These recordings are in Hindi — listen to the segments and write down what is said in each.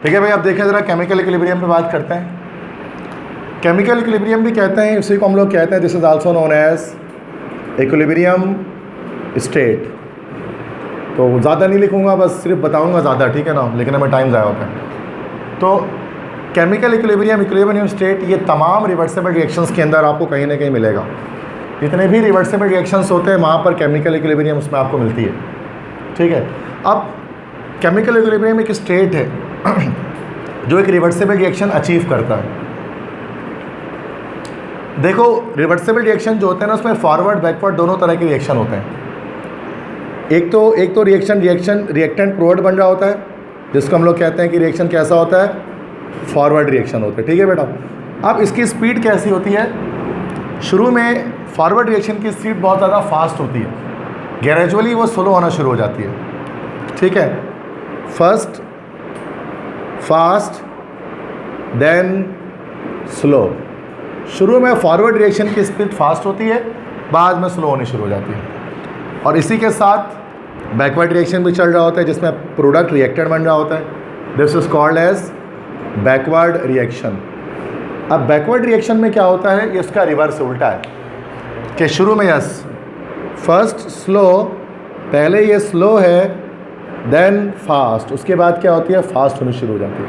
ठीक है भाई, अब देखें ज़रा केमिकल इक्विलिब्रियम पे बात करते हैं। केमिकल इक्विलिब्रियम भी कहते हैं, इसी को हम लोग कहते हैं, this is also known as equilibrium state. तो ज़्यादा नहीं लिखूंगा, बस सिर्फ बताऊंगा ज़्यादा, ठीक है ना, लेकिन हमें टाइम ज़ाया होता है। तो केमिकल इक्विलिब्रियम स्टेट, ये तमाम रिवर्सिबल रिएक्शंस के अंदर आपको कहीं ना कहीं मिलेगा। जितने भी रिवर्सिबल रिएक्शंस होते हैं वहाँ पर केमिकल इक्विलिब्रियम उसमें आपको मिलती है। ठीक है, अब केमिकल इक्विलिब्रियम एक स्टेट है जो एक रिवर्सिबल रिएक्शन अचीव करता है। देखो, रिवर्सिबल रिएक्शन जो होते हैं ना, उसमें फॉरवर्ड बैकवर्ड दोनों तरह के रिएक्शन होते हैं। एक तो रिएक्शन रिएक्टेंट प्रोडक्ट बन रहा होता है, जिसको हम लोग कहते हैं कि रिएक्शन कैसा होता है, फॉरवर्ड रिएक्शन होता है। ठीक है बेटा, अब इसकी स्पीड कैसी होती है? शुरू में फॉरवर्ड रिएक्शन की स्पीड बहुत ज़्यादा फास्ट होती है, ग्रेजुअली वो स्लो होना शुरू हो जाती है। ठीक है, फर्स्ट फास्ट देन स्लो। शुरू में फॉरवर्ड रिएक्शन की स्पीड फास्ट होती है, बाद में स्लो होनी शुरू हो जाती है। और इसी के साथ बैकवर्ड रिएक्शन भी चल रहा होता है, जिसमें प्रोडक्ट रिएक्टेंट बन रहा होता है। This is called as backward reaction. अब बैकवर्ड रिएक्शन में क्या होता है, ये इसका रिवर्स उल्टा है कि शुरू में यस फर्स्ट स्लो, पहले ये स्लो है देन फास्ट, उसके बाद क्या होती है, फास्ट होनी शुरू हो जाती है।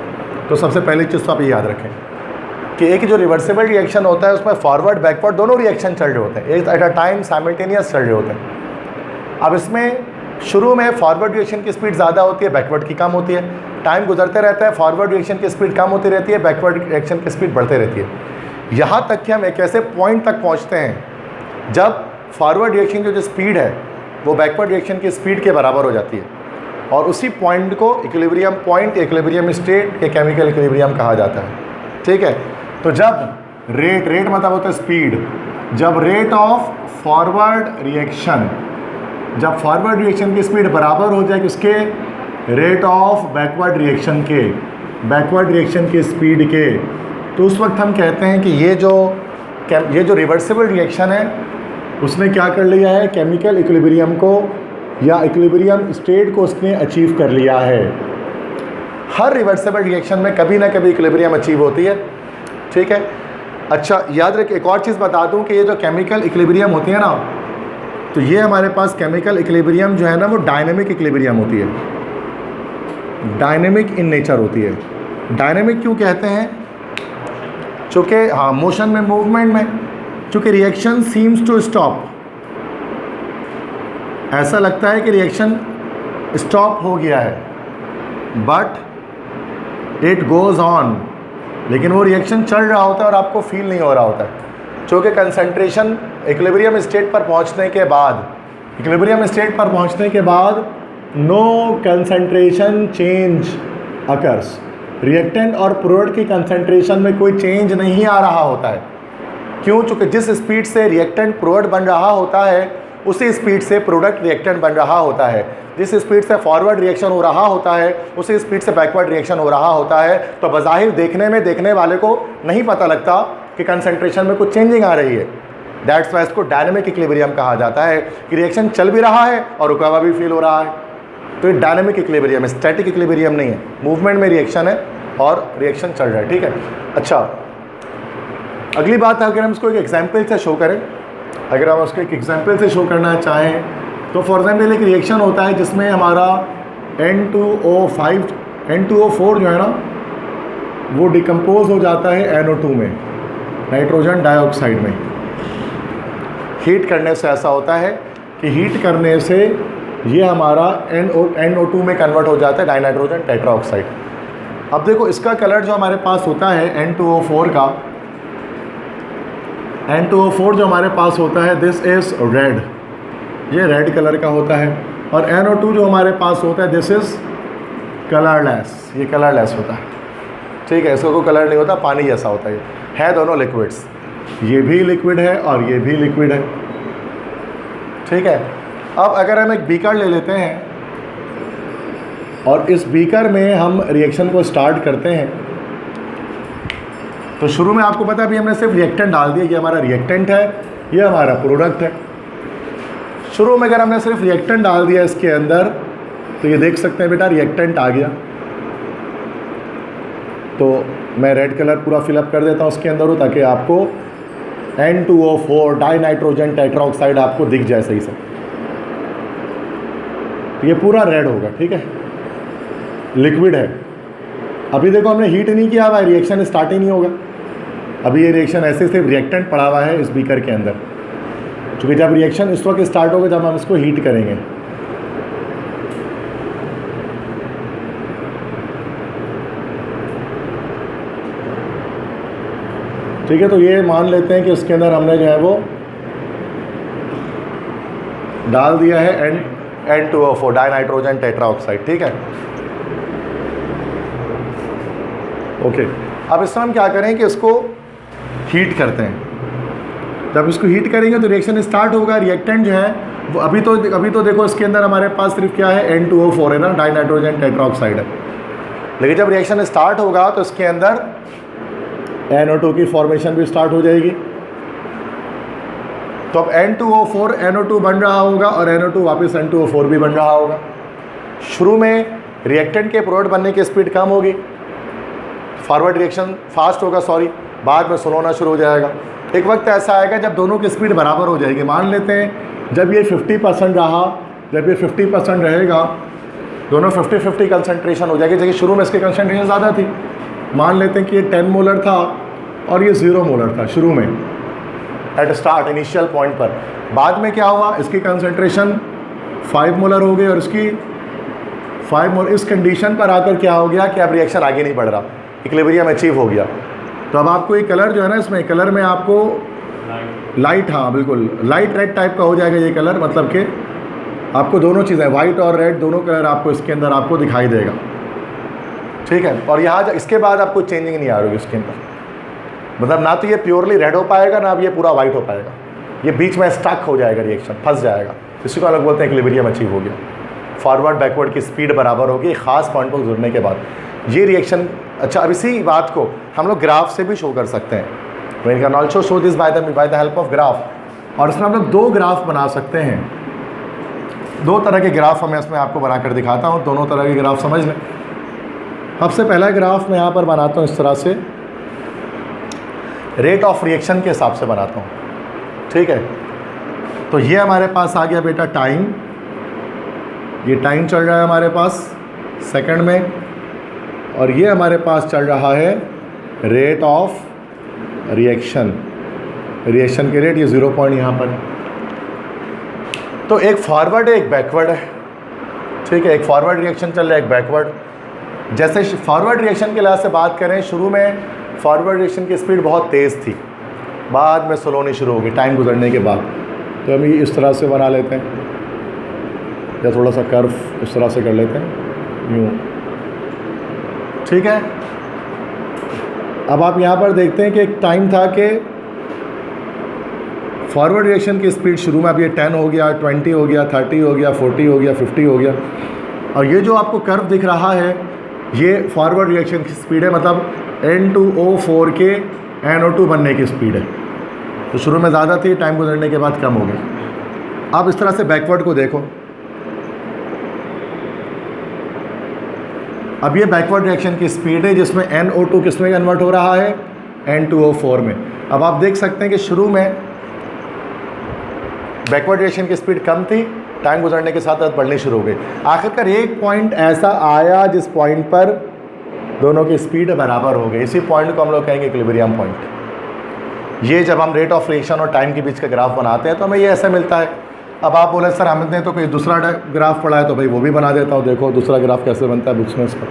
तो सबसे पहली चीज़ तो आप ये याद रखें कि एक जो रिवर्सिबल रिएक्शन होता है उसमें फॉरवर्ड बैकवर्ड दोनों रिएक्शन चल रहे होते हैं, एक एट अ टाइम साइमल्टेनियस चल रहे होते हैं। अब इसमें शुरू में फॉरवर्ड रिएक्शन की स्पीड ज़्यादा होती है, बैकवर्ड की कम होती है। टाइम गुजरते रहता है, फॉरवर्ड रिएक्शन की स्पीड कम होती रहती है, बैकवर्ड रिएक्शन की स्पीड बढ़ते रहती है। यहाँ तक कि हम एक ऐसे पॉइंट तक पहुँचते हैं जब फॉरवर्ड रिएक्शन की जो स्पीड है वो बैकवर्ड रिएक्शन की स्पीड के बराबर हो जाती है, और उसी पॉइंट को इक्विलिब्रियम पॉइंट, इक्विलिब्रियम स्टेट या केमिकल इक्विलिब्रियम कहा जाता है। ठीक है, तो जब रेट मतलब होता है स्पीड, जब रेट ऑफ फॉरवर्ड रिएक्शन, जब फॉरवर्ड रिएक्शन की स्पीड बराबर हो जाए किसके, रेट ऑफ बैकवर्ड रिएक्शन के, बैकवर्ड रिएक्शन की स्पीड के, तो उस वक्त हम कहते हैं कि ये जो रिवर्सिबल रिएक्शन है उसने क्या कर लिया है, केमिकल इक्विलिब्रियम को या इक्विलिब्रियम स्टेट को उसने अचीव कर लिया है। हर रिवर्सिबल रिएक्शन में कभी ना कभी इक्विलिब्रियम अचीव होती है। ठीक है, अच्छा याद रखिए, एक और चीज़ बता दूं कि ये जो केमिकल इक्विलिब्रियम होती है ना, तो ये हमारे पास केमिकल इक्विलिब्रियम जो है ना, वो डायनेमिक इक्विलिब्रियम होती है, डायनेमिक इन नेचर होती है। डायनेमिक क्यों कहते हैं? चूँकि हाँ, मोशन में, मूवमेंट में, चूँकि रिएक्शन सीम्स टू स्टॉप, ऐसा लगता है कि रिएक्शन स्टॉप हो गया है, बट इट गोज़ ऑन, लेकिन वो रिएक्शन चल रहा होता है और आपको फील नहीं हो रहा होता है। चूँकि कंसंट्रेशन इक्विलिब्रियम स्टेट पर पहुंचने के बाद, इक्विलिब्रियम स्टेट पर पहुंचने के बाद no concentration change occurs, reactant और प्रोडक्ट की कंसंट्रेशन में कोई चेंज नहीं आ रहा होता है। क्यों? चूँकि जिस स्पीड से रिएक्टेंट प्रोडक्ट बन रहा होता है उसी स्पीड से प्रोडक्ट रिएक्टेंट बन रहा होता है। जिस स्पीड से फॉरवर्ड रिएक्शन हो रहा होता है उसी स्पीड से बैकवर्ड रिएक्शन हो रहा होता है। तो बज़ाहिर देखने वाले को नहीं पता लगता कि कंसंट्रेशन में कुछ चेंजिंग आ रही है। दैट्स वाई इसको डायनेमिक इक्विलिब्रियम कहा जाता है कि रिएक्शन चल भी रहा है और रुका हुआ भी फील हो रहा है। तो ये डायनेमिक इक्विलिब्रियम है, स्टैटिक इक्विलिब्रियम नहीं है। मूवमेंट में रिएक्शन है और रिएक्शन चल रहा है। ठीक है, अच्छा अगली बात, अगर हम इसको एक एग्जाम्पल से शो करें, अगर हम उसको एक एग्जाम्पल से शो करना चाहें तो फॉर एग्जाम्पल एक रिएक्शन होता है जिसमें हमारा N2O4 जो है ना, वो डिकम्पोज हो जाता है NO2 में, नाइट्रोजन डाइऑक्साइड में। हीट करने से ऐसा होता है कि हीट करने से ये हमारा NO2 में कन्वर्ट हो जाता है, डाइनाइट्रोजन टेट्राऑक्साइड। अब देखो इसका कलर जो हमारे पास होता है N2O4 का, N2O4 जो हमारे पास होता है दिस इज़ रेड, ये रेड कलर का होता है। और NO2 जो हमारे पास होता है दिस इज़ कलरलेस, ये कलरलेस होता है। ठीक है, इसको कोई कलर नहीं होता, पानी जैसा होता है दोनों लिक्विड्स, ये भी लिक्विड है और ये भी लिक्विड है। ठीक है, अब अगर हम एक बीकर ले लेते हैं और इस बीकर में हम रिएक्शन को स्टार्ट करते हैं, तो शुरू में आपको पता है अभी हमने सिर्फ रिएक्टेंट डाल दिया, ये हमारा रिएक्टेंट है, ये हमारा प्रोडक्ट है। शुरू में अगर हमने सिर्फ रिएक्टेंट डाल दिया इसके अंदर, तो ये देख सकते हैं बेटा रिएक्टेंट आ गया। तो मैं रेड कलर पूरा फिलअप कर देता हूँ उसके अंदर हूँ, ताकि आपको N2O4 डाई नाइट्रोजन टेट्राऑक्साइड आपको दिख जाए सही से। ये पूरा रेड होगा, ठीक है, लिक्विड है। अभी देखो हमने हीट नहीं किया हुआ है, रिएक्शन स्टार्ट ही नहीं होगा। अभी ये रिएक्शन ऐसे सिर्फ रिएक्टेंट पड़ा हुआ है इस बीकर के अंदर, क्योंकि जब रिएक्शन इस वक्त स्टार्ट होगा जब हम इसको हीट करेंगे। ठीक है, तो ये मान लेते हैं कि उसके अंदर हमने जो है वो डाल दिया है N2O4 डाई नाइट्रोजन टेट्राऑक्साइड, ठीक है। ओके, अब इसमें हम क्या करें कि इसको हीट करते हैं। जब इसको हीट करेंगे तो रिएक्शन स्टार्ट होगा। रिएक्टेंट जो है वो अभी तो देखो इसके अंदर हमारे पास सिर्फ क्या है, N2O4 है ना, डाई नाइट्रोजन टेट्राऑक्साइड है। लेकिन जब रिएक्शन स्टार्ट होगा तो इसके अंदर NO2 की फॉर्मेशन भी स्टार्ट हो जाएगी। तो अब N2O4 NO2 बन रहा होगा और NO2 वापस N2O4 भी बन रहा होगा। शुरू में रिएक्टेंट के प्रोडक्ट बनने की स्पीड कम होगी, फॉरवर्ड रिएक्शन फास्ट होगा, बाद में स्लो होना शुरू हो जाएगा। एक वक्त ऐसा आएगा जब दोनों की स्पीड बराबर हो जाएगी। मान लेते हैं जब ये 50% रहा, जब ये 50% रहेगा, दोनों 50-50 कंसनट्रेशन हो जाएगी। जबकि शुरू में इसकी कंसनट्रेशन ज़्यादा थी। मान लेते हैं कि ये 10 मोलर था और ये 0 मोलर था शुरू में, एट स्टार्ट इनिशियल पॉइंट पर। बाद में क्या हुआ, इसकी कंसनट्रेशन 5 मोलर हो गई और इसकी 5 मोलर। इस कंडीशन पर आकर क्या हो गया कि अब रिएक्शन आगे नहीं बढ़ रहा, इक्विलिब्रियम अचीव हो गया। तो अब आपको ये कलर जो है ना, इसमें कलर में आपको लाइट, हाँ बिल्कुल लाइट रेड टाइप का हो जाएगा ये कलर। मतलब कि आपको दोनों चीज़ें वाइट और रेड दोनों कलर आपको इसके अंदर आपको दिखाई देगा, ठीक है। और यहाँ इसके बाद आपको चेंजिंग नहीं आ रही इसके अंदर, मतलब ना तो ये प्योरली रेड हो पाएगा ना अब ये पूरा वाइट हो पाएगा। ये बीच में स्टक हो जाएगा, रिएक्शन फंस जाएगा। इसी को अलग बोलते हैं इक्विलिब्रियम अचीव हो गया। फॉरवर्ड बैकवर्ड की स्पीड बराबर होगी ख़ास पॉइंट पर जुड़ने के बाद ये रिएक्शन। अच्छा, अब इसी बात को हम लोग ग्राफ से भी शो कर सकते हैं। We can also show this by the help of graph. और इसमें हम लोग 2 ग्राफ बना सकते हैं। 2 तरह के ग्राफ मैं इसमें आपको बनाकर दिखाता हूँ, दोनों तरह के ग्राफ समझ लें। सबसे पहला ग्राफ मैं यहाँ पर बनाता हूँ इस तरह से, रेट ऑफ रिएक्शन के हिसाब से बनाता हूँ, ठीक है। तो ये हमारे पास आ गया बेटा टाइम, ये टाइम चल रहा है हमारे पास सेकंड में, और ये हमारे पास चल रहा है रेट ऑफ रिएक्शन। रिएक्शन के रेट ये 0 पॉइंट यहाँ पर है। तो एक फॉरवर्ड है एक बैकवर्ड है, ठीक है। एक फॉरवर्ड रिएक्शन चल रहा है, एक बैकवर्ड। जैसे फॉरवर्ड रिएक्शन के लिहाज से बात करें, शुरू में फॉरवर्ड रिएक्शन की स्पीड बहुत तेज़ थी, बाद में स्लो होनी शुरू होगी टाइम गुजरने के बाद। तो हम ये इस तरह से बना लेते हैं, या थोड़ा सा कर्व इस तरह से कर लेते हैं यूँ, ठीक है। अब आप यहाँ पर देखते हैं कि एक टाइम था कि फॉरवर्ड रिएक्शन की स्पीड शुरू में अब ये 10 हो गया, 20 हो गया, 30 हो गया, 40 हो गया, 50 हो गया। और ये जो आपको कर्व दिख रहा है ये फॉरवर्ड रिएक्शन की स्पीड है, मतलब N2O4 के NO2 बनने की स्पीड है। तो शुरू में ज़्यादा थी, टाइम गुजरने के बाद कम हो गई। अब इस तरह से बैकवर्ड को देखो, अब ये बैकवर्ड रिएक्शन की स्पीड है जिसमें NO2 किस में कन्वर्ट हो रहा है, N2O4 में। अब आप देख सकते हैं कि शुरू में बैकवर्ड रिएक्शन की स्पीड कम थी, टाइम गुजरने के साथ साथ बढ़नी शुरू हो गई। आखिरकार एक पॉइंट ऐसा आया जिस पॉइंट पर दोनों की स्पीड बराबर हो गई। इसी पॉइंट को हम लोग कहेंगे इक्विलिब्रियम पॉइंट। ये जब हम रेट ऑफ रिएक्शन और टाइम के बीच का ग्राफ बनाते हैं तो हमें ये ऐसा मिलता है। अब आप बोले सर हमने तो कोई दूसरा ग्राफ पढ़ा है, तो भाई वो भी बना देता हूँ। देखो दूसरा ग्राफ कैसे बनता है बुक्स में इस पर।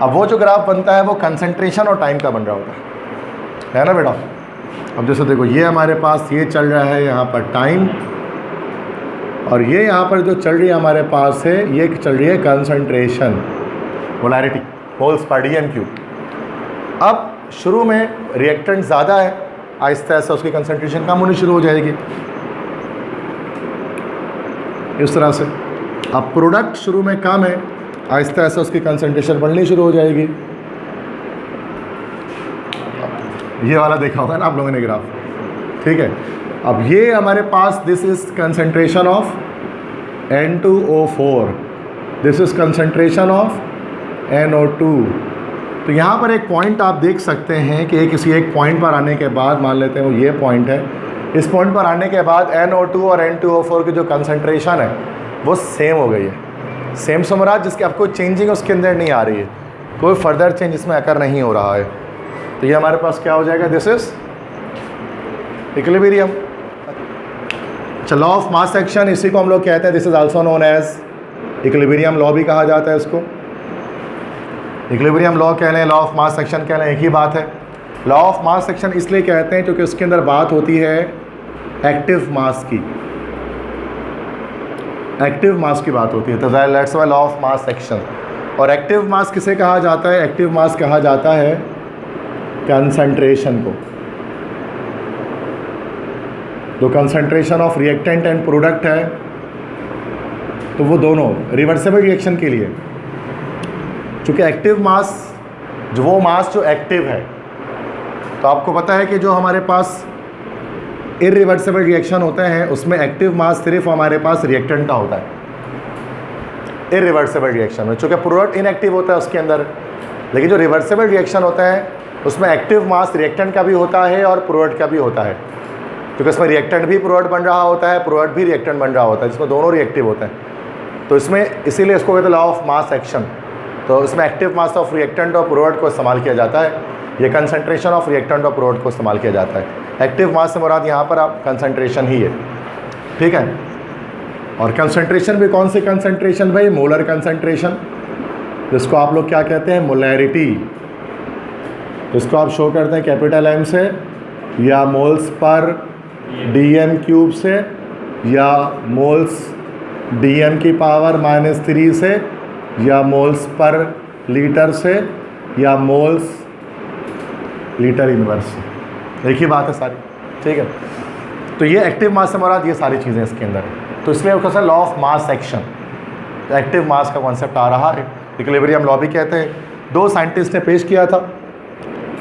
अब वो जो ग्राफ बनता है वो कंसंट्रेशन और टाइम का बन रहा होता है ना बेटा। अब जैसे देखो ये हमारे पास ये चल रहा है यहाँ पर टाइम, और ये यहाँ पर जो चल रही है हमारे पास है ये चल रही है concentration, molarity, moles per dm3। अब शुरू में रिएक्टेंट ज़्यादा है, आहिस्ता आहिस्ता उसकी कंसंट्रेशन कम होनी शुरू हो जाएगी इस तरह से। अब प्रोडक्ट शुरू में कम है, आहिस्ता आहिस्ता उसकी कंसंट्रेशन बढ़नी शुरू हो जाएगी। ये वाला देखा होगा ना आप लोगों ने ग्राफ, ठीक है। अब ये हमारे पास this is concentration of N2O4, this is concentration of NO2, तो यहाँ पर एक पॉइंट आप देख सकते हैं कि किसी एक पॉइंट पर आने के बाद, मान लेते हैं वो ये पॉइंट है, इस पॉइंट पर आने के बाद NO2 और N2O4 की जो कंसंट्रेशन है वो सेम हो गई है। सेम समराज, जिसकी आपको चेंजिंग उसके अंदर नहीं आ रही है, कोई फर्दर चेंज इसमें अकर नहीं हो रहा है। तो ये हमारे पास क्या हो जाएगा, दिस इज इक्विलिब्रियम। अच्छा, लॉ ऑफ मास एक्शन, इसी को हम लोग कहते हैं, this is also known as equilibrium law भी कहा जाता है इसको। इक्विलिब्रियम लॉ कह लें, लॉ ऑफ मास एक्शन कह लें, एक ही बात है। लॉ ऑफ मास एक्शन इसलिए कहते हैं क्योंकि उसके अंदर बात होती है एक्टिव मास की, एक्टिव मास की बात होती है, तो that's why law of mass action. और एक्टिव मास किसे कहा जाता है, एक्टिव मास कहा जाता है कंसंट्रेशन को। जो concentration of reactant and product है, तो वो दोनों रिवर्सिबल रिएक्शन के लिए, चूँकि एक्टिव मास जो वो मास जो एक्टिव है, तो आपको पता है कि जो हमारे पास इरिवर्सिबल रिएक्शन होते हैं उसमें एक्टिव मास सिर्फ हमारे पास रिएक्टेंट का होता है इरिवर्सिबल रिएक्शन में, चूँकि प्रोडक्ट इनएक्टिव होता है उसके अंदर। लेकिन जो रिवर्सिबल रिएक्शन होता है उसमें एक्टिव मास रिएक्टेंट का भी होता है और प्रोडक्ट का भी होता है, क्योंकि इसमें रिएक्टेंट भी प्रोडक्ट बन रहा होता है, प्रोडक्ट भी रिएक्टेंट बन रहा होता है, जिसमें दोनों रिएक्टिव होते हैं। तो इसमें इसीलिए इसको कहते हैं लॉ ऑफ मास एक्शन। तो इसमें एक्टिव मास ऑफ रिएक्टेंट और प्रोडक्ट को इस्तेमाल किया जाता है, ये कंसंट्रेशन ऑफ रिएक्टेंट और प्रोडक्ट को इस्तेमाल किया जाता है। एक्टिव मास से मुराद यहाँ पर आप कंसंट्रेशन ही है, ठीक है। और कंसंट्रेशन भी कौन सी कंसंट्रेशन भाई, मोलर कंसंट्रेशन, जिसको आप लोग क्या कहते हैं, मोलैरिटी। इसको आप शो करते हैं कैपिटल M से, या मोल्स पर dm³ से, या मोल्स dm की पावर -3 से, या मोल्स पर लीटर से, या मोल्स लीटर इनवर्स से, एक ही बात है सारी, ठीक है। तो ये एक्टिव मास से मुराद ये सारी चीज़ें इसके अंदर है। तो इसलिए उसका लॉ ऑफ मास एक्शन, तो एक्टिव मास का कॉन्सेप्ट आ रहा है, इक्विलिब्रियम लॉ भी कहते हैं। दो साइंटिस्ट ने पेश किया था,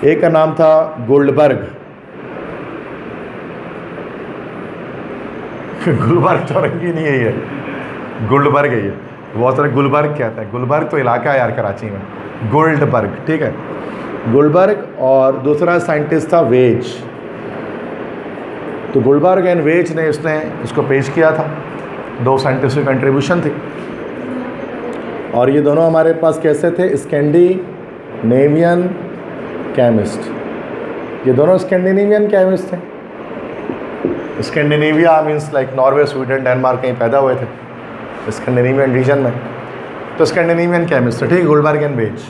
एक का नाम था गोल्डबर्ग गुलबर्ग चौरंगी नहीं है, ये गोल्डबर्ग है, ये बहुत सारे गुलबर्ग कहते हैं, गुलबर्ग तो इलाका है यार कराची में, गोल्डबर्ग, ठीक है, गोल्डबर्ग। और दूसरा साइंटिस्ट था वेज। तो गोल्डबर्ग एंड वेज ने इसको पेश किया था, दो साइंटिस्ट की कंट्रीब्यूशन थी। और ये दोनों हमारे पास कैसे थे, स्कैंडिनेवियन केमिस्ट, ये दोनों स्कैंडिनेवियन केमिस्ट थे। Scandinavia means like Norway, Sweden, Denmark कहीं पैदा हुए थे स्कैंडिनेवियन रीजन में, तो स्कैंडिनेवियन केमिस्ट थे, ठीक, गोल्डबर्ग एंड वेज।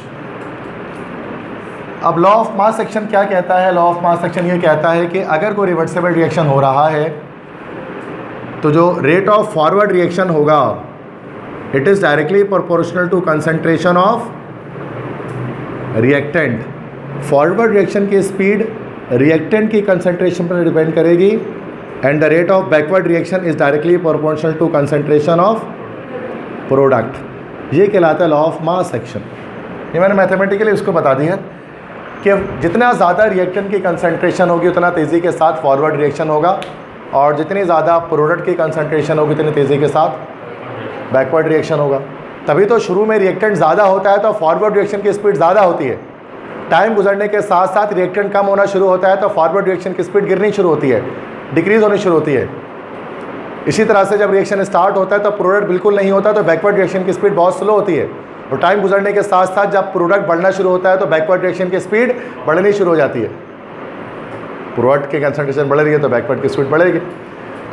अब लॉ ऑफ मास एक्शन क्या कहता है, लॉ ऑफ मास एक्शन ये कहता है कि अगर कोई रिवर्सिबल रिएक्शन हो रहा है तो जो रेट ऑफ फॉरवर्ड रिएक्शन होगा it is directly proportional to concentration of reactant. Forward reaction की स्पीड रिएक्टेंट की कंसंट्रेशन पर डिपेंड करेगी, and the rate of backward reaction is directly proportional to concentration of product. ये कहलाता है लॉ ऑफ मास एक्शन। ये मैंने मैथमेटिकली उसको बता दिया कि जितना ज़्यादा रिएक्टेंट की कंसंट्रेशन होगी उतना तेज़ी के साथ फॉरवर्ड रिएक्शन होगा, और जितनी ज़्यादा प्रोडक्ट की कंसंट्रेशन होगी उतनी तेज़ी के साथ बैकवर्ड रिएक्शन होगा। तभी तो शुरू में रिएक्टेंट ज़्यादा होता है तो फॉरवर्ड रिएक्शन की स्पीड ज़्यादा होती है, टाइम गुजरने के साथ साथ रिएक्टेंट कम होना शुरू होता है तो फॉरवर्ड रिएक्शन की स्पीड गिरनी शुरू होती है, डिक्रीज़ होनी शुरू होती है। इसी तरह से जब रिएक्शन स्टार्ट होता है तो प्रोडक्ट बिल्कुल नहीं होता तो बैकवर्ड रिएक्शन की स्पीड बहुत स्लो होती है, और टाइम गुजरने के साथ साथ जब प्रोडक्ट बढ़ना शुरू होता है तो बैकवर्ड रिएक्शन की स्पीड बढ़नी शुरू हो जाती है। प्रोडक्ट की कंसंट्रेशन बढ़ रही है तो बैकवर्ड की स्पीड बढ़ेगी।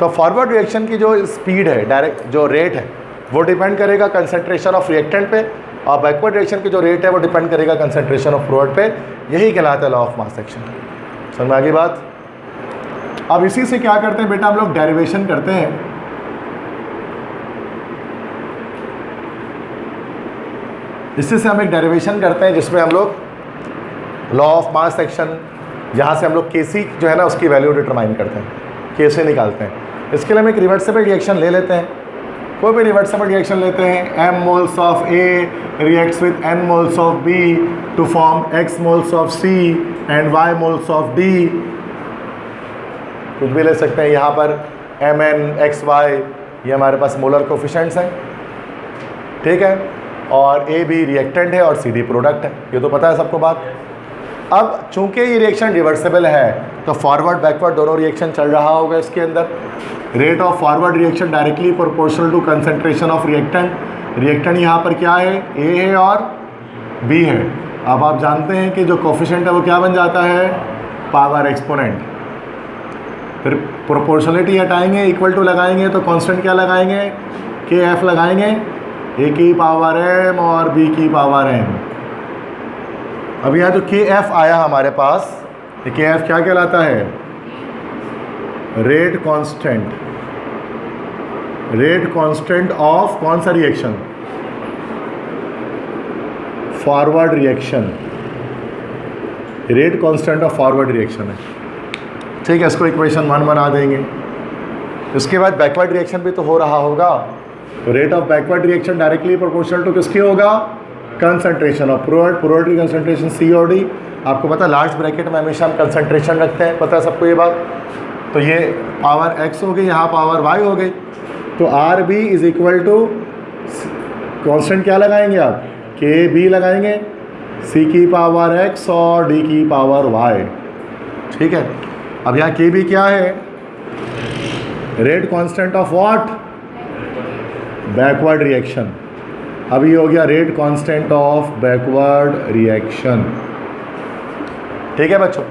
तो फॉरवर्ड रिएक्शन की जो स्पीड है, डायरेक्ट जो रेट है, वो डिपेंड करेगा कंसंट्रेशन ऑफ रिएक्टेंट पे, और बैकवर्ड रिएक्शन की जो रेट है वो डिपेंड करेगा कंसंट्रेशन ऑफ प्रोडक्ट पे। यही कहलाता है लॉ ऑफ मास एक्शन। समझ में आ गई बात। अब इसी से क्या करते हैं बेटा, हम लोग डेरिवेशन करते हैं। इससे हम एक डेरिवेशन करते हैं जिसमें हम लोग लॉ ऑफ मास एक्शन, जहाँ से हम लोग केसी जो है ना उसकी वैल्यू डिटरमाइन करते हैं, केसी निकालते हैं। इसके लिए हम एक रिवर्सिबल रिएक्शन ले लेते हैं, कोई भी रिवर्सिबल रिएक्शन लेते हैं। m moles of A reacts with n moles of B to form x moles of C and y moles of D। कुछ भी ले सकते हैं। यहाँ पर Mn XY ये हमारे पास मोलर कोफिशिएंट्स हैं, ठीक है। और ए बी रिएक्टेंट है और सी डी प्रोडक्ट है, ये तो पता है सबको बात। अब चूंकि ये रिएक्शन रिवर्सिबल है तो फॉरवर्ड बैकवर्ड दोनों रिएक्शन चल रहा होगा इसके अंदर। Rate of forward reaction directly proportional to concentration of reactant. Reactant यहाँ पर क्या है, ए है और बी है। अब आप जानते हैं कि जो कोफिशिएंट है वो क्या बन जाता है, पावर एक्सपोनेंट। फिर प्रोपोर्शनलिटी हटाएंगे, इक्वल टू लगाएंगे तो कांस्टेंट क्या लगाएंगे, के एफ लगाएंगे, ए की पावर एम और बी की पावर एम। अब यहाँ जो के एफ आया हमारे पास, के एफ क्या कहलाता है, rate constant. Rate constant of कौन सा reaction, forward reaction. Rate constant of forward reaction है, ठीक है। इसको इक्वेशन 1 बना देंगे। इसके बाद बैकवर्ड रिएक्शन भी तो हो रहा होगा, तो rate of backward reaction directly proportional to किसके होगा, कंसंट्रेशन ऑफ प्रोडक्ट। प्रोडक्ट की कंसंट्रेशन सी और डी। आपको पता है लार्ज ब्रैकेट में हमेशा हम कंसंट्रेशन रखते हैं, पता है सबको ये बात। तो ये पावर एक्स हो गई, यहाँ पावर वाई हो गई। तो R B is equal to constant क्या लगाएंगे आप, के बी लगाएंगे, सी की पावर एक्स और डी की पावर वाई, ठीक है। अब यहाँ के बी क्या है, rate constant of what, backward reaction. अभी हो गया rate constant of backward reaction, ठीक है बच्चों।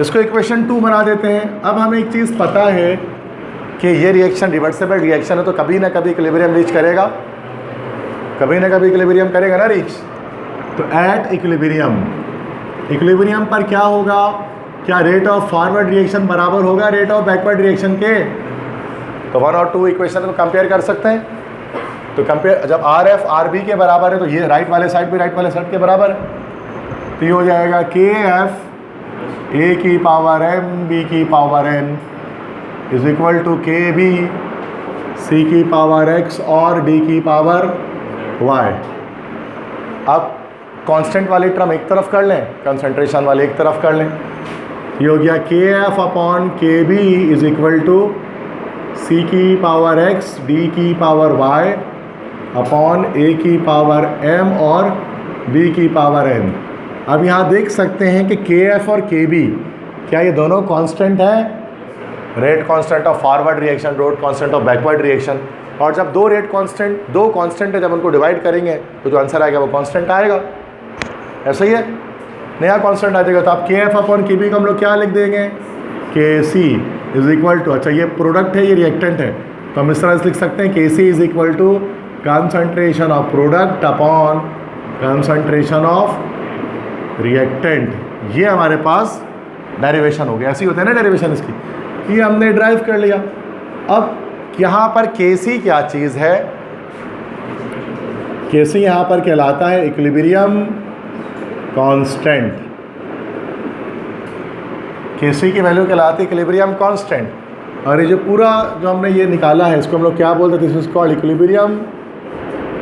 इसको इक्वेशन 2 बना देते हैं। अब हमें एक चीज़ पता है कि ये रिएक्शन रिवर्सिबल रिएक्शन है, तो कभी ना कभी इक्विलिब्रियम रीच करेगा, कभी ना कभी इक्विलिब्रियम करेगा ना रीच। तो एट इक्विलिब्रियम, इक्विलिब्रियम पर क्या होगा, क्या रेट ऑफ फॉरवर्ड रिएक्शन बराबर होगा रेट ऑफ बैकवर्ड रिएक्शन के। तो 1 और 2 इक्वेशन को कंपेयर कर सकते हैं। तो कंपेयर, जब आर एफ आर बी के बराबर है तो ये राइट वाले साइड भी राइट वाले साइड के बराबर है। तो ये हो जाएगा के एफ ए की पावर एम बी की power N is equal to K B C की पावर एक्स और डी की पावर वाई। अब कांस्टेंट वाली टर्म एक तरफ कर लें, कंसंट्रेशन वाली एक तरफ कर लें। ये हो गया के एफ अपॉन के बी इज इक्वल टू सी की पावर एक्स डी की पावर वाई अपॉन ए की पावर एम और बी की पावर एन। अब यहाँ देख सकते हैं कि के एफ और के बी क्या ये दोनों कांस्टेंट है, rate constant of forward reaction, rate constant of backward reaction. और जब दो कांस्टेंट है, जब उनको डिवाइड करेंगे तो जो आंसर आएगा वो कांस्टेंट आएगा। ऐसा ही है, नया कांस्टेंट आ जाएगा। तो आप के एफ अपॉन के बी को हम लोग क्या लिख देंगे, के सी इज इक्वल टू, अच्छा ये प्रोडक्ट है ये रिएक्टेंट है, तो हम इस तरह से लिख सकते हैं K C is equal to concentration of product upon concentration of reactant. ये हमारे पास डेरिवेशन हो गया। ऐसी होता है ना डेरिवेशन इसकी, ये हमने ड्राइव कर लिया। अब यहाँ पर के सी क्या चीज़ है, के सी यहाँ पर कहलाता है इक्विलिब्रियम कांस्टेंट। के सी की वैल्यू कहलाती है इक्विलिब्रियम कांस्टेंट। और ये जो पूरा जो हमने ये निकाला है इसको हम लोग क्या बोलते हैं, this is called equilibrium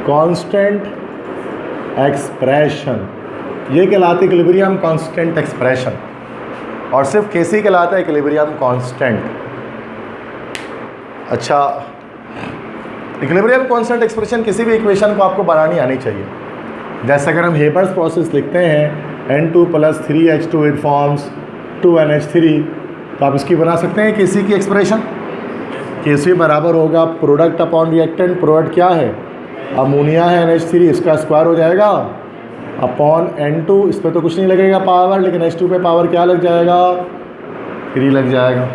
constant expression. ये कहलाती है इक्विलिब्रियम कांस्टेंट एक्सप्रेशन, और सिर्फ के सी कहलाता है इक्विलिब्रियम कांस्टेंट। अच्छा, इक्विलिब्रियम कांस्टेंट एक्सप्रेशन किसी भी इक्वेशन को आपको बनानी आनी चाहिए। जैसे अगर हम हेबर्स प्रोसेस लिखते हैं N2 + 3H2 it forms 2NH3, तो आप इसकी बना सकते हैं केसी की एक्सप्रेशन। केसी बराबर होगा प्रोडक्ट अपॉन रिएक्टेंट। प्रोडक्ट क्या है, अमोनिया है NH3, इसका स्क्वायर हो जाएगा अपॉन N2। इस पर तो कुछ नहीं लगेगा पावर, लेकिन H2 पे पावर क्या लग जाएगा, 3 लग जाएगा।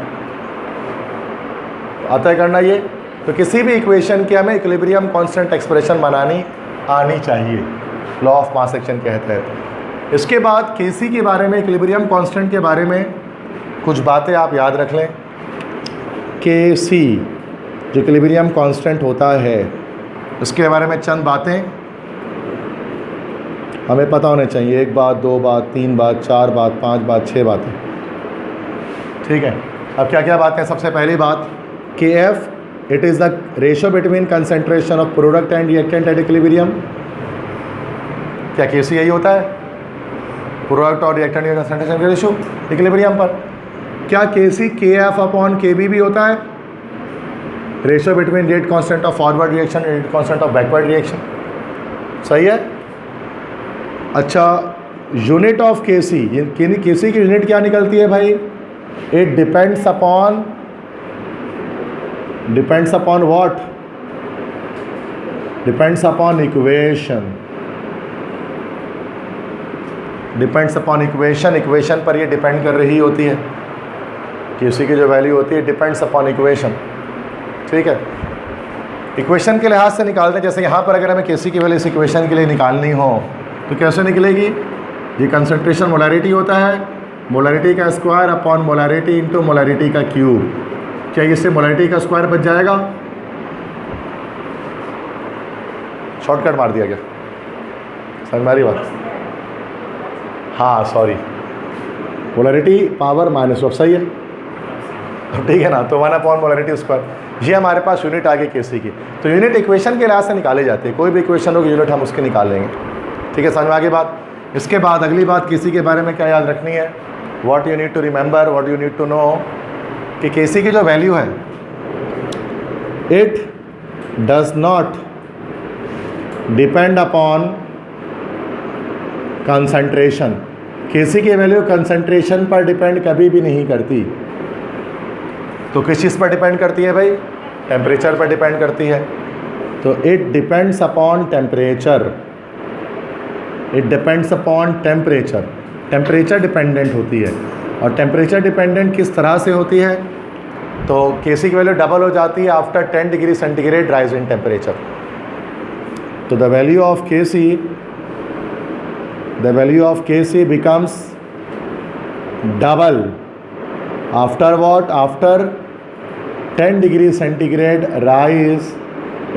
आता है करना ये। तो किसी भी इक्वेशन की हमें इक्विलिब्रियम कांस्टेंट एक्सप्रेशन बनानी आनी चाहिए, लॉ ऑफ मास एक्शन के तहत। इसके बाद केसी के बारे में, इक्विलिब्रियम कांस्टेंट के बारे में कुछ बातें आप याद रख लें। के सी जो इक्विलिब्रियम कांस्टेंट होता है, इसके बारे में चंद बातें हमें पता होने चाहिए। 1 बात, 2 बात, 3 बात, 4 बात, 5 बात, 6 बातें, ठीक है। अब क्या क्या बातें, सबसे पहली बात के F it is the ratio between concentration of product and reactant at equilibrium. क्या के सी यही होता है, प्रोडक्ट और रिएक्टेंट का कंसंट्रेशन का रेशो इक्विलिब्रियम पर। क्या के सी के एफ अपॉन के बी भी होता है, ratio between rate constant of forward reaction and rate constant of backward reaction. सही है। अच्छा, यूनिट ऑफ केसी, केसी की यूनिट क्या निकलती है भाई? It depends upon what? Depends upon equation. Depends upon equation, equation पर ये डिपेंड कर रही होती है। केसी की जो वैल्यू होती है डिपेंड्स अपॉन इक्वेशन, ठीक है। इक्वेशन के लिहाज से निकालते हैं, जैसे यहाँ पर अगर हमें केसी की वैल्यू इस इक्वेशन के लिए निकालनी हो तो कैसे निकलेगी? ये कंसंट्रेशन मोलैरिटी होता है, मोलैरिटी का square upon molarity into molarity का क्यूब। क्या इससे मोलैरिटी का स्क्वायर बच जाएगा? शॉर्टकट मार दिया क्या? समझ में आ रही बात? हाँ sorry, molarity power minus of, सही है, ठीक है ना। तो 1 अपॉन मोलैरिटी स्क्वायर, ये हमारे पास यूनिट आ गई केसी की। तो यूनिट इक्वेशन के लिहाज से निकाली जाती है, कोई भी इक्वेशन होगी यूनिट हम उसके निकाल लेंगे, ठीक है। समझ में आगे बात। इसके बाद अगली बात केसी के बारे में क्या याद रखनी है? What you need to remember, what you need to know, कि केसी की जो वैल्यू है it does not depend upon concentration. KC की वैल्यू कंसंट्रेशन पर डिपेंड कभी भी नहीं करती। तो किस चीज़ पर डिपेंड करती है भाई? टेम्परेचर पर डिपेंड करती है। तो it depends upon temperature, it depends upon temperature, temperature dependent होती है। और टेम्परेचर डिपेंडेंट किस तरह से होती है? तो केसी की वैल्यू डबल हो जाती है after 10 degree centigrade rise in temperature. तो the value of KC becomes double after what? After 10 degree centigrade rise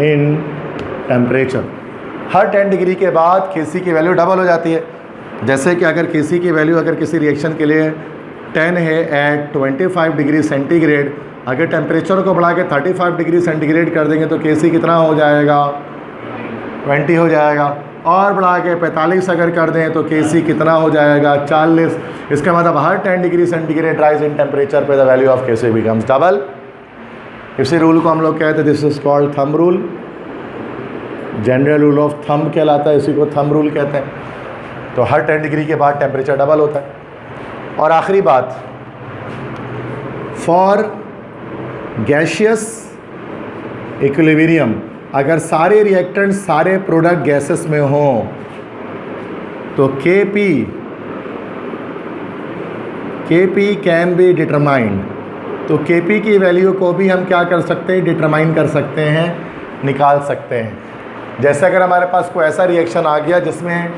in temperature. हर 10 डिग्री के बाद केसी की वैल्यू डबल हो जाती है। जैसे कि अगर केसी की वैल्यू अगर किसी रिएक्शन के लिए 10 है एट 25 डिग्री सेंटीग्रेड, अगर टेम्परेचर को बढ़ा के 35 डिग्री सेंटीग्रेड कर देंगे तो केसी कितना हो जाएगा? 20 हो जाएगा। और बढ़ा के 45 अगर कर दें तो केसी कितना हो जाएगा? 40। इसका मतलब हर 10 degree centigrade rise in temperature पे the value of KC becomes double. इसी रूल को हम लोग कहते हैं, this is called thumb rule, general rule of thumb कहलाता है, इसी को थंब रूल कहते हैं। तो हर 10 डिग्री के बाद टेम्परेचर डबल होता है। और आखिरी बात, फॉर गैसियस इक्विलिब्रियम, अगर सारे रिएक्टेंट सारे प्रोडक्ट गैसेस में हों तो Kp कैन बी डिटरमाइंड। तो Kp की वैल्यू को भी हम क्या कर सकते हैं? डिटरमाइन कर सकते हैं, निकाल सकते हैं। जैसे अगर हमारे पास कोई ऐसा रिएक्शन आ गया जिसमें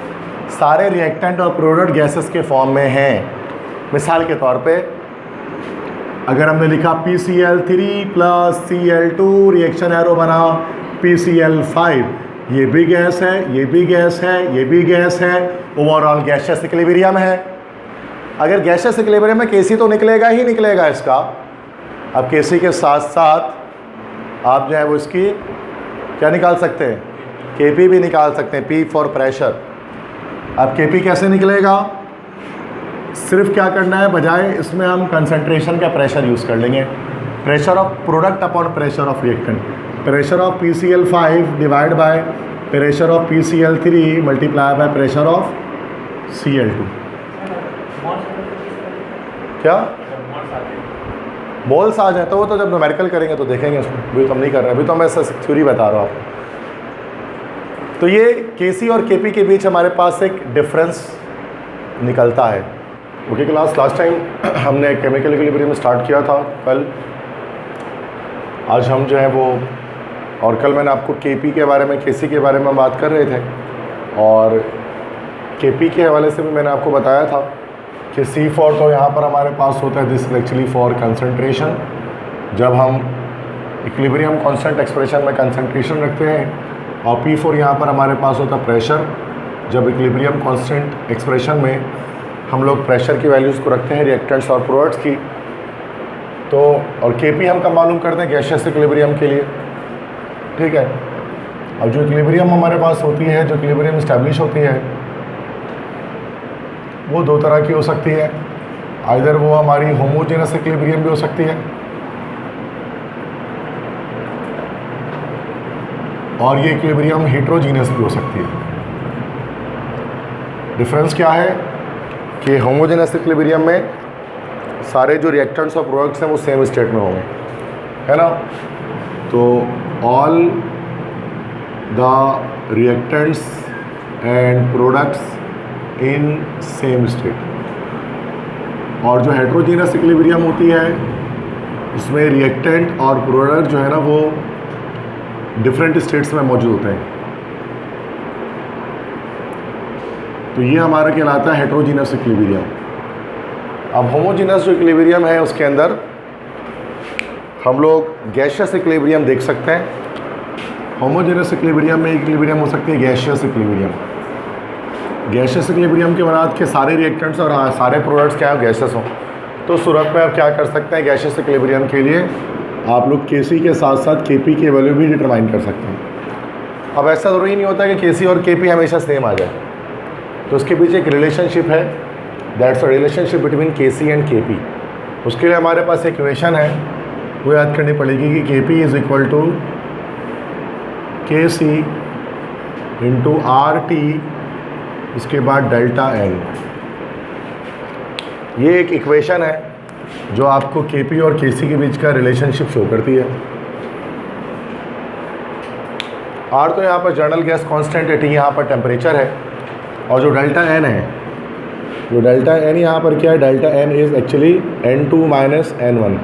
सारे रिएक्टेंट और प्रोडक्ट गैसेस के फॉर्म में हैं, मिसाल के तौर पे अगर हमने लिखा PCl3 plus Cl2, reaction arrow बना PCl5, ये भी गैस है, ये भी गैस है, ये भी गैस है, ओवरऑल गैसियस इक्विलिब्रियम है। अगर गैसियस इक्विलिब्रियम में केसी तो निकलेगा ही निकलेगा इसका। अब केसी के साथ साथ आप जो है वो इसकी क्या निकाल सकते हैं? Kp भी निकाल सकते हैं, P फॉर प्रेशर। अब Kp कैसे निकलेगा? सिर्फ क्या करना है, बजाय इसमें हम कंसंट्रेशन का प्रेशर यूज़ कर लेंगे, pressure of product upon pressure of reactant. Pressure of PCl5 divide by pressure of PCl3 multiply by pressure of Cl2। क्या मोल्स आ जाए तो वो तो जब न्यूमेरिकल करेंगे तो देखेंगे उसमें, अभी तो हम नहीं कर रहे, अभी तो मैं ऐसा थ्योरी बता रहा हूँ आपको। तो ये केसी और Kp के बीच हमारे पास एक डिफरेंस निकलता है। ओके क्लास, लास्ट टाइम हमने केमिकल इक्विलिब्रियम स्टार्ट किया था कल, आज हम जो है वो, और कल मैंने आपको Kp के बारे में, Kc के बारे में बात कर रहे थे, और Kp के हवाले से भी मैंने आपको बताया था कि C4 तो यहाँ पर हमारे पास होता है, this is actually for concentration. जब हम इक्विलिब्रियम कांस्टेंट एक्सप्रेशन में कंसंट्रेशन रखते हैं, और P4 यहाँ पर हमारे पास होता है प्रेशर। जब इक्विलिब्रियम कांस्टेंट एक्सप्रेशन में हम लोग प्रेशर की वैल्यूज़ को रखते हैं रिएक्टेंट्स और प्रोडक्ट्स की, तो और Kp हम कब मालूम करते हैं? गैसियस इक्विलिब्रियम के लिए, ठीक है। अब जो इक्विलिब्रियम हमारे पास होती है, जो इक्विलिब्रियम इस्टेब्लिश होती है, वो दो तरह की हो सकती है। आइदर वो हमारी होमोजेनस इक्विलिब्रियम भी हो सकती है, और ये इक्विलिब्रियम हेट्रोजीनियस भी हो सकती है। डिफरेंस क्या है कि होमोजेनस इक्विलिब्रियम में सारे जो रिएक्टेंट्स और प्रोडक्ट्स हैं वो सेम स्टेट में होंगे, है ना। तो all the reactants and products in same state. और जो हेट्रोजीनस इक्विलिब्रियम होती है उसमें रिएक्टेंट और प्रोडक्ट जो है ना वो डिफरेंट स्टेट्स में मौजूद होते हैं। तो ये हमारा कहलाता है हेट्रोजीनस इक्विलिब्रियम। अब होमोजीनस जो इक्विलिब्रियम है उसके अंदर हम लोग गैसियस इक्विलिब्रियम देख सकते हैं। होमोजीनस इक्विलिब्रियम में इक्विलिब्रियम हो सकती है गैसियस इक्विलिब्रियम। गैसियस इक्विलिब्रियम के बाद के सारे रिएक्टेंट्स और सारे प्रोडक्ट्स क्या है गैसियस हों। तो सूरत में आप क्या कर सकते हैं, गैसियस इक्विलिब्रियम के लिए आप लोग Kc के साथ साथ Kp की वैल्यू भी डिटरमाइन कर सकते हैं। अब ऐसा ज़रूरी नहीं होता कि Kc और Kp हमेशा सेम आ जाए, तो उसके पीछे एक रिलेशनशिप है, that's a relationship between Kc and Kp। उसके लिए हमारे पास एक इक्वेशन है वो याद करनी पड़ेगी कि Kp is equal to Kc into RT, उसके बाद डेल्टा N। ये एक इक्वेशन है जो आपको Kp और Kc के बीच का रिलेशनशिप शो करती है। R तो यहाँ पर जर्नल गैस कांस्टेंट है, T यहाँ पर टेम्परेचर है, और जो डेल्टा N है, जो डेल्टा N यहाँ पर क्या है, delta N is actually N2 minus N1।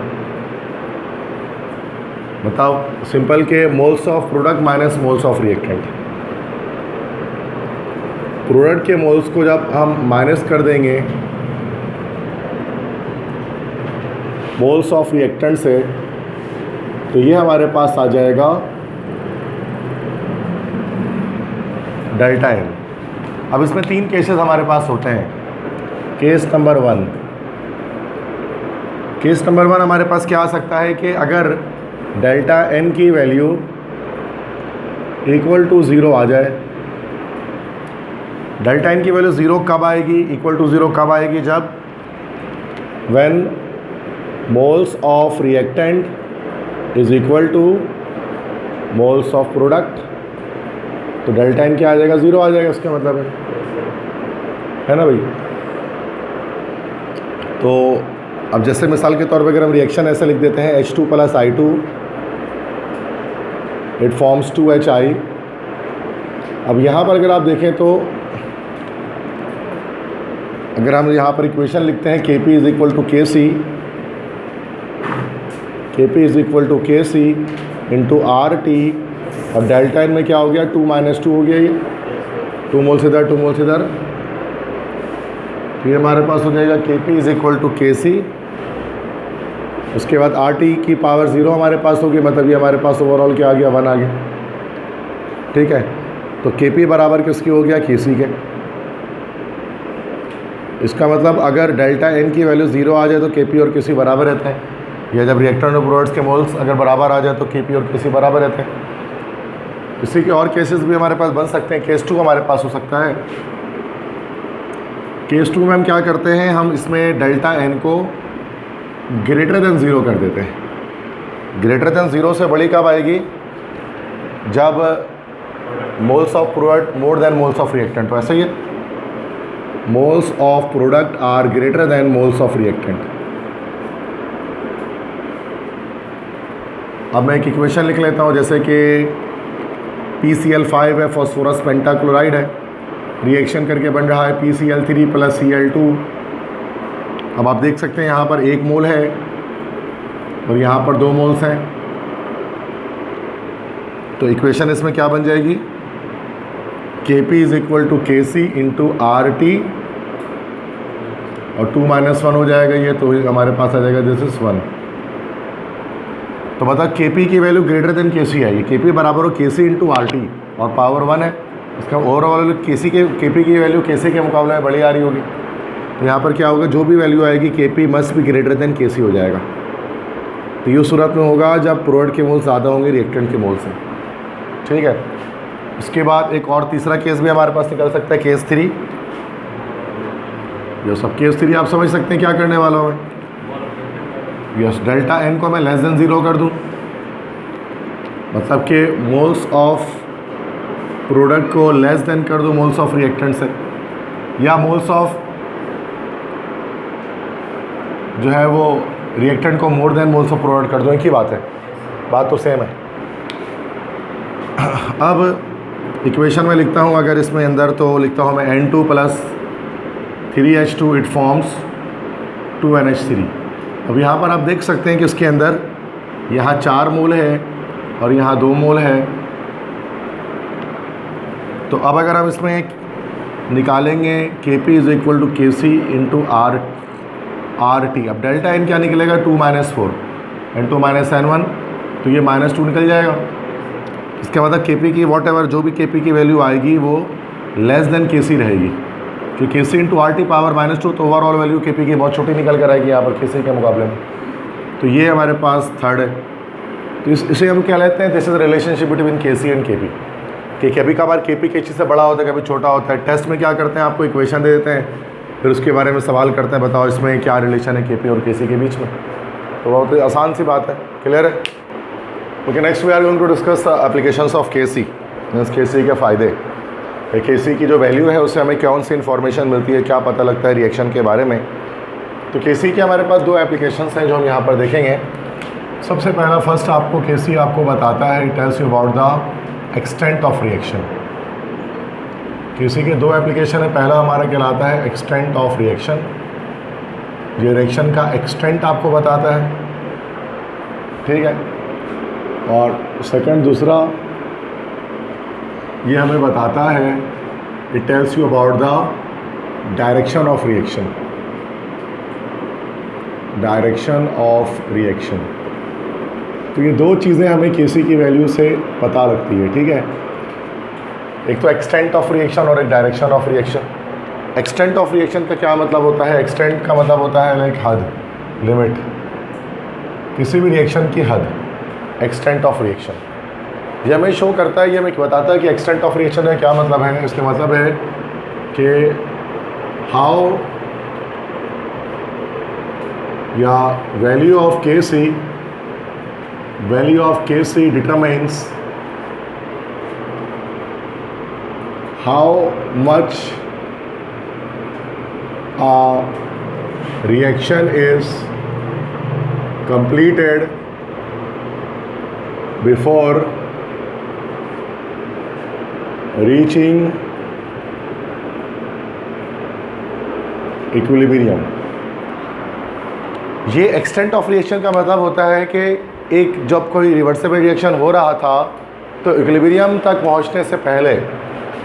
बताओ सिंपल के moles of product minus moles of reactant. Product के मोल्स को जब हम माइनस कर देंगे मोल्स ऑफ रिएक्टेंट से, तो ये हमारे पास आ जाएगा डेल्टा N। अब इसमें 3 केसेस हमारे पास होते हैं। केस नंबर 1 हमारे पास क्या आ सकता है कि अगर डेल्टा N की वैल्यू इक्वल टू 0 आ जाए। डेल्टा N की वैल्यू 0 कब आएगी, इक्वल टू 0 कब आएगी, जब when moles of reactant is equal two moles of product. तो डेल्टा N क्या आ जाएगा, 0 आ जाएगा, इसका मतलब है ना भाई। तो अब जैसे मिसाल के तौर पर अगर हम रिएक्शन ऐसे लिख देते हैं H2 plus I2 it forms 2HI। अब यहाँ पर अगर आप देखें तो अगर हम यहाँ पर इक्वेशन लिखते हैं Kp is equal to Kc, Kp is equal to Kc into RT। अब डेल्टा N में क्या हो गया, 2 माइनस 2 हो गया, ये 2 मोल्स इधर 2 मोल्स इधर। तो ये हमारे पास हो जाएगा Kp is equal to Kc, उसके बाद RT की पावर 0 हमारे पास होगी, मतलब ये हमारे पास ओवरऑल क्या आ गया, 1 आ गया। ठीक है, तो Kp बराबर किसकी हो गया, Kc के। इसका मतलब अगर डेल्टा N की वैल्यू 0 आ जाए तो Kp और Kc बराबर रहते हैं, या जब रिएक्टेंट और प्रोडक्ट्स के मोल्स अगर बराबर आ जाए तो Kp और Kc बराबर रहते हैं। इसी के और केसेस भी हमारे पास बन सकते हैं। केस 2 हमारे पास हो सकता है। केस 2 में हम क्या करते हैं, हम इसमें डेल्टा N को ग्रेटर देन 0 कर देते हैं। ग्रेटर देन 0 से बड़ी कब आएगी, जब moles of product more than moles of reactant. तो ऐसा ही है, moles of product are greater than moles of reactant. अब मैं एक इक्वेशन लिख लेता हूँ, जैसे कि PCl5 है, फॉस्फोरस पेंटाक्लोराइड है, रिएक्शन करके बन रहा है PCl3 प्लस Cl2। अब आप देख सकते हैं यहाँ पर 1 मोल है और यहाँ पर 2 मोल्स हैं। तो इक्वेशन इसमें क्या बन जाएगी, Kp is equal to Kc into RT, और 2 माइनस 1 हो जाएगा ये, तो हमारे पास आ जाएगा दिस इज 1। तो मतलब Kp की वैल्यू ग्रेटर देन Kc आएगी। Kp बराबर हो Kc इंटू RT और पावर 1 है, इसका ओवरऑल Kp की वैल्यू Kc के मुकाबले में बड़ी आ रही होगी। तो यहाँ पर क्या होगा, जो भी वैल्यू आएगी Kp मस्ट भी ग्रेटर देन Kc हो जाएगा। तो ये सूरत में होगा जब प्रोडक्ट के मोल ज़्यादा होंगे रिएक्टेंट के मोल से। ठीक है, इसके बाद एक और तीसरा केस भी हमारे पास निकल सकता है, केस 3। ये सब केस 3 आप समझ सकते हैं क्या करने वाला हूँ मैं। यस, डेल्टा N को मैं लेस देन 0 कर दूँ, मतलब कि मोल्स ऑफ प्रोडक्ट को लेस देन कर दूँ मोल्स ऑफ रिएक्टेंट से। या मोल्स ऑफ जो है वो रिएक्टेंट को मोर देन मोल्स ऑफ प्रोडक्ट कर दो, एक ही बात है, बात तो सेम है। अब इक्वेशन में लिखता हूँ अगर इसमें अंदर, तो लिखता हूँ मैं N2 + 3H2 it forms 2NH3। अब यहाँ पर आप देख सकते हैं कि उसके अंदर यहाँ 4 मोल है और यहाँ 2 मोल है। तो अब अगर हम इसमें निकालेंगे Kp = Kc × RT, अब डेल्टा N क्या निकलेगा 2 - 4 N2 - N1, तो ये -2 निकल जाएगा। इसका मतलब Kp की वॉट एवर जो भी Kp की वैल्यू आएगी वो लेस देन Kc रहेगी, जो Kc × RT पावर -2, तो ओवरऑल वैल्यू Kp की बहुत छोटी निकल कर आएगी यहाँ पर Kc के मुकाबले में। तो ये हमारे पास थर्ड है। तो इसे हम क्या लेते हैं, this is relationship between Kc and Kp, कि कभी कभार Kp Kc से बड़ा होता है, कभी छोटा होता है। टेस्ट में क्या करते हैं, आपको इक्वेशन दे देते हैं, फिर उसके बारे में सवाल करते हैं, बताओ इसमें क्या रिलेशन है Kp और Kc के बीच में। तो बहुत आसान सी बात है, क्लियर है। Okay, next we are going to discuss applications of Kc, means Kc के फ़ायदे। Kc की जो वैल्यू है उससे हमें कौन सी इन्फॉर्मेशन मिलती है, क्या पता लगता है रिएक्शन के बारे में। तो Kc के हमारे पास 2 एप्लीकेशंस हैं जो हम यहाँ पर देखेंगे। सबसे पहला फर्स्ट आपको Kc आपको बताता है, it tells you about the extent of reaction. Kc के 2 एप्लीकेशन है। पहला हमारा कहलाता है एक्सटेंट ऑफ रिएक्शन, ये रिएक्शन का एक्सटेंट आपको बताता है, ठीक है। और सेकंड दूसरा ये हमें बताता है, it tells you about the direction of reaction, direction of reaction. तो ये 2 चीज़ें हमें Kc की वैल्यू से पता लगती है, ठीक है। एक तो एक्सटेंट ऑफ रिएक्शन और एक direction of reaction. Extent of reaction का क्या मतलब होता है, एक्सटेंट का मतलब होता है लाइक हद, लिमिट, किसी भी रिएक्शन की हद, एक्सटेंट ऑफ रिएक्शन। ये हमें शो करता है, ये हमें बताता है कि एक्सटेंट ऑफ रिएक्शन है क्या मतलब है। इसका मतलब है कि हाउ या value of Kc determines how much a reaction is completed before reaching equilibrium। ये एक्सटेंट ऑफ रिएक्शन का मतलब होता है कि एक जब कोई रिवर्सिबल रिएक्शन हो रहा था तो इक्विलिब्रियम तक पहुंचने से पहले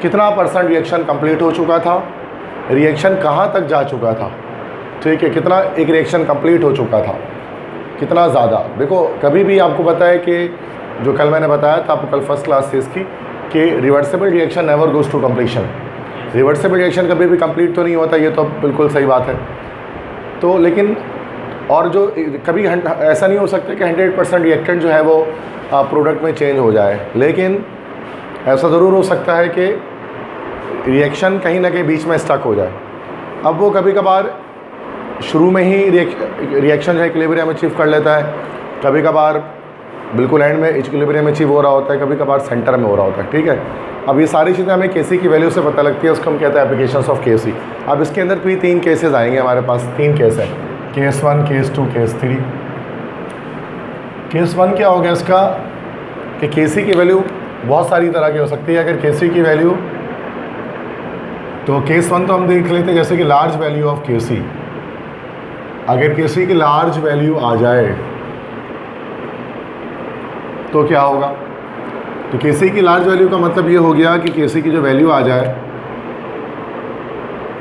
कितना % रिएक्शन कंप्लीट हो चुका था, रिएक्शन कहाँ तक जा चुका था, ठीक है, कितना एक रिएक्शन कंप्लीट हो चुका था, कितना ज़्यादा। देखो कभी भी आपको पता है कि जो कल मैंने बताया था आपको, कल फर्स्ट क्लास थी इसकी, कि reversible reaction never goes to completion. Reversible reaction कभी भी कंप्लीट तो नहीं होता, ये तो बिल्कुल सही बात है। तो लेकिन और जो कभी ऐसा नहीं हो सकता कि 100% रिएक्टेंट जो है वो प्रोडक्ट में चेंज हो जाए, लेकिन ऐसा ज़रूर हो सकता है कि रिएक्शन कहीं ना कहीं बीच में स्टक हो जाए। अब वो कभी कभार शुरू में ही रिएक्शन जो है इक्विलिब्रियम अचीव कर लेता है, कभी कभार बिल्कुल एंड में इक्विलिब्रियम अचीव हो रहा होता है, कभी कभार सेंटर में हो रहा होता है, ठीक है। अब ये सारी चीज़ें हमें Kc की वैल्यू से पता लगती है, उसको हम कहते हैं एप्लीकेशंस ऑफ Kc। अब इसके अंदर भी 3 केसेस आएंगे, हमारे पास 3 केस हैं, केस 1, केस 2, केस 3। केस 1 क्या हो गया इसका, कि Kc की वैल्यू बहुत सारी तरह की हो सकती है। अगर Kc की वैल्यू, तो केस 1 तो हम देख लेते हैं, जैसे कि लार्ज वैल्यू ऑफ Kc। अगर Kc की लार्ज वैल्यू आ जाए तो क्या होगा, तो Kc की लार्ज वैल्यू का मतलब ये हो गया कि Kc की जो वैल्यू आ जाए,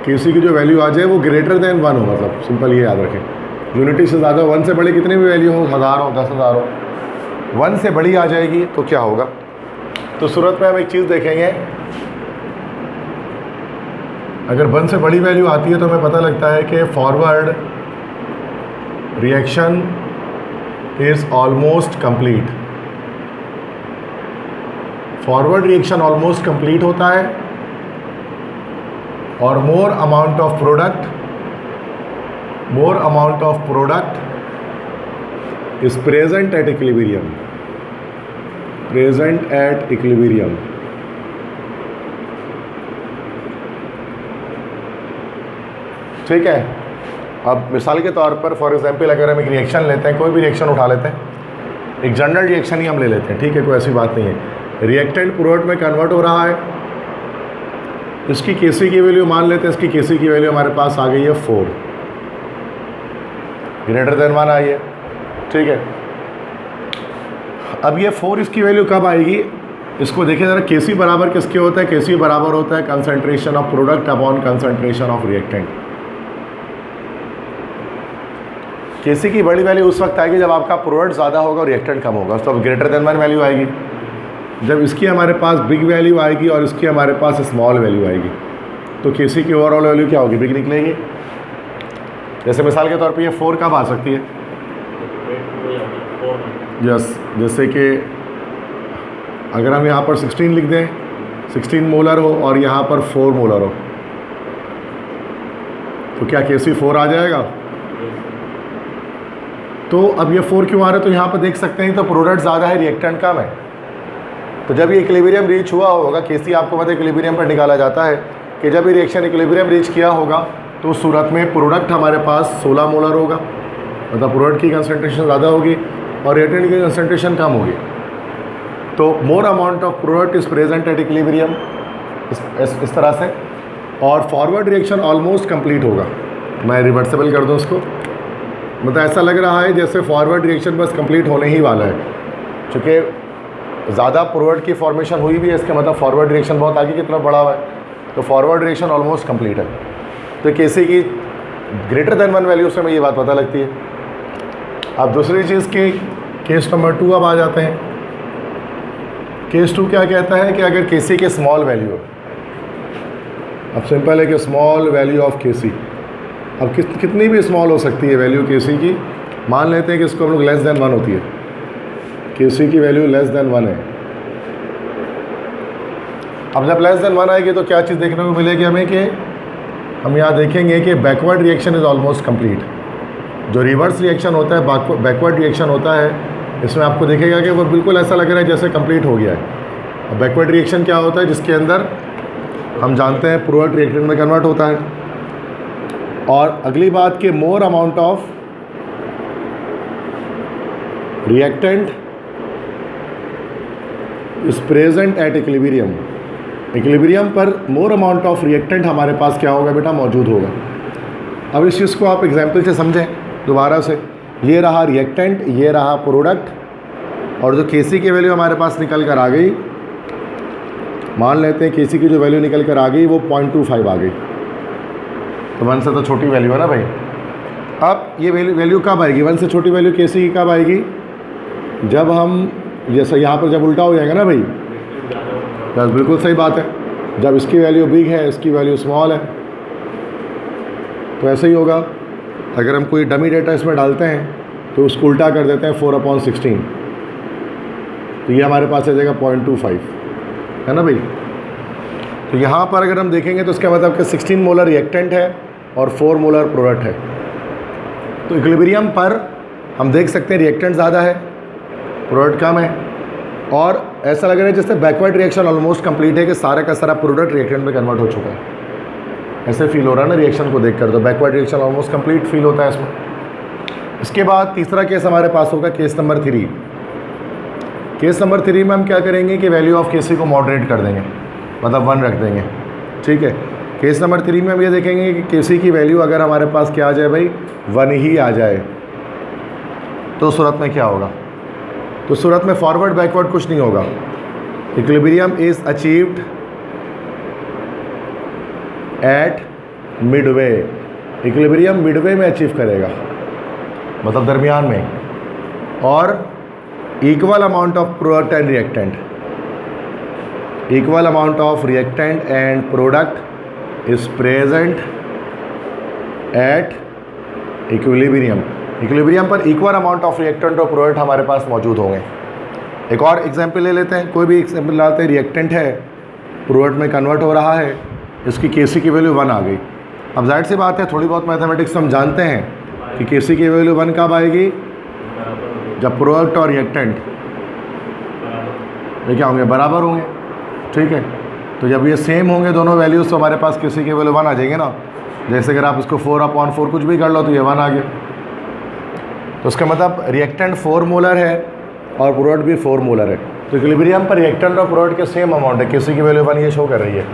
Kc की जो वैल्यू आ जाए वो ग्रेटर देन 1 हो, मतलब सिंपल ये याद रखें, यूनिटी से ज़्यादा, 1 से बड़ी कितनी भी वैल्यू हो, 1000 हो, 10,000 हो, 1 से बड़ी आ जाएगी तो क्या होगा। तो सूरत में हम एक चीज़ देखेंगे, अगर 1 से बड़ी वैल्यू आती है तो हमें पता लगता है कि forward reaction is almost complete. Forward reaction almost complete होता है और more amount of product is present at equilibrium, ठीक है। अब मिसाल के तौर पर फॉर एग्जांपल अगर हम एक रिएक्शन लेते हैं, कोई भी रिएक्शन उठा लेते हैं, एक जनरल रिएक्शन ही हम ले लेते हैं, ठीक है, कोई ऐसी बात नहीं है। रिएक्टेंट प्रोडक्ट में कन्वर्ट हो रहा है, इसकी केसी की वैल्यू मान लेते हैं, इसकी केसी की वैल्यू हमारे पास आ गई है 4, ग्रेटर देन 1 आई है, ठीक है। अब ये 4 इसकी वैल्यू कब आएगी, इसको देखिए ज़रा, केसी बराबर किसके होता है, केसी बराबर होता है concentration of product upon concentration of reactant. KC की बड़ी वैल्यू उस वक्त आएगी जब आपका प्रोडक्ट ज़्यादा होगा और रिएक्टेंट कम होगा, तो अब ग्रेटर देन 1 वैल्यू आएगी। जब इसकी हमारे पास बिग वैल्यू आएगी और इसकी हमारे पास स्मॉल वैल्यू आएगी, तो केसी की ओवरऑल वैल्यू क्या होगी, बिग निकलेगी। जैसे मिसाल के तौर पे ये 4 कब आ सकती है, जैसे कि अगर हम यहाँ पर 16 लिख दें, 16 मोलर हो और यहाँ पर 4 मोलर हो, तो क्या केसी 4 आ जाएगा। तो अब ये 4 क्यों आ रहा है, तो यहाँ पर देख सकते हैं तो प्रोडक्ट ज़्यादा है, रिएक्टेंट कम है। तो जब ये इक्विलिब्रियम रीच हुआ होगा, केसी आपको पता है इक्विलिब्रियम पर निकाला जाता है कि जब ये रिएक्शन इक्विलिब्रियम रीच किया होगा तो उस सूरत में प्रोडक्ट हमारे पास 16 मोलर होगा, मतलब प्रोडक्ट की कंसंट्रेशन ज़्यादा होगी और रिएक्टेंट की कंसंट्रेशन कम होगी। तो more amount of product is present at equilibrium, इस तरह से। और फॉरवर्ड रिएक्शन ऑलमोस्ट कंप्लीट होगा। मैं रिवर्सिबल कर दूँ उसको, मतलब ऐसा लग रहा है जैसे फॉरवर्ड रिएक्शन बस कंप्लीट होने ही वाला है, चूँकि ज़्यादा प्रोडक्ट की फॉर्मेशन हुई भी है, इसका मतलब फॉरवर्ड रिएक्शन बहुत आगे की तरफ बढ़ा हुआ है, तो फॉरवर्ड रिएक्शन ऑलमोस्ट कंप्लीट है। तो केसी की ग्रेटर देन 1 वैल्यू से हमें ये बात पता लगती है। अब दूसरी चीज़ के केस नंबर 2 अब आ जाते हैं। केस 2 क्या कहता है कि अगर केसी के स्मॉल वैल्यू, अब सिंपल है कि स्मॉल वैल्यू ऑफ केसी, अब कितनी भी स्मॉल हो सकती है वैल्यू केसी की, मान लेते हैं कि इसको हम लोग लेस देन 1 होती है, केसी की वैल्यू लेस देन 1 है। अब जब लेस देन 1 आएगी तो क्या चीज़ देखने को मिलेगी हमें कि हम यहाँ देखेंगे कि backward reaction is almost complete. जो रिवर्स रिएक्शन होता है, बैकवर्ड रिएक्शन होता है, इसमें आपको देखेगा कि वो बिल्कुल ऐसा लग रहा है जैसे कंप्लीट हो गया है। अब बैकवर्ड रिएक्शन क्या होता है, जिसके अंदर हम जानते हैं प्रोडक्ट रिएक्टेंट में कन्वर्ट होता है। और अगली बात कि more amount of reactant is present at equilibrium. Equilibrium पर मोर अमाउंट ऑफ रिएक्टेंट हमारे पास क्या होगा बेटा, मौजूद होगा। अब इस चीज़ को आप एग्जाम्पल से समझें दोबारा से। ये रहा रिएक्टेंट, ये रहा प्रोडक्ट, और जो केसी की वैल्यू हमारे पास निकल कर आ गई, मान लेते हैं केसी की जो वैल्यू निकल कर आ गई वो 0.25 आ गई, तो 1 से तो छोटी वैल्यू है ना भाई। अब ये वैल्यू कब आएगी, 1 से छोटी वैल्यू केसी की कब आएगी, जब हम जैसे यहाँ पर जब उल्टा हो जाएगा ना भाई, बस बिल्कुल सही बात है, जब इसकी वैल्यू बिग है, इसकी वैल्यू स्मॉल है, तो ऐसे ही होगा। अगर हम कोई डमी डेटा इसमें डालते हैं तो उसको उल्टा कर देते हैं 4/16, तो ये हमारे पास आ जाएगा 0.25, है ना भाई। तो यहाँ पर अगर हम देखेंगे तो इसका मतलब कि 16 मोलर रिएक्टेंट है और 4 मोलर प्रोडक्ट है। तो इक्विलिब्रियम पर हम देख सकते हैं रिएक्टेंट ज़्यादा है, प्रोडक्ट कम है, और ऐसा लग रहा है जैसे बैकवर्ड रिएक्शन ऑलमोस्ट कंप्लीट है कि सारा का सारा प्रोडक्ट रिएक्टेंट में कन्वर्ट हो चुका है। ऐसे फील हो रहा है ना रिएक्शन को देखकर, तो backward reaction almost complete feel होता है इसमें। इसके बाद तीसरा केस हमारे पास होगा केस नंबर 3। केस नंबर 3 में हम क्या करेंगे कि वैल्यू ऑफ केसी को मॉडरेट कर देंगे, मतलब 1 रख देंगे, ठीक है। केस नंबर 3 में हम ये देखेंगे कि केसी की वैल्यू अगर हमारे पास क्या आ जाए भाई, 1 ही आ जाए, तो सूरत में क्या होगा, तो सूरत में फॉरवर्ड बैकवर्ड कुछ नहीं होगा। Equilibrium is achieved at midway. Equilibrium midway में अचीव करेगा, मतलब दरमियान में, और equal amount of product and reactant, equal amount of reactant and product is present at equilibrium. Equilibrium पर इक्वल अमाउंट ऑफ रिएक्टेंट और प्रोडक्ट हमारे पास मौजूद होंगे। एक और एग्जांपल ले लेते हैं, कोई भी एग्जांपल लाते हैं, रिएक्टेंट है, प्रोडक्ट में कन्वर्ट हो रहा है, इसकी केसी की वैल्यू 1 आ गई। अब जाहिर सी बात है, थोड़ी बहुत मैथमेटिक्स हम जानते हैं कि केसी की वैल्यू 1 कब आएगी, जब प्रोडक्ट और रिएक्टेंट ये क्या होंगे, बराबर होंगे, ठीक है। तो जब ये सेम होंगे दोनों वैल्यूज़, तो हमारे पास केसी की वैल्यू 1 आ जाएंगे ना। जैसे अगर आप इसको 4/4 कुछ भी कर लो तो ये 1 आ गया। तो उसका मतलब रिएक्टेंट 4 मोलर है और प्रोडक्ट भी 4 मोलर है। तो इक्विलिब्रियम पर रिएक्टेंट और प्रोडक्ट के सेम अमाउंट है, किसी की वैल्यू 1 ये शो कर रही है।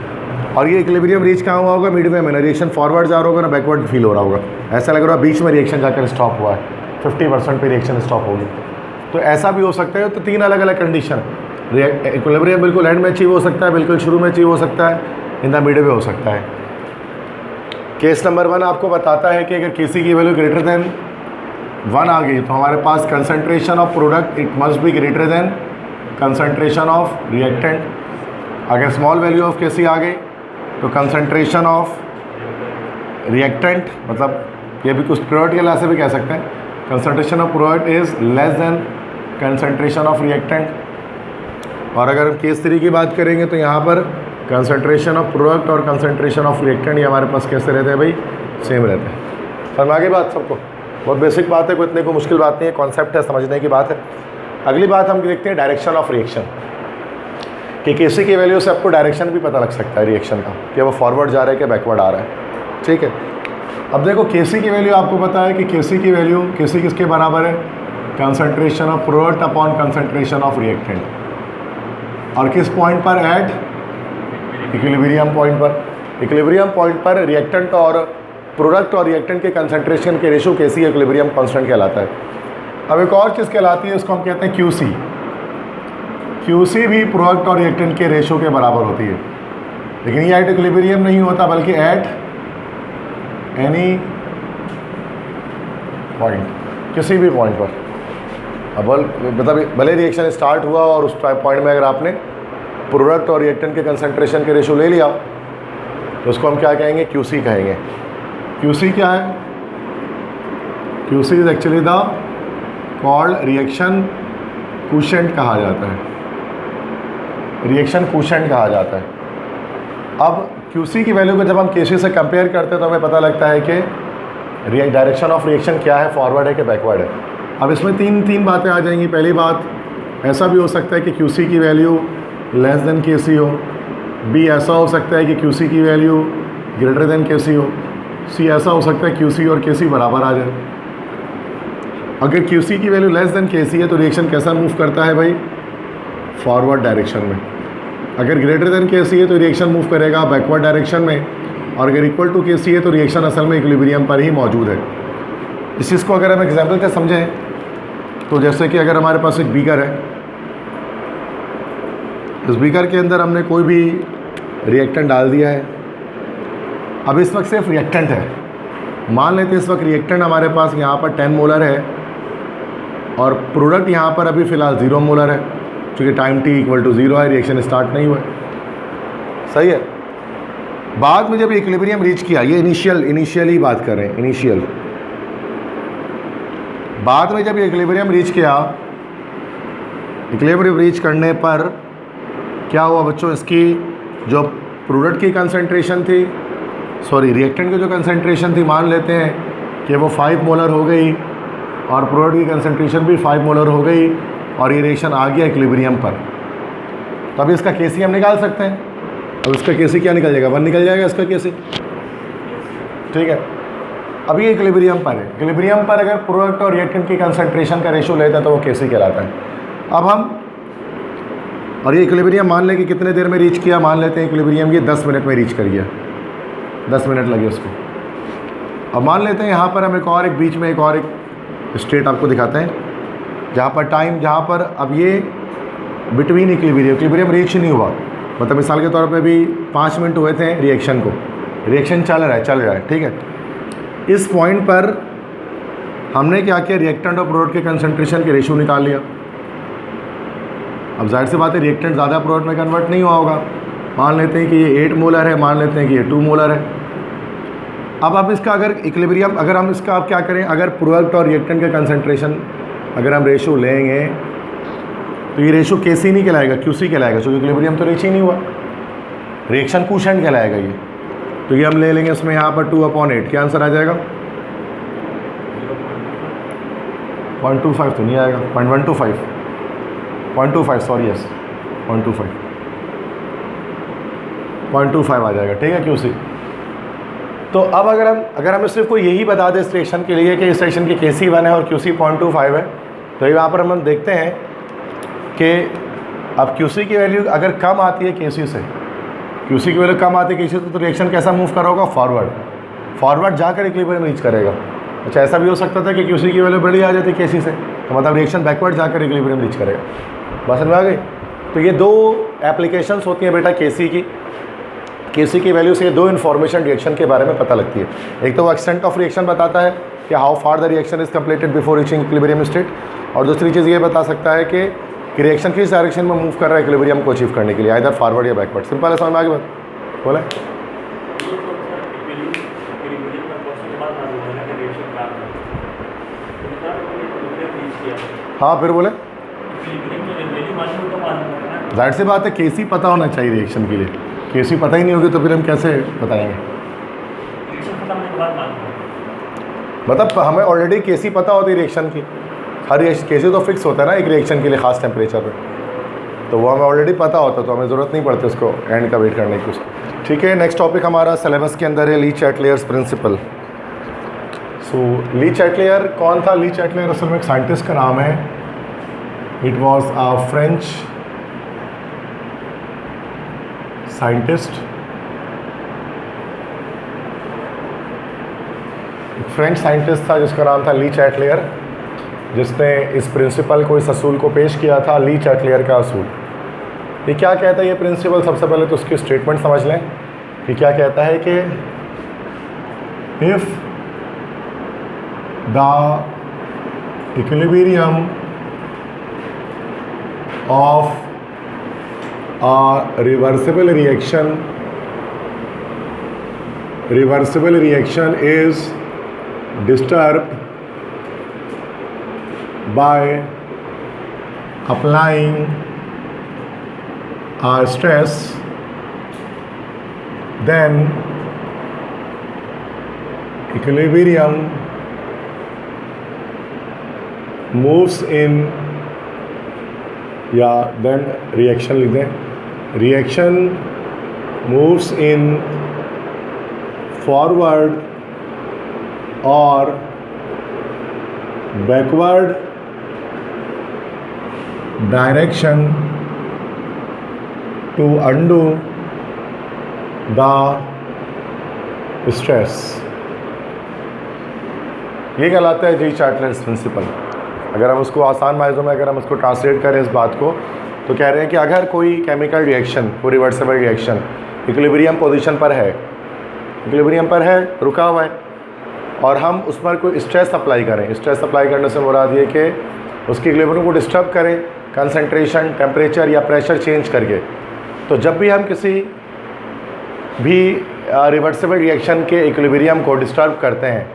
और ये इक्विलिब्रियम रीच कहाँ हुआ होगा? मिडवे में ना रिएक्शन फॉरवर्ड जा रहा होगा ना बैकवर्ड फील हो रहा होगा। ऐसा लग रहा है बीच में रिएक्शन जाकर स्टॉप हुआ है, 50% पे रिएक्शन स्टॉप होगी। तो ऐसा भी हो सकता है। तो 3 अलग अलग कंडीशन, इक्विलिब्रियम बिल्कुल एंड में अचीव हो सकता है, बिल्कुल शुरू में अचीव हो सकता है, इन द मिडवे हो सकता है। केस नंबर 1 आपको बताता है कि अगर किसी की वैल्यू ग्रेटर देन 1 आ गई तो हमारे पास concentration of product it must be greater than concentration of reactant. अगर स्मॉल वैल्यू ऑफ केसी आ गई तो कंसंट्रेशन ऑफ रिएक्टेंट, मतलब ये भी कुछ प्रोडक्ट के लिहाज से भी कह सकते हैं, concentration of product is less than concentration of reactant. और अगर हम केस 3 की बात करेंगे तो यहाँ पर कंसंट्रेशन ऑफ प्रोडक्ट और कंसंट्रेशन ऑफ रिएक्टेंट ये हमारे पास कैसे रहते हैं भाई? सेम रहते हैं। समझ आगे बात सबको? बहुत बेसिक बात है, कोई इतने को मुश्किल बात नहीं है, कॉन्सेप्ट है, समझने की बात है। अगली बात हम देखते हैं डायरेक्शन ऑफ रिएक्शन, कि केसी की वैल्यू से आपको डायरेक्शन भी पता लग सकता है रिएक्शन का, कि वो फॉरवर्ड जा रहा है कि बैकवर्ड आ रहा है। ठीक है, अब देखो केसी की वैल्यू आपको पता है कि केसी की वैल्यू, केसी किसके बराबर है? Concentration of product upon concentration of reactant. और किस पॉइंट पर? एट इक्विलिब्रियम पॉइंट पर। इक्विलिब्रियम पॉइंट पर रिएक्टेंट और प्रोडक्ट और रिएक्टेंट के कंसंट्रेशन के रेशो केसी इक्विलिब्रियम कांस्टेंट कहलाता है। अब एक और चीज़ कहलाती है, उसको हम कहते हैं क्यूसी। क्यूसी भी प्रोडक्ट और रिएक्टेंट के रेशो के बराबर होती है, लेकिन ये एट इक्विलिब्रियम नहीं होता बल्कि एट एनी पॉइंट, किसी भी पॉइंट पर। अब मतलब भले रिएक्शन स्टार्ट हुआ और उस पॉइंट में अगर आपने प्रोडक्ट और रिएक्टेंट के कंसंट्रेशन के रेशो ले लिया तो उसको हम क्या कहेंगे? क्यूसी कहेंगे। क्यूसी क्या है? QC is actually the called reaction quotient कहा जाता है, रिएक्शन क्वोशिएंट कहा जाता है। अब क्यूसी की वैल्यू को जब हम केसी से कंपेयर करते हैं तो हमें पता लगता है कि डायरेक्शन ऑफ रिएक्शन क्या है, फॉरवर्ड है कि बैकवर्ड है। अब इसमें तीन बातें आ जाएंगी। पहली बात, ऐसा भी हो सकता है कि क्यूसी की वैल्यू लेस देन केसी हो। बी, ऐसा हो सकता है कि क्यूसी की वैल्यू ग्रेटर देन केसी हो। सी, ऐसा हो सकता है क्यूसी और केसी बराबर आ जाए। अगर क्यूसी की वैल्यू लेस देन केसी है तो रिएक्शन कैसा मूव करता है भाई? फॉरवर्ड डायरेक्शन में। अगर ग्रेटर देन केसी है तो रिएक्शन मूव करेगा बैकवर्ड डायरेक्शन में। और अगर इक्वल टू केसी है तो रिएक्शन असल में इक्विलिब्रियम पर ही मौजूद है। इस चीज़ को अगर हम एग्जाम्पल से समझें तो जैसे कि अगर हमारे पास एक बीकर है, इस बीकर के अंदर हमने कोई भी रिएक्टेंट डाल दिया है। अब इस वक्त सिर्फ रिएक्टेंट है, मान लेते हैं इस वक्त रिएक्टेंट हमारे पास यहाँ पर 10 मोलर है और प्रोडक्ट यहाँ पर अभी फ़िलहाल 0 मोलर है, क्योंकि टाइम t = 0 है, रिएक्शन स्टार्ट नहीं हुआ है। सही है। बाद में जब इक्विलिब्रियम रीच किया, ये इनिशियली बात कर रहे हैं, इनिशियल। बाद में जब इक्विलिब्रियम रीच किया, इक्विलिब्रियम रीच करने पर क्या हुआ बच्चों? इसकी जो प्रोडक्ट की कंसंट्रेशन थी, सॉरी रिएक्टेंट की जो कंसंट्रेशन थी, मान लेते हैं कि वो 5 मोलर हो गई और प्रोडक्ट की कंसंट्रेशन भी 5 मोलर हो गई और ये रिएक्शन आ गया इक्विलिब्रियम पर। तो अभी इसका केसी हम निकाल सकते हैं। अब इसका केसी क्या निकल जाएगा? 1 निकल जाएगा इसका केसी। ठीक है, अभी इक्विलिब्रियम पर है। इक्विलिब्रियम पर अगर प्रोडक्ट और रिएक्टेंट की कंसंट्रेशन का रेशो लेता है तो वो केसी कहलाता है। अब हम, और ये इक्विलिब्रियम मान लें कि कितने देर में रीच किया? मान लेते हैं इक्विलिब्रियम ये 10 मिनट में रीच कर गया, 10 मिनट लगे उसको। अब मान लेते हैं यहाँ पर हम एक बीच में एक स्टेट आपको दिखाते हैं जहाँ पर टाइम, जहाँ पर अब ये बिटवीन इक्विलिब्रियम रीच नहीं हुआ, मतलब मिसाल के तौर पे भी 5 मिनट हुए थे रिएक्शन को, रिएक्शन चल रहा है, ठीक है। इस पॉइंट पर हमने क्या किया? रिएक्टेंट और प्रोडक्ट के कंसंट्रेशन के रेशो निकाल लिया। अब जाहिर सी बात है रिएक्टेंट ज़्यादा प्रोडक्ट में कन्वर्ट नहीं हुआ होगा। मान लेते हैं कि ये 8 मोलर है, मान लेते हैं कि ये 2 मोलर है। अब आप इसका अगर इक्विलिब्रियम, अगर हम इसका आप क्या करें, अगर प्रोडक्ट और रिएक्टेंट का कंसंट्रेशन अगर हम रेशो लेंगे तो ये रेशो केसी नहीं कहलाएगा, क्यूसी कहलाएगा, क्योंकि इक्विलिब्रियम तो रीच ही नहीं हुआ। रिएक्शन क्वोशिएंट कहलाएगा ये। तो ये हम ले लेंगे इसमें यहाँ पर 2/8, क्या आंसर आ जाएगा? 0.25 तो नहीं आएगा, 0.25 सॉरी, यस 0.25 आ जाएगा, ठीक है क्यूसी। तो अब अगर हम सिर्फ को यही बता दें इस रिएक्शन के लिए कि इस रिएक्शन की Kc1 है और Qc 0.25 है, तो यहाँ पर हम देखते हैं कि अब Qc की वैल्यू अगर कम आती है Kc से, Qc की वैल्यू कम आती है Kc से, तो रिएक्शन कैसा मूव कर होगा? फॉरवर्ड जाकर इक्विलिब्रियम रीच करेगा। अच्छा, ऐसा भी हो सकता था कि Qc की वैल्यू बड़ी आ जाती Kc से, तो मतलब रिएक्शन बैकवर्ड जाकर इक्विलिब्रियम रीच करेगा। बस समझ में आ गई? तो ये दो एप्लीकेशंस होती हैं बेटा Kc की वैल्यू से ये दो इन्फॉर्मेशन रिएक्शन के बारे में पता लगती है। एक तो वो एक्सटेंट ऑफ रिएक्शन बताता है कि how far the reaction is completed before reaching equilibrium state, और दूसरी चीज़ ये बता सकता है कि रिएक्शन किस डायरेक्शन में मूव कर रहा है इक्विलिब्रियम को अचीव करने के लिए, आइदर फॉरवर्ड या बैकवर्ड। सिंपल है, समझ में आगे बात? बोले हाँ, फिर बोले जाहिर सी बात है Kc पता होना चाहिए रिएक्शन के लिए। Kc पता ही नहीं होगी तो फिर हम कैसे बताएंगे? मतलब हमें ऑलरेडी Kc पता होती है रिएक्शन की, हर रिएक्शन Kc तो फिक्स होता है ना एक रिएक्शन के लिए ख़ास टेम्परेचर पे, तो वो हमें ऑलरेडी पता होता है, तो हमें ज़रूरत नहीं पड़ती उसको एंड का वेट करने की उसको। ठीक है, नेक्स्ट टॉपिक हमारा सिलेबस के अंदर है ली चैटलेयर्स प्रिंसिपल। सो ली चैटलेयर कौन था? ली चैटलेयर असल में एक साइंटिस्ट का नाम है। It was a French scientist, French scientist था जिसका नाम था ली चैटलेयर, जिसने इस प्रिंसिपल को, इस असूल को पेश किया था, ली चैटलेयर का असूल। ये क्या कहता है ये प्रिंसिपल? सबसे पहले तो उसकी स्टेटमेंट समझ लें कि क्या कहता है कि if the equilibrium of a reversible reaction is disturbed by applying a stress, then equilibrium moves in, या then reaction लिख दें, reaction moves in forward or backward direction to undo the stress। ये कहलाता है जी चैटलर्स प्रिंसिपल। अगर हम उसको आसान मायनों में अगर हम उसको ट्रांसलेट करें इस बात को, तो कह रहे हैं कि अगर कोई केमिकल रिएक्शन, कोई रिवर्सिबल रिएक्शन इक्विलिब्रियम पोजीशन पर है, रुका हुआ है, और हम उस पर कोई स्ट्रेस अप्लाई करें, स्ट्रेस अप्लाई करने से मुराद ये कि उसकी इक्विलिब्रियम को डिस्टर्ब करें कंसंट्रेशन, टेम्परेचर या प्रेशर चेंज करके, तो जब भी हम किसी भी रिवर्सिबल रिएक्शन के इक्विलिब्रियम को डिस्टर्ब करते हैं,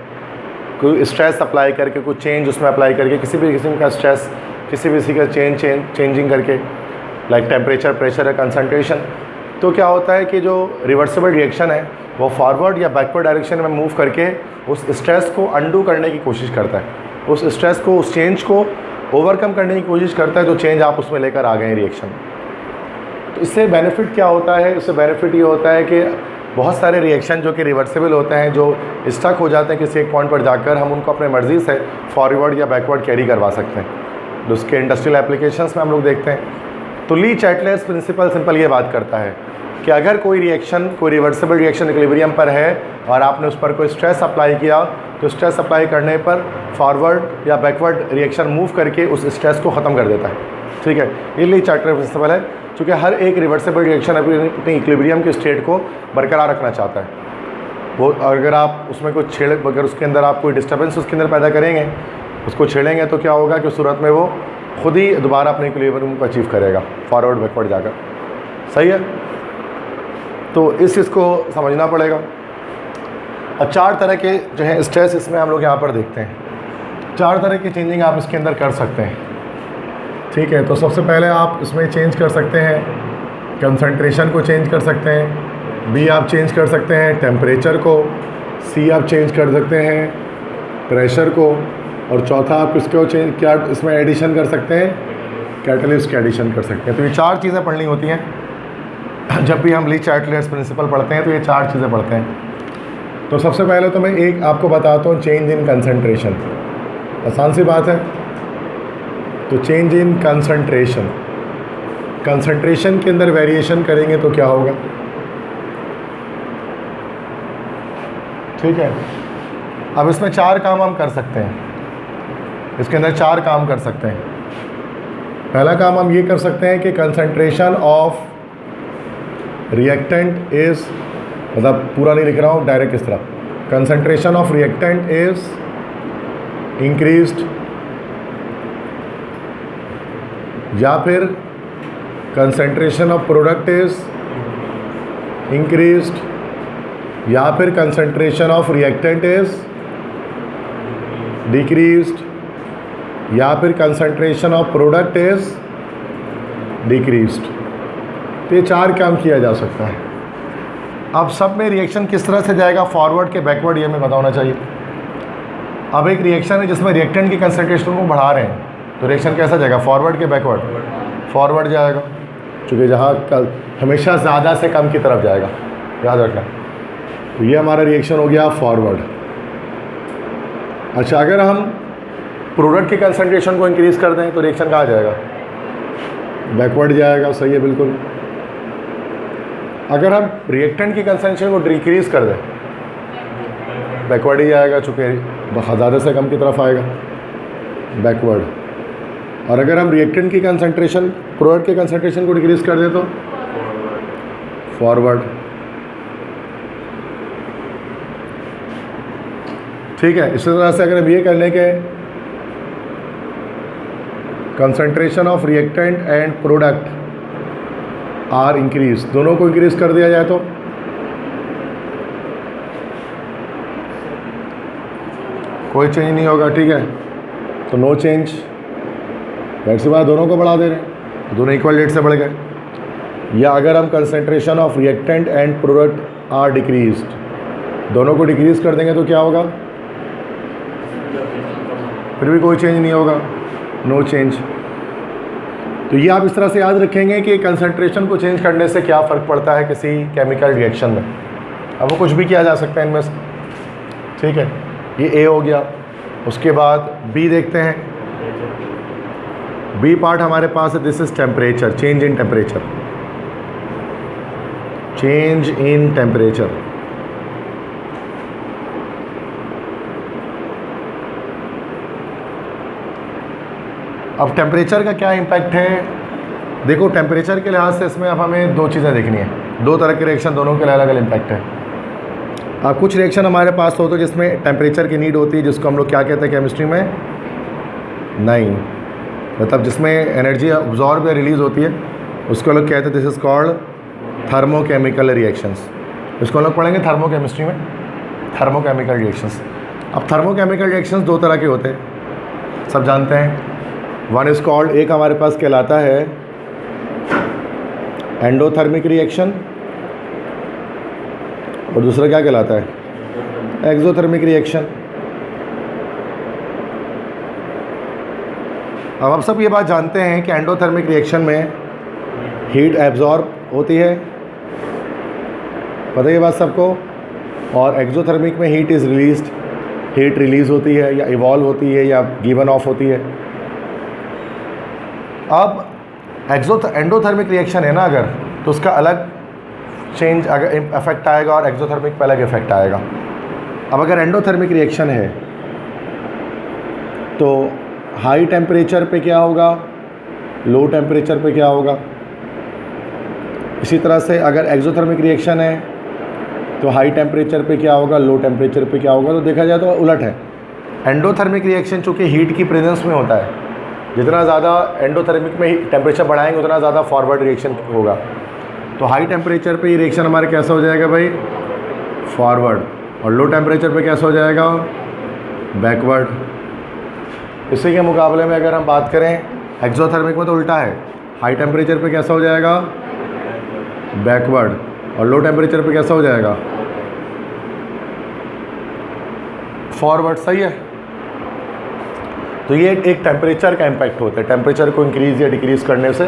कोई स्ट्रेस अप्लाई करके, कोई चेंज उसमें अप्लाई करके, किसी भी किस्म का स्ट्रेस, किसी भी का चेंजिंग करके, लाइक टेम्परेचर, प्रेशर या कंसंट्रेशन, तो क्या होता है कि जो रिवर्सिबल रिएक्शन है वो फॉरवर्ड या बैकवर्ड डायरेक्शन में मूव करके उस स्ट्रेस को अंडू करने की कोशिश करता है, उस स्ट्रेस को, उस चेंज को ओवरकम करने की कोशिश करता है जो चेंज आप उसमें लेकर आ गए हैं रिएक्शन। तो इससे बेनिफिट क्या होता है? इससे बेनिफिट ये होता है कि बहुत सारे रिएक्शन जो कि रिवर्सिबल होते हैं, जो स्टक हो जाते हैं किसी एक पॉइंट पर जाकर, हम उनको अपने मर्ज़ी से फॉरवर्ड या बैकवर्ड कैरी करवा सकते हैं, जो उसके इंडस्ट्रियल एप्लीकेशंस में हम लोग देखते हैं। तो ली चैटलर्स प्रिंसिपल सिंपल ये बात करता है कि अगर कोई रिएक्शन, कोई रिवर्सिबल रिएक्शन इक्विलिब्रियम पर है और आपने उस पर कोई स्ट्रेस अप्लाई किया, तो स्ट्रेस अप्लाई करने पर फॉरवर्ड या बैकवर्ड रिएक्शन मूव करके उस स्ट्रेस को ख़त्म कर देता है। ठीक है, ये ली चैटलर्स प्रिंसिपल है, क्योंकि हर एक रिवर्सिबल रिएक्शन अपनी इक्विलिब्रियम के स्टेट को बरकरार रखना चाहता है। वो अगर आप उसमें कोई अगर उसके अंदर आप कोई डिस्टर्बेंस उसके अंदर पैदा करेंगे, उसको छेड़ेंगे, तो क्या होगा कि उस सूरत में वो खुद ही दोबारा अपने इक्विलिब्रियम को अचीव करेगा फॉरवर्ड बैकवर्ड जाकर। सही है, तो इस चीज़ को समझना पड़ेगा। अब 4 तरह के जो है स्ट्रेस इसमें हम लोग यहाँ पर देखते हैं। 4 तरह की चेंजिंग आप इसके अंदर कर सकते हैं। ठीक है, तो सबसे पहले आप इसमें चेंज कर सकते हैं कंसंट्रेशन को, चेंज कर सकते हैं, बी आप चेंज कर सकते हैं टेम्परेचर को, सी आप चेंज कर सकते हैं प्रेशर को, और चौथा आप किसको चेंज, क्या इसमें एडिशन कर सकते हैं, कैटलिस्ट की एडिशन कर सकते हैं। तो ये 4 चीज़ें पढ़नी होती हैं जब भी हम ली चैटलर्स प्रिंसिपल पढ़ते हैं, तो ये 4 चीज़ें पढ़ते हैं। तो सबसे पहले तो मैं एक आपको बताता हूँ चेंज इन कंसंट्रेशन, आसान सी बात है। तो चेंज इन कंसंट्रेशन, कंसंट्रेशन के अंदर वेरिएशन करेंगे तो क्या होगा, ठीक है। अब इसमें 4 काम हम कर सकते हैं, इसके अंदर 4 काम कर सकते हैं। पहला काम हम ये कर सकते हैं कि कंसंट्रेशन ऑफ रिएक्टेंट इज़, मतलब पूरा नहीं लिख रहा हूँ, डायरेक्ट इस तरह, concentration of reactant is increased, या फिर concentration of product is increased, या फिर concentration of reactant is decreased, या फिर concentration of product is decreased. तो ये 4 काम किया जा सकता है। अब सब में रिएक्शन किस तरह से जाएगा, फॉरवर्ड के बैकवर्ड, ये हमें पता होना चाहिए। अब एक रिएक्शन है जिसमें रिएक्टेंट की कंसंट्रेशन को बढ़ा रहे हैं, तो रिएक्शन कैसा जाएगा, फॉरवर्ड के बैकवर्ड, फॉरवर्ड जाएगा, क्योंकि जहाँ हमेशा ज़्यादा से कम की तरफ जाएगा, याद रखना। तो ये हमारा रिएक्शन हो गया फॉरवर्ड। अच्छा, अगर हम प्रोडक्ट की कंसंट्रेशन को इंक्रीज़ कर दें तो रिएक्शन कहाँ जाएगा, बैकवर्ड जाएगा, सही है बिल्कुल। अगर हम रिएक्टेंट की कंसंट्रेशन को डिक्रीज़ कर दें, बैकवर्ड ही जाएगा, चूँकि ज़्यादा से कम की तरफ आएगा, बैकवर्ड। और अगर हम रिएक्टेंट की कंसंट्रेशन, प्रोडक्ट के कंसंट्रेशन को डिक्रीज़ कर दें तो फॉरवर्ड, ठीक है। इसी तरह से अगर हम ये कर लें कि concentration of reactant and product are increase, दोनों को इंक्रीज कर दिया जाए तो कोई चेंज नहीं होगा, ठीक है। तो नो चेंज, वैसे बात दोनों को बढ़ा दे रहे हैं, दोनों इक्वल रेट से बढ़ गए। या अगर हम concentration of reactant and product are decreased, दोनों को डिक्रीज कर देंगे तो क्या होगा, फिर भी कोई चेंज नहीं होगा, नो चेंज। तो ये आप इस तरह से याद रखेंगे कि कंसंट्रेशन को चेंज करने से क्या फ़र्क पड़ता है किसी केमिकल रिएक्शन में। अब वो कुछ भी किया जा सकता है इनमें से, ठीक है। ये ए हो गया। उसके बाद बी देखते हैं। बी पार्ट हमारे पास है, this is temperature, change in temperature, change in temperature. अब टेम्परेचर का क्या इम्पैक्ट है, देखो टेम्परेचर के लिहाज से इसमें अब हमें 2 चीज़ें देखनी है, 2 तरह के रिएक्शन, दोनों के अलग अलग इम्पैक्ट है। अब कुछ रिएक्शन हमारे पास होते हैं जिसमें टेम्परेचर की नीड होती है, जिसको हम लोग क्या कहते हैं केमिस्ट्री में, नहीं, मतलब जिसमें एनर्जी अब्जॉर्ब या रिलीज़ होती है, उसको लोग कहते हैं this is called thermochemical reactions. इसको हम लोग पढ़ेंगे थर्मोकेमिस्ट्री में, थर्मोकेमिकल रिएक्शंस। अब थर्मोकेमिकल रिएक्शंस 2 तरह के होते हैं, सब जानते हैं। वन इज़ कॉल्ड, एक हमारे पास कहलाता है एंडोथर्मिक रिएक्शन, और दूसरा क्या कहलाता है, एक्सोथर्मिक रिएक्शन। अब आप सब ये बात जानते हैं कि एंडोथर्मिक रिएक्शन में हीट एब्जॉर्ब होती है, पता है ये बात सबको, और एक्सोथर्मिक में heat is released, heat release होती है या इवॉल्व होती है या गिवन ऑफ होती है। अब एंडोथर्मिक रिएक्शन है ना अगर, तो उसका अलग चेंज अगर इफेक्ट आएगा और एक्सोथर्मिक पे अलग इफेक्ट आएगा। अब अगर एंडोथर्मिक रिएक्शन है तो हाई टेम्परेचर पे क्या होगा, लो टेम्परेचर पे क्या होगा। इसी तरह से अगर एक्सोथर्मिक रिएक्शन है तो हाई टेम्परेचर पे क्या होगा, लो टेम्परेचर पे क्या होगा। तो देखा जाए तो उलट है। एंडोथर्मिक रिएक्शन चूँकि हीट की प्रेजेंस में होता है, जितना ज़्यादा एंडोथर्मिक में टेम्परेचर बढ़ाएंगे उतना ज़्यादा फॉरवर्ड रिएक्शन होगा। तो हाई टेम्परेचर पे ये रिएक्शन हमारे कैसा हो जाएगा भाई, फॉरवर्ड, और लो टेम्परेचर पे कैसा हो जाएगा, बैकवर्ड। इसी के मुकाबले में अगर हम बात करें एक्सोथर्मिक में तो उल्टा है, हाई टेम्परेचर पे कैसा हो जाएगा, बैकवर्ड, और लो टेम्परेचर पे कैसा हो जाएगा, फॉरवर्ड। सही है। तो ये एक टेम्परेचर का इम्पैक्ट होता है, टेम्परेचर को इंक्रीज़ या डिक्रीज़ करने से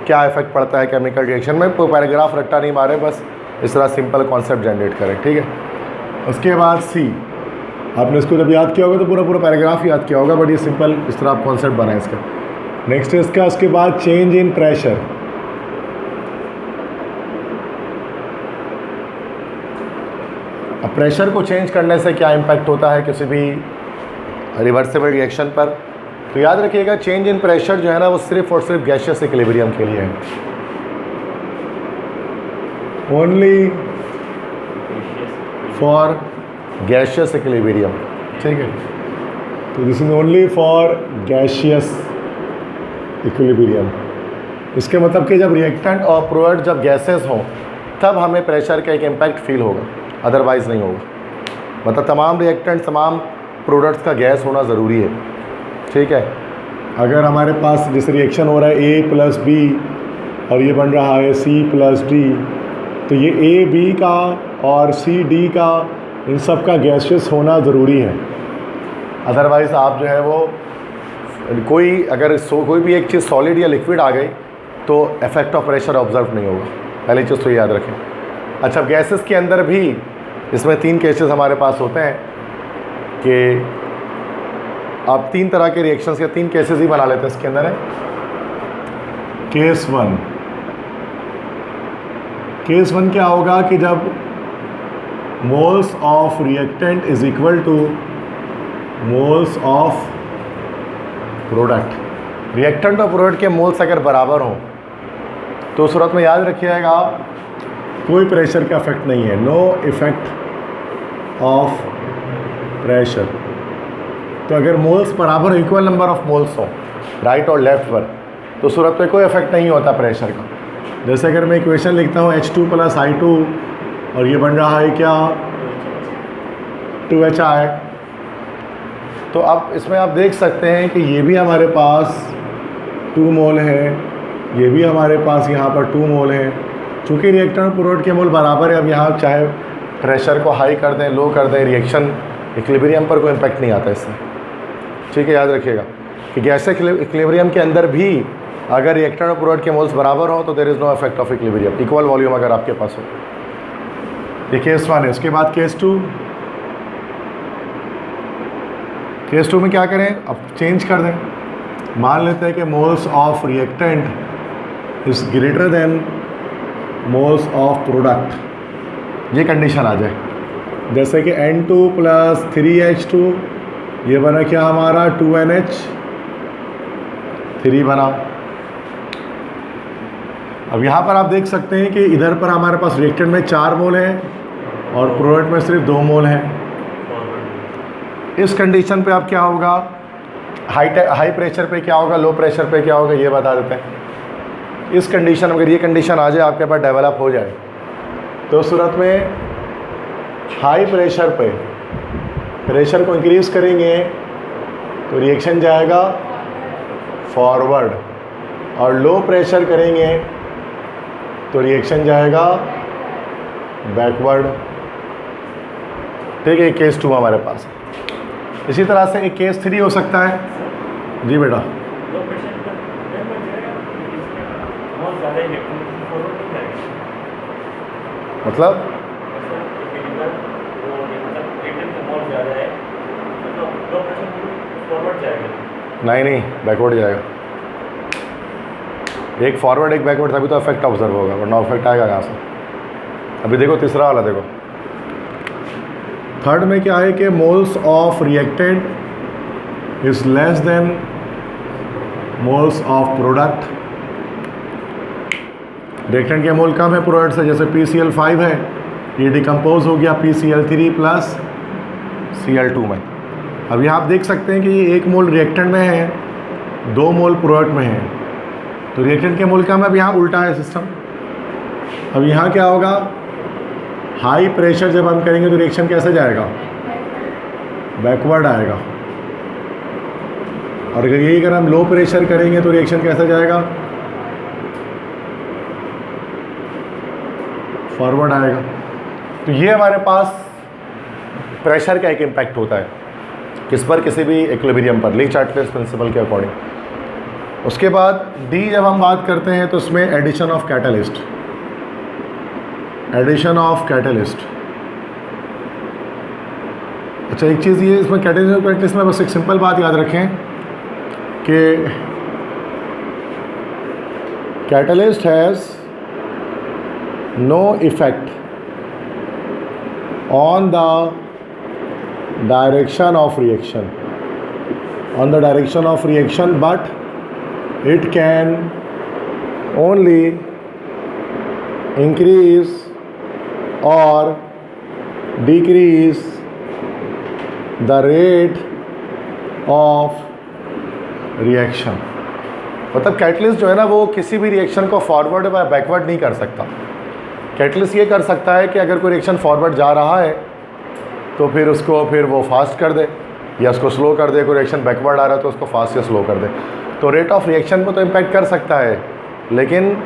क्या इफेक्ट पड़ता है केमिकल रिएक्शन में। कोई पैराग्राफ रट्टा नहीं मारे, बस इस तरह सिंपल कॉन्सेप्ट जनरेट करें, ठीक है। उसके बाद सी, आपने इसको जब याद किया होगा तो पूरा पूरा पैराग्राफ याद किया होगा, बट ये सिंपल इस तरह आप कॉन्सेप्ट बनाए इसका। नेक्स्ट है इसका, उसके बाद चेंज इन प्रेशर। अब प्रेशर को चेंज करने से क्या इम्पैक्ट होता है किसी भी रिवर्सिबल रिएक्शन पर, तो याद रखिएगा चेंज इन प्रेशर जो है ना वो सिर्फ और सिर्फ गैसियस इक्विलिब्रियम के लिए है, ओनली फॉर गैसियस इक्विलिब्रियम, ठीक है। तो this is only for gaseous equilibrium. इसके मतलब कि जब रिएक्टेंट और प्रोडक्ट जब गैसेस हों तब हमें प्रेशर का एक इम्पैक्ट फील होगा, अदरवाइज़ नहीं होगा। मतलब तमाम रिएक्टेंट तमाम प्रोडक्ट्स का गैस होना ज़रूरी है, ठीक है। अगर हमारे पास जैसे रिएक्शन हो रहा है A + B और ये बन रहा है C + D, तो ये A B का और C D का इन सब का गैसियस होना ज़रूरी है, अदरवाइज़ आप जो है वो कोई भी एक चीज़ सॉलिड या लिक्विड आ गई तो इफेक्ट ऑफ प्रेशर ऑब्जर्व नहीं होगा, पहली चीज़ तो याद रखें। अच्छा, गैसेस के अंदर भी इसमें 3 केसेस हमारे पास होते हैं कि आप 3 तरह के रिएक्शंस के 3 केसेस ही बना लेते हैं इसके अंदर है। केस 1 क्या होगा कि जब moles of reactant is equal two moles of product. Reactant और प्रोडक्ट के मोल्स अगर बराबर हों तो उस सूरत में याद रखिएगा आप कोई प्रेशर का इफेक्ट नहीं है, नो इफेक्ट ऑफ प्रेशर। तो अगर मोल्स बराबर इक्वल नंबर ऑफ मोल्स हो राइट और लेफ्ट पर तो सूरत में कोई इफेक्ट नहीं होता प्रेशर का। जैसे अगर मैं इक्वेशन लिखता हूँ H2 + I2 और ये बन रहा है क्या 2HI, तो अब इसमें आप देख सकते हैं कि ये भी हमारे पास 2 मोल है, ये भी हमारे पास यहाँ पर 2 मोल है। चूँकि रिएक्टेंट प्रोडक्ट के मोल बराबर है, अब यहाँ चाहे प्रेशर को हाई कर दें लो कर दें, रिएक्शन इक्विलिब्रियम पर कोई इम्पैक्ट नहीं आता इससे, ठीक है। याद रखिएगा कि गैस इक्विलिब्रियम के अंदर भी अगर रिएक्टेंट और प्रोडक्ट के मोल्स बराबर हो तो there is no effect of equilibrium, equal volume अगर आपके पास हो। ये केस 1 है। उसके बाद केस 2 में क्या करें, अब चेंज कर दें, मान लेते हैं कि moles of reactant is greater than moles of product, ये कंडीशन आ जाए। जैसे कि N2 + 3H2 ये बना क्या हमारा 2NH3 बना। अब यहाँ पर आप देख सकते हैं कि इधर पर हमारे पास रिएक्टेंट में 4 मोल हैं और प्रोडक्ट में सिर्फ 2 मोल हैं। इस कंडीशन पे अब क्या होगा, हाई प्रेशर पे क्या होगा, लो प्रेशर पे क्या होगा, ये बता देते हैं। इस कंडीशन अगर ये कंडीशन आ जाए आपके पास डेवलप हो जाए तो उस सूरत में हाई प्रेशर पे प्रेशर को इंक्रीज़ करेंगे तो रिएक्शन जाएगा फॉरवर्ड, और लो प्रेशर करेंगे तो रिएक्शन जाएगा बैकवर्ड, ठीक है। केस 2 हमारे पास। इसी तरह से एक केस 3 हो सकता है। जी बेटा, मतलब नहीं बैकवर्ड जाएगा, एक फॉरवर्ड एक बैकवर्ड, तभी तो इफेक्ट ऑब्जर्व होगा, वरना इफेक्ट आएगा कहाँ से। अभी देखो तीसरा वाला देखो, थर्ड में क्या है कि moles of reactant is less than moles of product. Reactant के मोल कम है प्रोडक्ट से, जैसे PCl5 है, ये डिकम्पोज हो गया PCl3 + Cl2 में। अब यहाँ आप देख सकते हैं कि ये 1 मोल रिएक्टेंट में है, 2 मोल प्रोडक्ट में है, तो रिएक्टेंट के मोल कम है। अब यहाँ उल्टा है सिस्टम। अब यहाँ क्या होगा, हाई प्रेशर जब हम करेंगे तो रिएक्शन कैसे जाएगा, बैकवर्ड आएगा, और अगर हम लो प्रेशर करेंगे तो रिएक्शन कैसे जाएगा, फॉरवर्ड आएगा। तो ये हमारे पास प्रेशर का एक इम्पैक्ट होता है, किस पर, किसी भी इक्विलिब्रियम पर, ली चार्ट-पेज प्रिंसिपल के अकॉर्डिंग। उसके बाद डी जब हम बात करते हैं तो उसमें एडिशन ऑफ कैटलिस्ट। अच्छा, एक चीज़ ये इसमें कैटेलिस्ट प्रैक्टिस में बस एक सिंपल बात याद रखें कि catalyst has no effect on the direction of reaction but it can only increase or decrease the rate of reaction। मतलब कैटलिस्ट जो है ना वो किसी भी रिएक्शन को फॉरवर्ड या बैकवर्ड नहीं कर सकता। कैटलिस्ट ये कर सकता है कि अगर कोई रिएक्शन फॉरवर्ड जा रहा है तो फिर उसको वो फास्ट कर दे या उसको स्लो कर दे, कोई रिएक्शन बैकवर्ड आ रहा है तो उसको फास्ट या स्लो कर दे। तो रेट ऑफ रिएक्शन को तो इम्पैक्ट कर सकता है, लेकिन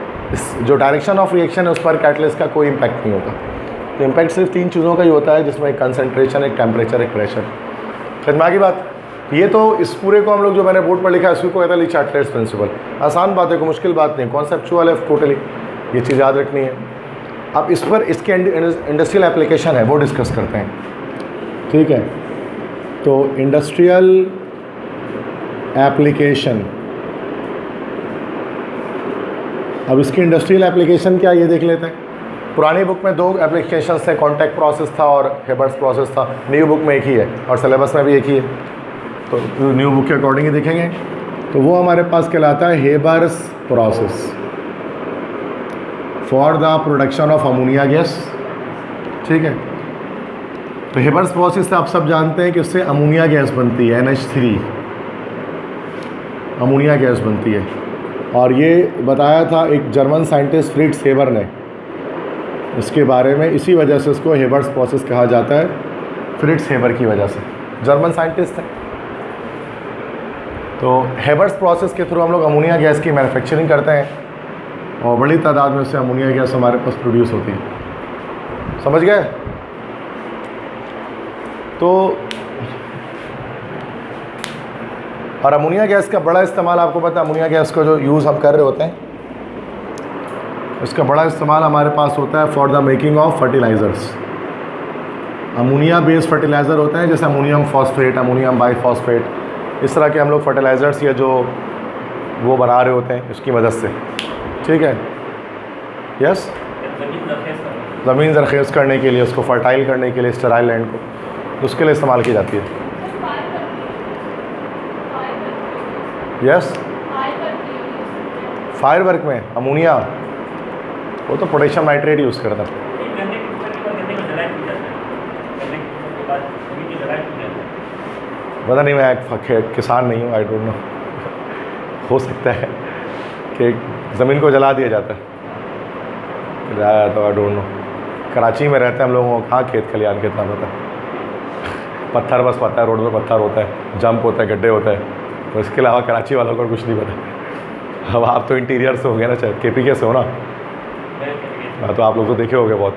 जो डायरेक्शन ऑफ रिएक्शन है उस पर कैटलिस्ट का कोई इम्पैक्ट नहीं होता। तो इम्पैक्ट सिर्फ 3 चीज़ों का ही होता है, जिसमें एक कंसनट्रेशन, एक टेम्परेचर, एक प्रेशर। समझ की बात। ये तो इस पूरे को हम लोग जो मैंने बोर्ड पर लिखा है उसको कहता है ली चार्टलेट्स प्रिंसिपल। आसान बात है, कोई मुश्किल बात नहीं, कॉन्सेप्चुअल है टोटली, ये चीज़ याद रखनी है। अब इस पर इसके इंडस्ट्रियल एप्लीकेशन है वो डिस्कस करते हैं, ठीक है। तो इंडस्ट्रियल एप्लीकेशन, अब इसकी इंडस्ट्रियल एप्लीकेशन क्या ये देख लेते हैं। पुरानी बुक में 2 एप्लीकेशंस थे, कॉन्टैक्ट प्रोसेस था और हेबर्स प्रोसेस था। न्यू बुक में एक ही है और सिलेबस में भी एक ही है, तो न्यू बुक के अकॉर्डिंग ही देखेंगे। तो वो हमारे पास कहलाता है Haber's process for the production of ammonia gas, ठीक है। तो हेबर्स प्रोसेस से आप सब जानते हैं कि उससे अमोनिया गैस बनती है, NH3 अमोनिया गैस बनती है। और ये बताया था एक जर्मन साइंटिस्ट फ्रिट्ज हेबर ने इसके बारे में, इसी वजह से इसको हेबर्स प्रोसेस कहा जाता है, फ्रिट्ज हेबर की वजह से, जर्मन साइंटिस्ट थे। तो हेबर्स प्रोसेस के थ्रू हम लोग अमोनिया गैस की मैन्युफैक्चरिंग करते हैं और बड़ी तादाद में उससे अमोनिया गैस हमारे पास प्रोड्यूस होती है। समझ गए। तो और अमोनिया गैस का बड़ा इस्तेमाल, आपको पता है अमोनिया गैस का जो यूज़ हम कर रहे होते हैं इसका बड़ा इस्तेमाल हमारे पास होता है for the making of fertilizers. Ammonia based fertilizer होते हैं, जैसे अमोनियम फॉस्फेट, अमोनियम बाईफॉस्फेट, इस तरह के हम लोग फर्टिलाइज़र्स या जो वो बना रहे होते हैं इसकी मदद से, ठीक है। यस, ज़मीन ज़रख़ेज़ करने के लिए, उसको फर्टाइल करने के लिए, स्टेराइल लैंड को, उसके लिए इस्तेमाल की जाती है। यस, फायर वर्क में अमोनिया, वो तो पोटेशियम नाइट्रेट यूज़ करता है। पता नहीं, मैं किसान नहीं हूँ, आई डोंट नो, हो सकता है कि ज़मीन को जला दिया जाता है, तो आई डोंट नो। कराची में रहते हैं हम लोगों को कहाँ खेत खलियान कितना पता है। पत्थर बस पता है, रोड में पत्थर होता है, जंप होता है, गड्ढे होता है, तो इसके अलावा कराची वालों को कुछ नहीं पता। अब आप तो इंटीरियर से हो गए ना, चाहे KP के से हो ना, हाँ, तो आप लोग तो देखे होंगे बहुत।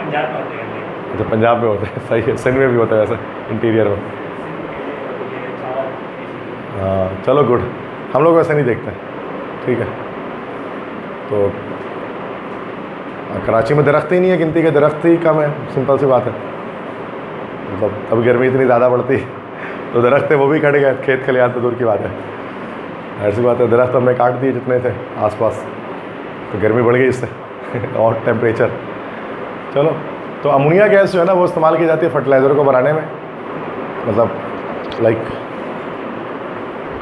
अच्छा, पंजाब में होते हैं, सही है, सिंध में भी होता है वैसे इंटीरियर में। हाँ चलो गुड, हम लोग वैसे नहीं देखते, ठीक है। तो कराची में दरख्त ही नहीं है, गिनती के दरख्त ही कम है, सिंपल सी बात है। मतलब अभी गर्मी इतनी ज़्यादा पड़ती तो दरख्त है वो भी कट गए, खेत खलियान तो दूर की बात है, ऐसी बात है। दरख्त हमने काट दिए जितने थे आसपास, तो गर्मी बढ़ गई इससे और टेम्परेचर। चलो, तो अमोनिया गैस जो है ना वो इस्तेमाल की जाती है फर्टिलाइज़र को बनाने में, मतलब लाइक।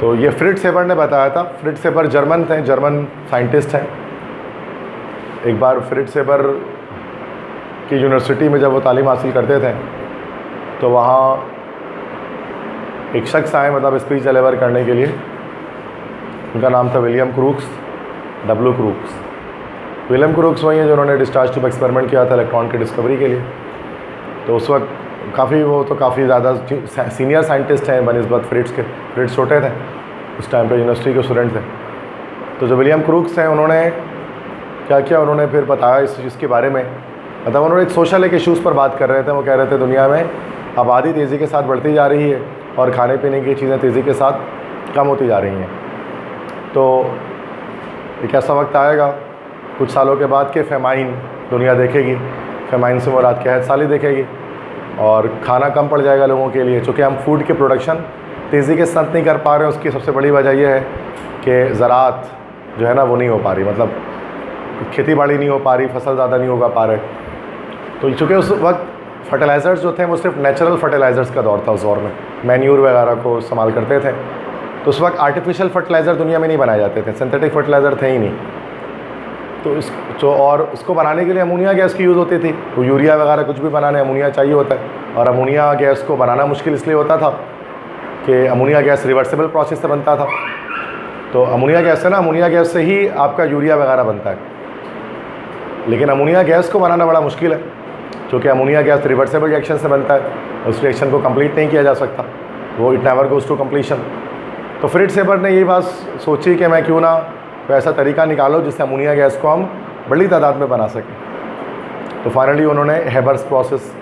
तो ये फ्रिट्ज हेबर ने बताया था। फ्रिट्ज हेबर जर्मन थे, जर्मन साइंटिस्ट हैं। एक बार फ्रिट्ज हेबर की यूनिवर्सिटी में जब वो तालीम हासिल करते थे तो वहाँ एक शख्स आए, मतलब स्पीच डिलीवर करने के लिए। उनका नाम था William crooks, W crooks. William crooks वही है जिन्होंने डिस्चार्ज ट्यूब एक्सपेरिमेंट किया था इलेक्ट्रॉन की डिस्कवरी के लिए। तो उस वक्त काफ़ी, वो तो काफ़ी ज़्यादा सीनियर साइंटिस्ट हैं बनिस्बत फ्रिट्ज के। फ्रिट्ज छोटे थे उस टाइम पे, यूनिवर्सिटी के स्टूडेंट थे। तो जो विलियम क्रूक्स हैं उन्होंने क्या किया, उन्होंने फिर बताया इस चीज़ के बारे में। मतलब उन्होंने एक सोशल एक इश्यूज़ पर बात कर रहे थे। वो कह रहे थे दुनिया में आबादी तेज़ी के साथ बढ़ती जा रही है और खाने पीने की चीज़ें तेज़ी के साथ कम होती जा रही हैं। तो एक ऐसा वक्त आएगा कुछ सालों के बाद के फेमाइन दुनिया देखेगी। फेमाइन से मुराद कहत साली देखेगी। और खाना कम पड़ जाएगा लोगों के लिए। चूँकि हम फूड की प्रोडक्शन तेज़ी के साथ नहीं कर पा रहे हैं, उसकी सबसे बड़ी वजह यह है कि ज़राअत जो है ना वो नहीं हो पा रही, मतलब खेती बाड़ी नहीं हो पा रही, फसल ज़्यादा नहीं उगा पा रहे। तो चूँकि उस वक्त फर्टिलाइज़र्स जो थे वो सिर्फ नेचुरल फर्टिलाइज़र्स का दौर था, उस दौर में मैन्यूर वगैरह को इस्तेमाल करते थे। तो उस वक्त आर्टिफिशियल फर्टिलाइज़र दुनिया में नहीं बनाए जाते थे, सिंथेटिक फर्टिलाइज़र थे ही नहीं। तो और उसको बनाने के लिए अमोनिया गैस की यूज़ होती थी। तो यूरिया वगैरह कुछ भी बनाने अमोनिया चाहिए होता है, और अमोनिया गैस को बनाना मुश्किल इसलिए होता था कि अमोनिया गैस रिवर्सिबल प्रोसेस से बनता था। तो अमोनिया गैस से ना, अमोनिया गैस से ही आपका यूरिया वगैरह बनता है। लेकिन अमोनिया गैस को बनाना बड़ा मुश्किल है, क्योंकि अमोनिया गैस रिवर्सिबल रिएक्शन से बनता है, उस रिएक्शन को कंप्लीट नहीं किया जा सकता, वो it never goes to completion. तो फ्रिट्ज हेबर ने यही बात सोची कि मैं क्यों ना कोई ऐसा तरीका निकालो जिससे अमोनिया गैस को हम बड़ी तादाद में बना सकें। तो फाइनली उन्होंने हेबर्स प्रोसेस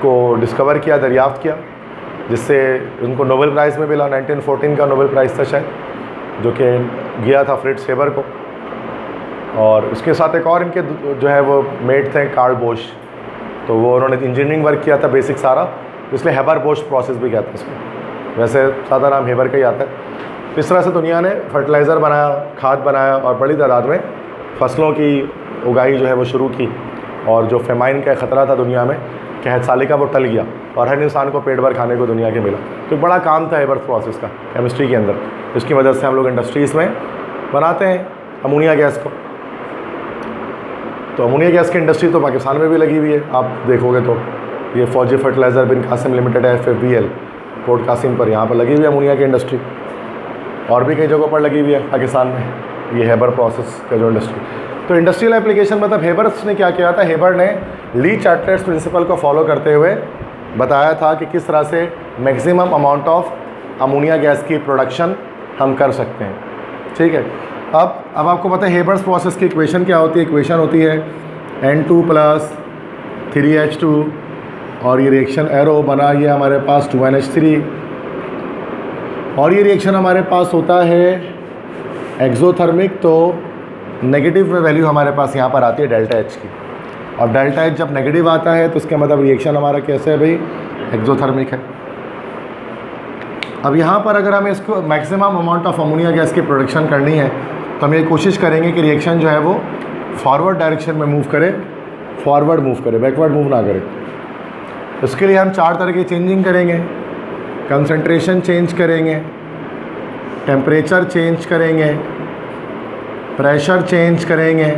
को डिस्कवर किया, दरियाफ्त किया, जिससे उनको नोबेल प्राइज़ में मिला। 1914 का नोबेल प्राइज़ था शायद, जो कि गया था फ्रिट्ज हेबर को। और उसके साथ एक और इनके जो है वो मेट थे, कार्ल बोश। तो वो उन्होंने इंजीनियरिंग वर्क किया था बेसिक सारा, इसलिए हेबर बोश प्रोसेस भी कहते हैं इसको। वैसे सादा नाम हेबर का ही आता है। इस तरह से दुनिया ने फर्टिलाइज़र बनाया, खाद बनाया, और बड़ी तादाद में फसलों की उगाई जो है वो शुरू की। और जो फेमाइन का ख़तरा था दुनिया में, कहत साली का, वो टल गया, और हर इंसान को पेट भर खाने को दुनिया के मिला। तो बड़ा काम था हेबर प्रोसेस का केमिस्ट्री के अंदर, जिसकी वजह से हम लोग इंडस्ट्रीज़ में बनाते हैं अमोनिया गैस को। तो अमोनिया गैस की इंडस्ट्री तो पाकिस्तान में भी लगी हुई है, आप देखोगे तो ये फौजी फर्टिलाइज़र बिन कासिम लिमिटेड है, FFBL, पोर्ट कासिम पर, यहाँ पर लगी हुई है अमोनिया की इंडस्ट्री। और भी कई जगहों पर लगी हुई है पाकिस्तान में ये हेबर प्रोसेस का जो इंडस्ट्री। तो इंडस्ट्रियल एप्लीकेशन मतलब हेबर्स ने क्या किया था, हेबर ने ली चार्टर्स प्रिंसिपल को फॉलो करते हुए बताया था कि किस तरह से maximum amount of ammonia gas की प्रोडक्शन हम कर सकते हैं। ठीक है, अब आपको पता है हेबर्स प्रोसेस की इक्वेशन क्या होती है। इक्वेशन होती है N2 + 3H2, और ये रिएक्शन एरो बना ये हमारे पास 2NH3, और ये रिएक्शन हमारे पास होता है एक्सोथर्मिक। तो नेगेटिव में वैल्यू हमारे पास यहाँ पर आती है ΔH की, और ΔH जब नेगेटिव आता है तो उसका मतलब रिएक्शन हमारा कैसे है भाई, एक्सोथर्मिक है। अब यहाँ पर अगर हमें इसको maximum amount of ammonia gas की प्रोडक्शन करनी है, तो हम ये कोशिश करेंगे कि रिएक्शन जो है वो फॉरवर्ड डायरेक्शन में मूव करे, फॉरवर्ड मूव करे, बैकवर्ड मूव ना करे। उसके लिए हम 4 तरह की चेंजिंग करेंगे। कंसंट्रेशन चेंज करेंगे, टेम्परेचर चेंज करेंगे, प्रेशर चेंज करेंगे,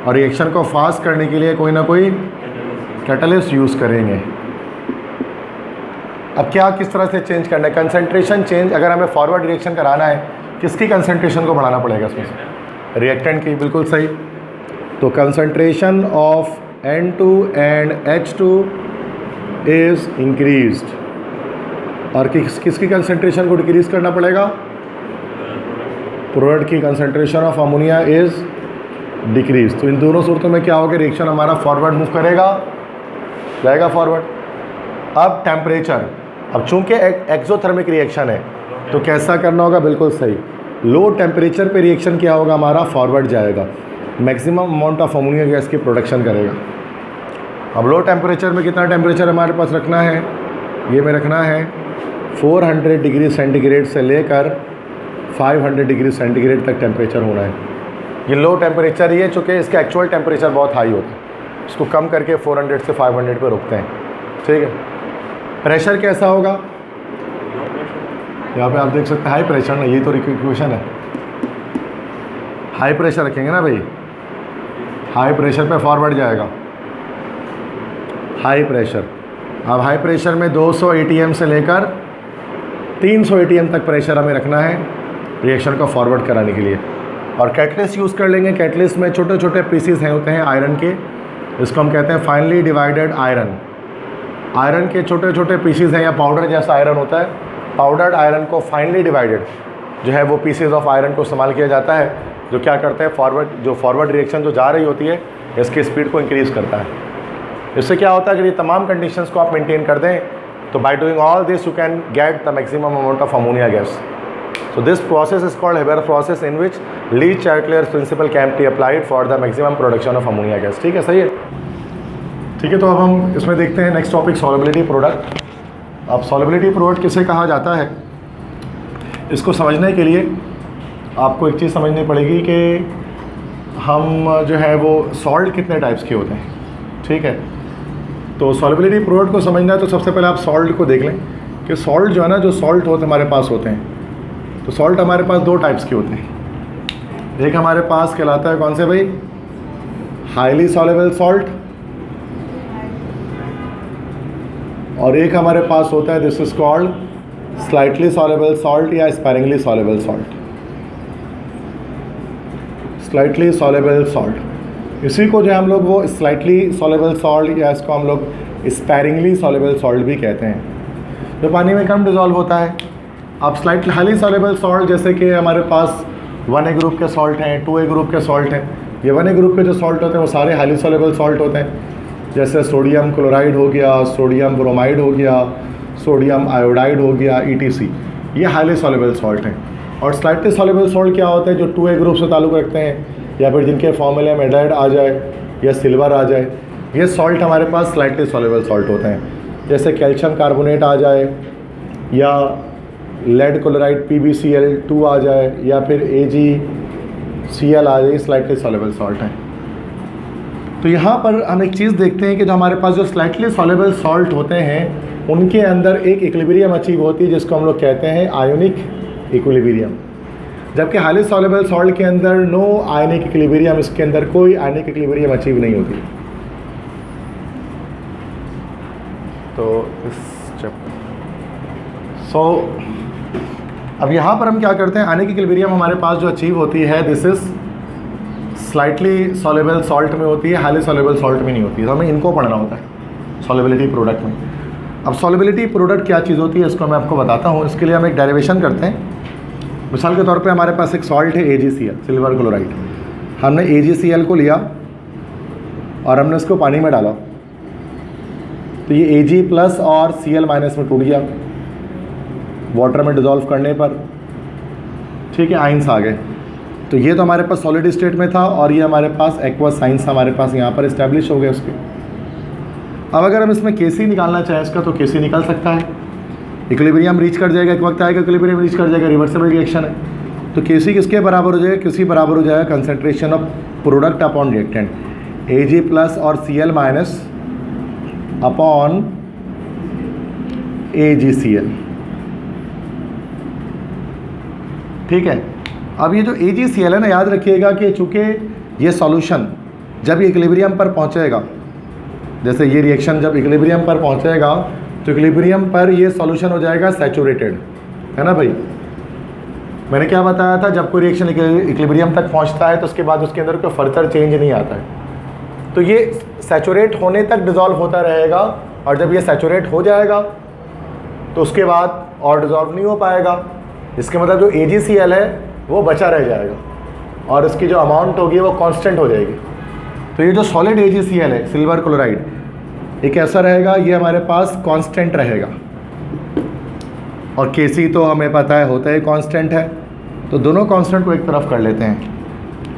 और रिएक्शन को फास्ट करने के लिए कोई ना कोई कैटलिस्ट यूज़ करेंगे। अब क्या किस तरह से चेंज करना है, कंसंट्रेशन चेंज। अगर हमें फॉरवर्ड रिएक्शन कराना है, किसकी कंसंट्रेशन को बढ़ाना पड़ेगा इसमें से, रिएक्टेंट की, बिल्कुल सही। तो concentration of N2 and H2 is increased, और किसकी कंसंट्रेशन को डिक्रीज़ करना पड़ेगा, प्रोडक्ट की concentration of ammonia is decrease. तो इन दोनों सूरतों में क्या होगा, रिएक्शन हमारा फॉरवर्ड मूव करेगा, जाएगा फॉरवर्ड। अब टेम्परेचर, अब चूंकि एक्सोथर्मिक रिएक्शन है तो कैसा करना होगा, बिल्कुल सही, लो टेम्परेचर पे रिएक्शन क्या होगा हमारा, फॉरवर्ड जाएगा, maximum amount of ammonia gas की प्रोडक्शन करेगा। अब लो टेम्परेचर में कितना टेम्परेचर हमारे पास रखना है, ये में रखना है 400 डिग्री सेंटीग्रेड से लेकर 500 डिग्री सेंटीग्रेड तक टेम्परेचर होना है। ये लो टेम्परेचर ही है, चूँकि इसका एक्चुअल टेम्परेचर बहुत हाई होता है, इसको कम करके 400 से 500 पे रुकते हैं। ठीक है, प्रेशर कैसा होगा, यहाँ पे आप देख सकते हैं हाई प्रेशर ना, यही तो इक्वेशन है, हाई प्रेशर रखेंगे ना भाई, हाई प्रेशर पे फॉरवर्ड जाएगा, हाई प्रेशर। अब हाई प्रेशर में 200 ATM से लेकर 300 ATM तक प्रेशर हमें रखना है रिएक्शन को फॉरवर्ड कराने के लिए। और कैटलिस्ट यूज़ कर लेंगे, कैटलिस्ट में छोटे छोटे पीसीस हैं होते हैं आयरन के, इसको हम कहते हैं फाइनली डिवाइडेड आयरन। आयरन के छोटे छोटे पीसीस हैं, या पाउडर जैसा आयरन होता है, पाउडर्ड आयरन को फाइनली डिवाइडेड जो है वो पीसेज ऑफ आयरन को इस्तेमाल किया जाता है, जो क्या करते हैं फॉरवर्ड रिएक्शन जो जा रही होती है इसकी स्पीड को इंक्रीज़ करता है। इससे क्या होता है, अगर ये तमाम कंडीशंस को आप मेंटेन कर दें तो by doing all this you can get the maximum amount of ammonia gas. So this process is called Haber process, in which Lee-Chatelain's principle can be applied for the maximum production of ammonia gas। ठीक है, सही है। ठीक है, तो अब हम इसमें देखते हैं नेक्स्ट टॉपिक सॉल्युबिलिटी प्रोडक्ट। अब सॉल्युबिलिटी प्रोडक्ट किसे कहा जाता है, इसको समझने के लिए आपको एक चीज़ समझनी पड़ेगी कि हम जो है वो सॉल्ट कितने टाइप्स के होते हैं। ठीक है, तो सॉल्युबिलिटी प्रोडक्ट को समझना है तो सबसे पहले आप सॉल्ट को देख लें कि सॉल्ट जो है ना, जो सॉल्ट होते हमारे पास होते हैं, तो सॉल्ट हमारे पास दो टाइप्स के होते हैं। एक हमारे पास कहलाता है कौन से भाई, हाईली सॉल्युबल सॉल्ट, और एक हमारे पास होता है this is called slightly soluble salt या sparingly soluble salt. Slightly soluble salt, इसी को जो है हम लोग वो स्लाइटली सॉल्युबल सॉल्ट या इसको हम लोग स्पैरिंगली सॉल्युबल सॉल्ट भी कहते हैं, जो पानी में कम डिज़ोल्व होता है। अब स्लाइटली हाईली सॉल्युबल सॉल्ट जैसे कि हमारे पास 1A ग्रुप के सॉल्ट हैं, 2A ग्रुप के सॉल्ट हैं। ये 1A ग्रुप के जो सॉल्ट होते हैं वो सारे हाईली सॉल्युबल सॉल्ट होते हैं, जैसे सोडियम क्लोराइड हो गया, सोडियम ब्रोमाइड हो गया, सोडियम आयोडाइड हो गया, ETC, ये हाईली सॉल्युबल सॉल्ट हैं। और स्लाइटली सॉल्युबल सॉल्ट क्या होता है, जो 2A ग्रुप से ताल्लुक़ रखते हैं या फिर जिनके फॉर्मूले में लेड आ जाए या सिल्वर आ जाए, ये सॉल्ट हमारे पास स्लाइटली सॉल्युबल सॉल्ट होते हैं। जैसे कैल्शियम कार्बोनेट आ जाए या लेड क्लोराइड PbCl2 आ जाए या फिर AgCl आ जाए, स्लाइटली सॉल्युबल सॉल्ट हैं। तो यहाँ पर हम एक चीज़ देखते हैं कि जो हमारे पास जो स्लाइटली सॉल्युबल सॉल्ट होते हैं उनके अंदर एक इक्विलिब्रियम अचीव होती है जिसको हम लोग कहते हैं आयोनिक इक्विलिब्रियम, जबकि हाईली सॉल्युबल सॉल्ट के अंदर नो आयनिक इक्विलिब्रियम, इसके अंदर कोई आयनिक इक्विलिब्रियम अचीव नहीं होती। तो अब यहाँ पर हम क्या करते हैं, आयनिक इक्विलिब्रियम हमारे पास जो अचीव होती है this is slightly soluble salt में होती है, हाईली सॉल्युबल सॉल्ट में नहीं होती है। तो हमें इनको पढ़ना होता है सॉल्युबिलिटी प्रोडक्ट में। अब सॉल्युबिलिटी प्रोडक्ट क्या चीज़ होती है इसको मैं आपको बताता हूँ। इसके लिए हम एक डेरिवेशन करते हैं। मिसाल के तौर पे हमारे पास एक सॉल्ट है AgCl, सिल्वर क्लोराइड। हमने AgCl को लिया और हमने इसको पानी में डाला, तो ये Ag प्लस और Cl माइनस में टूट गया वाटर में डिज़ोल्व करने पर। ठीक है, आइंस आ गए। तो ये तो हमारे पास सॉलिड स्टेट में था और ये हमारे पास एक्वस साइंस हमारे पास यहाँ पर इस्टेब्लिश हो गए उसके। अब अगर हम इसमें Kc निकालना चाहें इसका, तो Kc निकल सकता है। इक्विलिब्रियम रीच कर जाएगा, एक वक्त आएगा इक्विलिब्रियम रीच कर जाएगा, रिवर्सिबल रिएक्शन है। तो Kc किसके बराबर हो जाएगा, Kc बराबर हो जाएगा concentration of product upon reactant, Ag plus और Cl माइनस अपॉन AgCl। ठीक है, अब ये जो AgCl है ना, याद रखिएगा कि चूँकि ये सॉल्यूशन जब ये इक्विलिब्रियम पर पहुँचेगा, जैसे ये रिएक्शन जब इक्विलिब्रियम पर पहुँचेगा तो इक्विलिब्रियम पर ये सॉल्यूशन हो जाएगा सैचुरेटेड, है ना भाई। मैंने क्या बताया था, जब कोई रिएक्शन इक्विलिब्रियम तक पहुँचता है तो उसके बाद उसके अंदर कोई फर्दर चेंज नहीं आता है, तो ये सैचुरेट होने तक डिज़ोल्व होता रहेगा। और जब ये सैचुरेट हो जाएगा तो उसके बाद और डिज़ोल्व नहीं हो पाएगा। इसके मतलब जो AgCl है वो बचा रह जाएगा और इसकी जो अमाउंट होगी वो कांस्टेंट हो जाएगी। तो ये जो सॉलिड AgCl है, सिल्वर क्लोराइड, ये कैसा रहेगा, ये हमारे पास कांस्टेंट रहेगा। और Kc तो हमें पता है होता है कांस्टेंट है, तो दोनों कांस्टेंट को एक तरफ कर लेते हैं।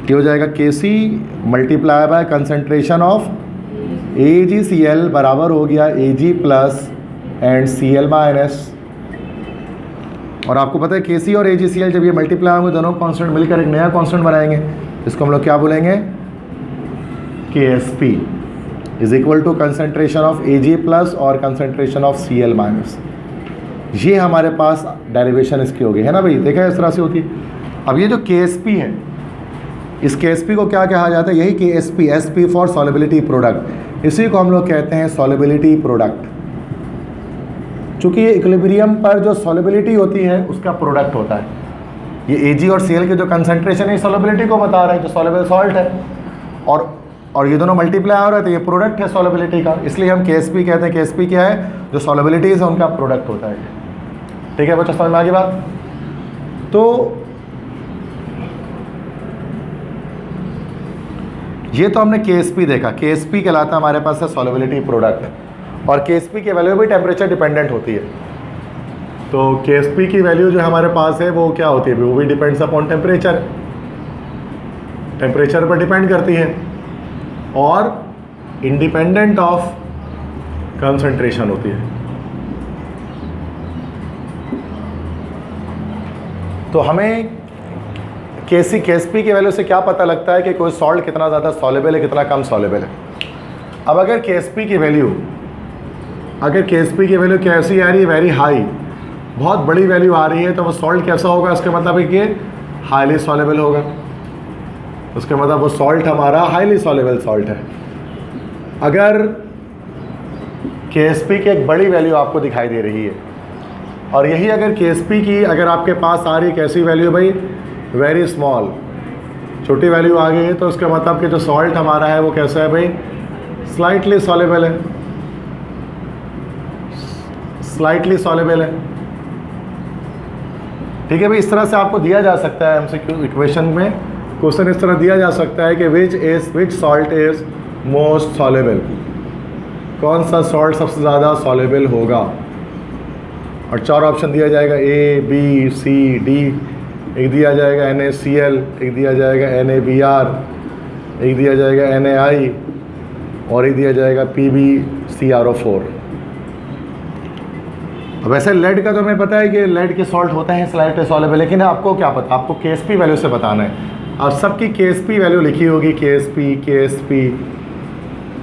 ये हो जाएगा Kc multiply by concentration of AgCl बराबर हो गया Ag plus and Cl minus. और आपको पता है Kc और AgCl जब ये मल्टीप्लाई होंगे दोनों कांस्टेंट मिलकर एक नया कांस्टेंट बनाएंगे, इसको हम लोग क्या बोलेंगे, Ksp is equal to concentration of Ag plus और कंसनट्रेशन ऑफ Cl माइनस। ये हमारे पास डेरिवेशन इसकी हो गई है ना भाई, देखा है इस तरह से होती है। अब ये जो Ksp है, इस Ksp को क्या कहा जाता है, यही Ksp, Sp for solubility product, इसी को हम लोग कहते हैं सॉल्युबिलिटी प्रोडक्ट। चूँकि ये इक्विलिब्रियम पर जो सॉल्युबिलिटी होती है उसका प्रोडक्ट होता है। ये Ag और Cl के जो कंसनट्रेशन है सॉल्युबिलिटी को बता रहा है, जो सॉल्युबल सॉल्ट है, और ये दोनों मल्टीप्लाई हो रहे थे, ये प्रोडक्ट है सॉल्युबिलिटी का, इसलिए हम Ksp कहते हैं। Ksp क्या है, जो सॉल्युबिलिटीज़ है उनका प्रोडक्ट होता है। ठीक है बच्चों, समझ में आ गई बात। तो ये तो हमने Ksp देखा, Ksp कहलाता हमारे पास है सॉल्युबिलिटी प्रोडक्ट, और Ksp की वैल्यू भी टेम्परेचर डिपेंडेंट होती है। तो Ksp की वैल्यू जो हमारे पास है वो क्या होती है, वो भी डिपेंड्स अपॉन टेम्परेचर, टेम्परेचर पर डिपेंड करती है। और इंडिपेंडेंट ऑफ कंसंट्रेशन होती है। तो हमें केसी केएसपी की वैल्यू से क्या पता लगता है कि कोई सॉल्ट कितना ज़्यादा सॉल्युबल है, कितना कम सॉल्युबल है। अब अगर केएसपी की वैल्यू कैसी आ रही है, वेरी हाई, बहुत बड़ी वैल्यू आ रही है, तो वो सॉल्ट कैसा होगा, उसका मतलब है कि हाईली सॉल्युबल होगा। उसका मतलब वो सॉल्ट हमारा हाईली सॉल्युबल सॉल्ट है। अगर केएसपी की एक बड़ी वैल्यू आपको दिखाई दे रही है, और यही अगर केएसपी की अगर आपके पास आ रही है कैसी वैल्यू भाई, वेरी स्मॉल, छोटी वैल्यू आ गई है, तो उसका मतलब कि जो सॉल्ट हमारा है वो कैसा है भाई, स्लाइटली सॉल्युबल है, स्लाइटली सॉल्युबल है। ठीक है भाई, इस तरह से आपको दिया जा सकता है एमसीक्यू इक्वेशन में क्वेश्चन इस तरह दिया जा सकता है कि which salt is most soluble, कौन सा सॉल्ट सबसे ज़्यादा सॉल्युबल होगा। और 4 ऑप्शन दिया जाएगा, ए बी सी डी, एक दिया जाएगा NaCl, एक दिया जाएगा NaBr, एक दिया जाएगा NaI, और एक दिया जाएगा PbCrO4। अब वैसे लेड का तो हमें पता है कि लेड के सॉल्ट होते हैं स्लाइटली सॉल्युबल, लेकिन आपको क्या पता, आपको केएसपी वैल्यू से बताना है। अब सबकी केएसपी वैल्यू लिखी होगी,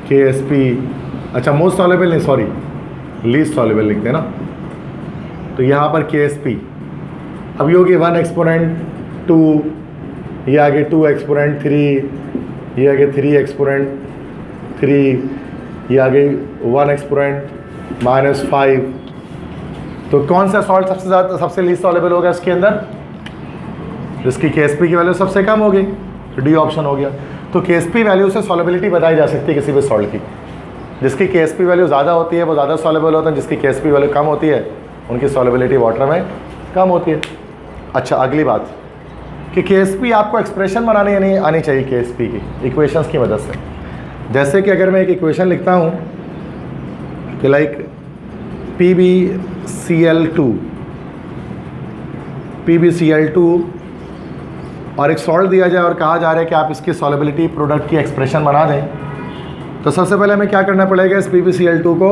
केएसपी, अच्छा मोस्ट सॉल्युबल नहीं, सॉरी लीस्ट सॉल्युबल लिखते हैं ना। तो यहाँ पर केएसपी अब ये होगी 1 एक्सपोनेंट 2, ये आगे 2 एक्सपोनेंट 3, ये आगे 3 एक्सपोनेंट 3, ये आगे 1 एक्सपोनेंट -5। तो कौन सा सॉल्ट सबसे ज़्यादा सबसे लीस्ट सॉल्युबल होगा इसके अंदर, जिसकी केएसपी की वैल्यू सबसे कम होगी, तो डी ऑप्शन हो गया। तो केएसपी वैल्यू से सॉल्युबिलिटी बताई जा सकती है किसी भी सॉल्ट की। जिसकी केएसपी वैल्यू ज़्यादा होती है वो ज़्यादा सॉल्युबल होता है, जिसकी केएसपी वैल्यू कम होती है उनकी सॉल्युबिलिटी वाटर में कम होती है। अच्छा, अगली बात कि केएसपी आपको एक्सप्रेशन बनाने नहीं आनी चाहिए केएसपी की इक्वेशंस की मदद से। जैसे कि अगर मैं एक इक्वेशन लिखता हूँ कि लाइक PbCl2 और एक सॉल्ट दिया जाए और कहा जा रहा है कि आप इसकी सॉल्युबिलिटी प्रोडक्ट की एक्सप्रेशन बना दें, तो सबसे पहले हमें क्या करना पड़ेगा, इस PbCl2 को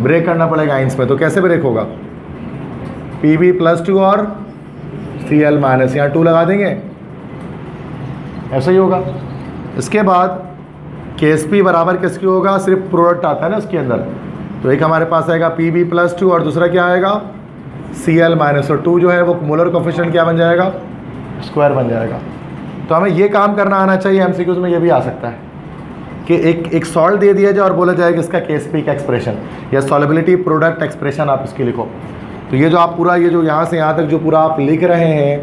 ब्रेक करना पड़ेगा आइंस में। तो कैसे ब्रेक होगा, Pb+2 और Cl-, यहाँ 2 लगा देंगे, ऐसा ही होगा। इसके बाद KSP बराबर किसकी होगा, सिर्फ प्रोडक्ट आता है ना इसके अंदर, तो एक हमारे पास आएगा Pb+2 और दूसरा क्या आएगा Cl-, और 2 जो है वो मोलर कोफिशिएंट क्या बन जाएगा, स्क्वायर बन जाएगा। तो हमें ये काम करना आना चाहिए। एमसीक्यूज में ये भी आ सकता है कि एक सॉल्ट दे दिया जाए और बोला जाए कि इसका केएसपी का एक्सप्रेशन या सॉल्युबिलिटी प्रोडक्ट एक्सप्रेशन आप इसकी लिखो। तो ये जो आप पूरा ये जो यहाँ से यहाँ तक जो पूरा आप लिख रहे हैं,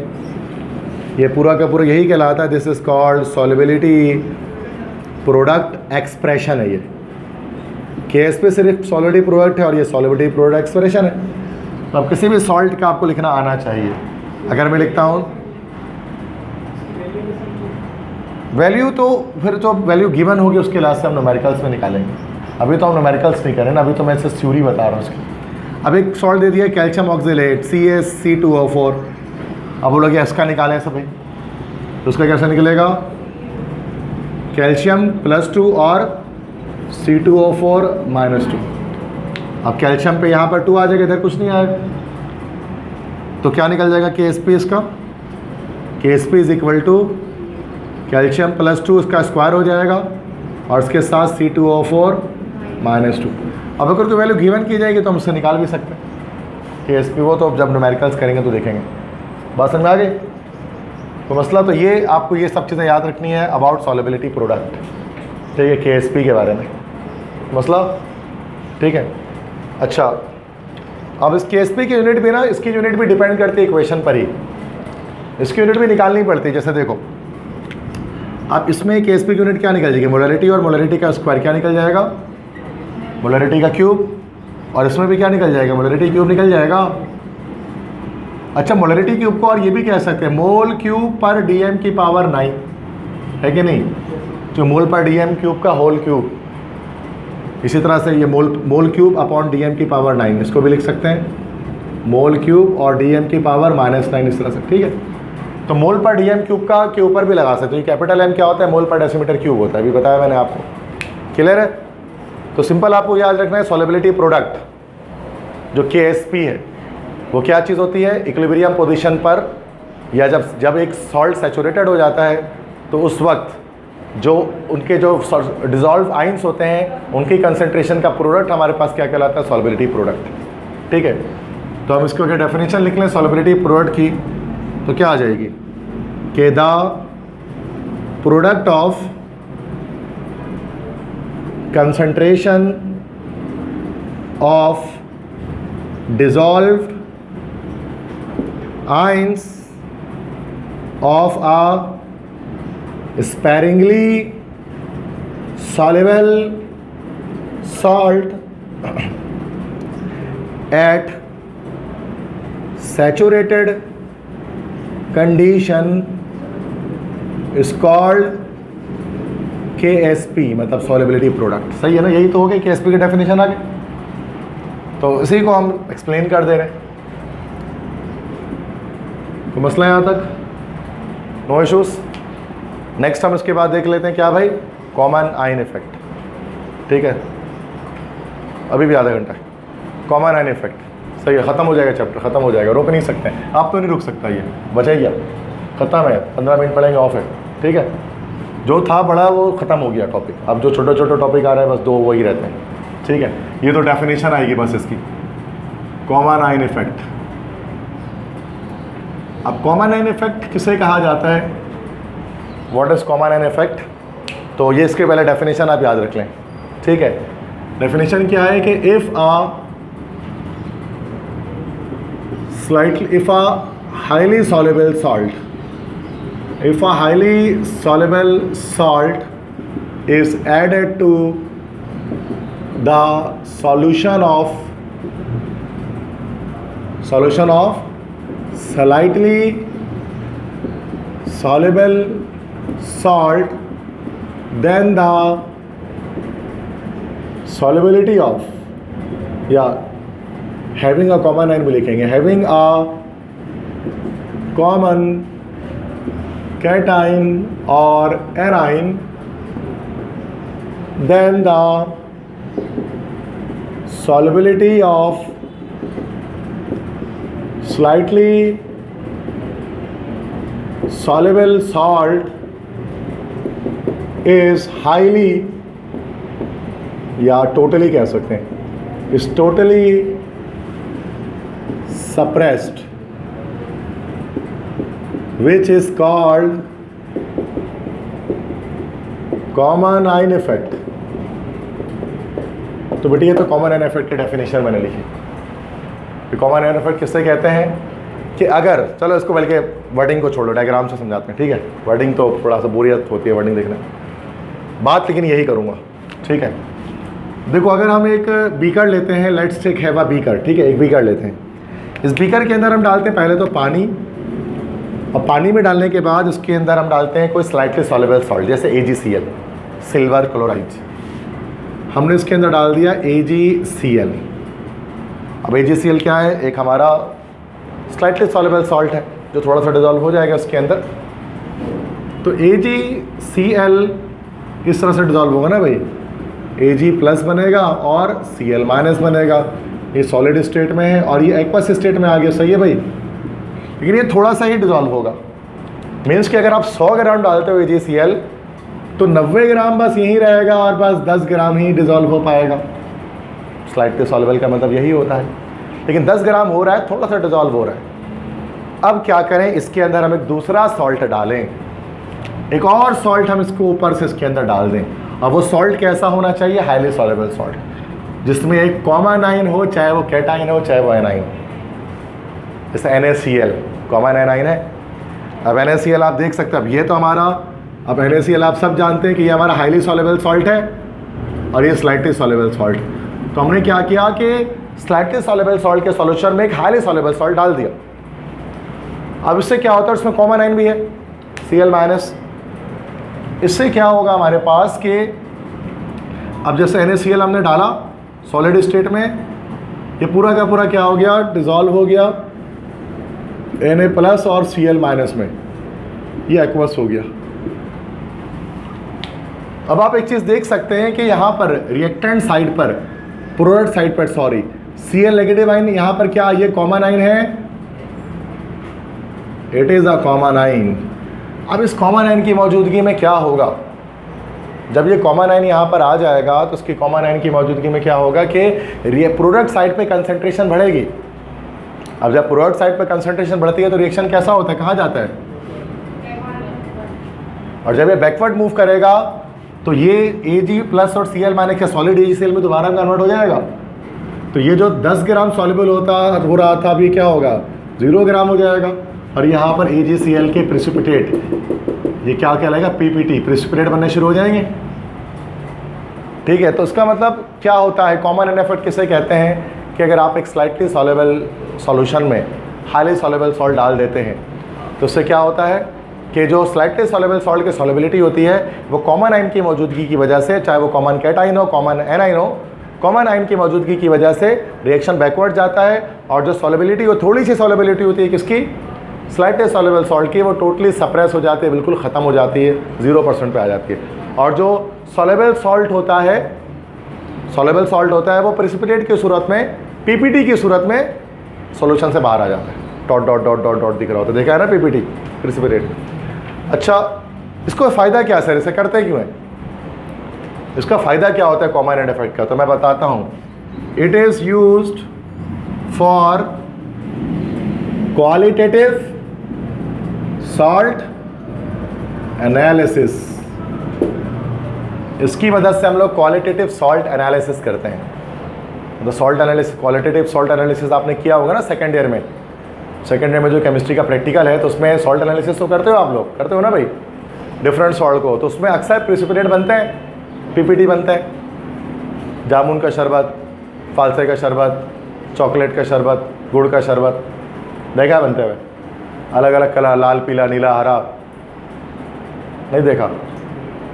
ये पूरा का पूरा यही कहलाता है, this is called solubility product expression है। ये केएसपी सिर्फ सॉल्युबिलिटी प्रोडक्ट है और ये सॉल्युबिलिटी प्रोडक्ट एक्सप्रेशन है। तो अब किसी भी सॉल्ट का आपको लिखना आना चाहिए। अगर मैं लिखता हूँ वैल्यू, तो फिर जो वैल्यू गिवन होगी उसके लास्ट से हम न्यूमेरिकल्स में निकालेंगे। अभी तो हम न्यूमेरिकल्स नहीं करें ना, अभी तो मैं इससे थ्योरी बता रहा हूँ उसकी। अब एक सॉल्ट दे दिया कैल्शियम ऑक्जेलेट CaC2O4। अब बोलोगे इसका निकालें सब भाई, तो उसका कैसे निकलेगा, कैल्शियम+2 और C2O4 -2। अब कैल्शियम पे यहाँ पर 2 आ जाएगा, इधर कुछ नहीं आएगा, तो क्या निकल जाएगा KSP इसका, KSP इज इक्वल टू कैल्शियम+2 इसका स्क्वायर हो जाएगा और इसके साथ C2O4 -2। अब अगर तो वैल्यू गिवन की जाएगी तो हम उससे निकाल भी सकते हैं KSP, वो तो जब न्यूमेरिकल्स करेंगे तो देखेंगे। बात समझ आ गई। तो मसला तो ये, आपको ये सब चीज़ें याद रखनी है अबाउट सॉल्युबिलिटी प्रोडक्ट, ठीक है, KSP के बारे में मसला, ठीक है। अच्छा, अब इस KSP की यूनिट भी ना, इसकी यूनिट भी डिपेंड करती है इक्वेशन पर ही, इसकी यूनिट भी निकालनी पड़ती है। जैसे देखो अब इसमें KSP की यूनिट क्या निकल जाएगी, मोलरिटी और मोलरिटी का स्क्वायर क्या निकल जाएगा, मोलरिटी का क्यूब, और इसमें भी क्या निकल जाएगा, मोलरिटी क्यूब निकल जाएगा। अच्छा, मोलरिटी क्यूब को और ये भी कह सकते हैं मोल क्यूब पर DM की पावर 9 है कि नहीं, जो मोल पर DM क्यूब का होल क्यूब। इसी तरह से ये मोल क्यूब अपॉन DM की पावर 9, इसको भी लिख सकते हैं मोल क्यूब और DM की पावर -9, इस तरह से, ठीक है। तो मोल पर DM क्यूब का के ऊपर भी लगा सकते हो। कैपिटल M क्या होता है, मोल पर डेसीमीटर क्यूब होता है, अभी बताया मैंने आपको। क्लियर है? तो सिंपल आपको याद रखना है सॉल्युबिलिटी प्रोडक्ट जो KSP है वो क्या चीज़ होती है, इक्विलिब्रियम पोजीशन पर या जब एक सॉल्ट सैचुरेटेड हो जाता है तो उस वक्त जो उनके जो डिजॉल्व आइंस होते हैं उनकी कंसंट्रेशन का प्रोडक्ट हमारे पास क्या कहलाता है, सॉल्युबिलिटी प्रोडक्ट। ठीक है, तो हम इसको अगर डेफिनेशन लिख लें सॉल्युबिलिटी प्रोडक्ट की तो क्या आ जाएगी कि the product of concentration of dissolved ions of a sparingly soluble salt at saturated condition is called KSP, मतलब solubility product। सही है ना, यही तो हो गई KSP की डेफिनेशन आ गई। तो इसी को हम एक्सप्लेन कर दे रहे हैं। तो मसला यहाँ तक नो इश्यूज। नेक्स्ट हम इसके बाद देख लेते हैं क्या भाई, कॉमन आयन इफेक्ट। ठीक है, अभी भी आधा घंटा है। कॉमन आयन इफेक्ट सही है, ख़त्म हो जाएगा चैप्टर, ख़त्म हो जाएगा, रोक नहीं सकते हैं आप, तो नहीं रुक सकता, ये बचाइए, ख़त्म है, 15 मिनट पढ़ेंगे, ऑफ है। ठीक है, जो था बड़ा वो ख़त्म हो गया टॉपिक, अब जो छोटे छोटे टॉपिक आ रहे हैं बस 2 वही रहते हैं। ठीक है, ये तो डेफिनेशन आएगी बस इसकी, कॉमन आयन इफेक्ट। अब कॉमन आयन इफेक्ट किसे कहा जाता है, what is common ion effect, तो ये इसके पहले डेफिनेशन आप याद रख लें। ठीक है, डेफिनेशन क्या है कि if a highly soluble salt is added to the solution of slightly soluble salt, then the solubility of, या having a common ion भी लिखेंगे, having a common cation or anion, then the solubility of slightly soluble salt is highly, या totally कह सकते हैं, is totally suppressed, which is called common ion effect। तो बेटी ये तो कॉमन आयन इफेक्ट की डेफिनेशन मैंने लिखी। कॉमन आयन इफेक्ट किससे कहते हैं कि अगर, चलो इसको बल्कि वर्डिंग को छोड़ो, डायग्राम से समझाते हैं। ठीक है, वर्डिंग तो थोड़ा सा बोरियत होती है वर्डिंग देखने, बात लेकिन यही करूँगा। ठीक है, देखो अगर हम एक बीकर लेते हैं, let's take have a beaker. ठीक है, एक बीकर लेते हैं, इस बीकर के अंदर हम डालते हैं पहले तो पानी, और पानी में डालने के बाद उसके अंदर हम डालते हैं कोई स्लाइटली सॉल्युबल सॉल्ट, जैसे AgCl, सिल्वर क्लोराइड। हमने इसके अंदर डाल दिया AgCl। अब AgCl क्या है, एक हमारा स्लाइटली सॉल्युबल सॉल्ट है जो थोड़ा सा डिजॉल्व हो जाएगा उसके अंदर। तो AgCl किस तरह से डिजॉल्व होगा ना भाई, Ag+ बनेगा और Cl- बनेगा। ये सॉलिड स्टेट में है और ये एक्वस स्टेट में आ गया। सही है भाई, लेकिन ये थोड़ा सा ही डिजॉल्व होगा। मीन्स कि अगर आप 100 ग्राम डालते हो AgCl तो 90 ग्राम बस यहीं रहेगा और बस 10 ग्राम ही डिजॉल्व हो पाएगा। स्लाइटली सॉल्युबल का मतलब यही होता है, लेकिन 10 ग्राम हो रहा है, थोड़ा सा डिजॉल्व हो रहा है। अब क्या करें, इसके अंदर हम एक दूसरा सॉल्ट डालें, एक और सॉल्ट हम इसको ऊपर से इसके अंदर डाल दें। और वो सॉल्ट कैसा होना चाहिए, हाईली सॉल्युबल सॉल्ट, जिसमें एक कॉमन आयन हो, चाहे वो कैटाइन हो चाहे वो एनाइन। जैसे NaCl कॉमन एनाइन है। अब NaCl आप देख सकते हैं, अब ये तो हमारा, अब NaCl आप सब जानते हैं कि ये हमारा हाईली सॉल्युबल सॉल्ट है और ये स्लाइटली सॉल्युबल सॉल्ट। तो हमने क्या किया कि स्लाइटली सॉल्युबल सॉल्ट के सॉल्यूशन में एक हाईली सॉल्युबल सॉल्ट डाल दिया। अब इससे क्या होता है, उसमें कॉमन आयन भी है Cl-। इससे क्या होगा हमारे पास कि अब जैसे NaCl हमने डाला सॉलिड स्टेट में, ये पूरा का पूरा क्या हो गया, डिजॉल्व हो गया Na+ और Cl- में, ये एक्वस हो गया। अब आप एक चीज़ देख सकते हैं कि यहाँ पर रिएक्टेंट साइड पर, प्रोडक्ट साइड पर सॉरी, Cl नेगेटिव आइन यहाँ पर क्या ये कॉमन आइन है, इट इज़ अ कॉमन आइन। अब इस कॉमन आइन की मौजूदगी में क्या होगा, जब ये कॉमन आइन यहाँ पर आ जाएगा तो उसकी कॉमन आइन की मौजूदगी में क्या होगा कि प्रोडक्ट साइड पे कंसंट्रेशन बढ़ेगी। अब जब प्रोडक्ट साइड पे कंसंट्रेशन बढ़ती है तो रिएक्शन कैसा होता है, कहाँ जाता है, और जब ये बैकवर्ड मूव करेगा तो ये Ag प्लस और Cl माने क्या सॉलिड AgCl में दोबारा कन्वर्ट हो जाएगा। तो ये जो 10 ग्राम सॉल्युबल हो रहा था अभी क्या होगा, 0 ग्राम हो जाएगा। और यहाँ पर AgCl के प्रेसिपिटेट, ये क्या कहलाएगा, PPT, प्रेसिपिटेट बनने शुरू हो जाएंगे। ठीक है, तो इसका मतलब क्या होता है, कॉमन एंड इफेक्ट किसे कहते हैं कि अगर आप एक स्लाइटली सॉल्युबल सॉल्यूशन में हाईली सॉल्युबल सॉल्ट डाल देते हैं तो उससे क्या होता है कि जो स्लाइटली सॉल्युबल सॉल्ट की सॉल्युबिलिटी होती है वो कॉमन आइन की मौजूदगी की वजह से, चाहे वो कॉमन कैटाइन हो, कॉमन एनाइन हो, कॉमन आइन की मौजूदगी की वजह से रिएक्शन बैकवर्ड जाता है। और जो सॉल्युबिलिटी, वो थोड़ी सी सॉल्युबिलिटी होती है किसकी, स्लाइटली सॉल्युबल सॉल्ट की, वो टोटली सप्रेस हो जाती है, बिल्कुल ख़त्म हो जाती है, 0% पे आ जाती है। और जो सॉल्युबल सॉल्ट होता है, सॉल्युबल सॉल्ट होता है वो प्रेसिपिटेट की सूरत में, PPT की सूरत में सॉल्यूशन से बाहर आ जाता है। Dot dot dot dot dot दिख रहा होता है, देखा है ना PPT, प्रेसिपिटेट। अच्छा, इसको फ़ायदा क्या सर, इसे करते क्यों है, इसका फ़ायदा क्या होता है कॉमन एंड इफेक्ट का, तो मैं बताता हूँ। It is used for qualitative salt analysis. इसकी मदद से हम लोग क्वालिटेटिव सॉल्ट एनालिसिस करते हैं। तो salt analysis, qualitative salt analysis आपने किया होगा ना सेकेंड ईयर में। सेकेंड ईयर में जो केमिस्ट्री का प्रैक्टिकल है तो उसमें सॉल्ट एनालिसिस तो करते हो आप लोग, करते हो ना भाई, डिफरेंट सॉल्ट को। तो उसमें अक्सर प्रेसिपिटेट बनते हैं, PPT बनते हैं, जामुन का शरबत, फालसे का शरबत, चॉकलेट का शरबत, गुड़ का शरबत, देखा बनते हुए, अलग अलग कलर, लाल, पीला, नीला, हरा, नहीं देखा,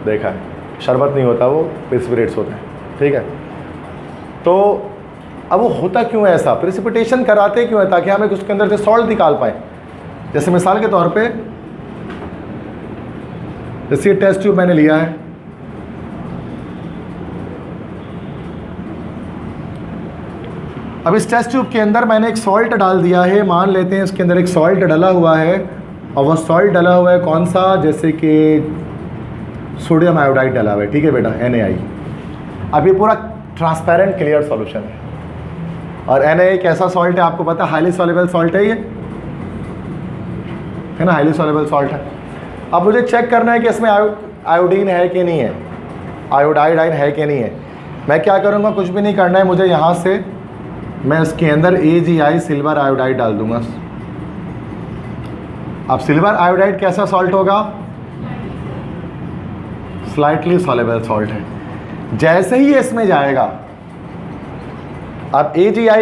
देखा है। शरबत नहीं होता, वो प्रेसिपिटेट्स होते हैं। ठीक है, तो अब वो होता क्यों है ऐसा, प्रेसिपिटेशन कराते क्यों है, ताकि हमें उसके अंदर से सॉल्ट निकाल पाएँ। जैसे मिसाल के तौर पे, जैसे ये टेस्ट ट्यूब मैंने लिया है, अब इस टेस्ट ट्यूब के अंदर मैंने एक सॉल्ट डाल दिया है, मान लेते हैं इसके अंदर एक सॉल्ट डला हुआ है, और वह सॉल्ट डला हुआ है कौन सा, जैसे कि सोडियम आयोडाइड डला हुआ है। ठीक है बेटा, NaI। अब ये पूरा ट्रांसपेरेंट क्लियर सॉल्यूशन है, और NaI एक ऐसा सॉल्ट है, आपको पता है हाईली सॉल्युबल सॉल्ट है, ये है ना, हाईली सॉल्युबल सॉल्ट है। अब मुझे चेक करना है कि इसमें आयोडीन है कि नहीं है, आयोडाइड है कि नहीं है। मैं क्या करूँगा, कुछ भी नहीं करना है मुझे, यहाँ से मैं इसके अंदर AgI सिल्वर आयोडाइड डाल दूंगा। अब सिल्वर आयोडाइड कैसा सॉल्ट होगा, स्लाइटली सॉल्युबल सॉल्ट है। जैसे ही इसमें जाएगा, अब AgI,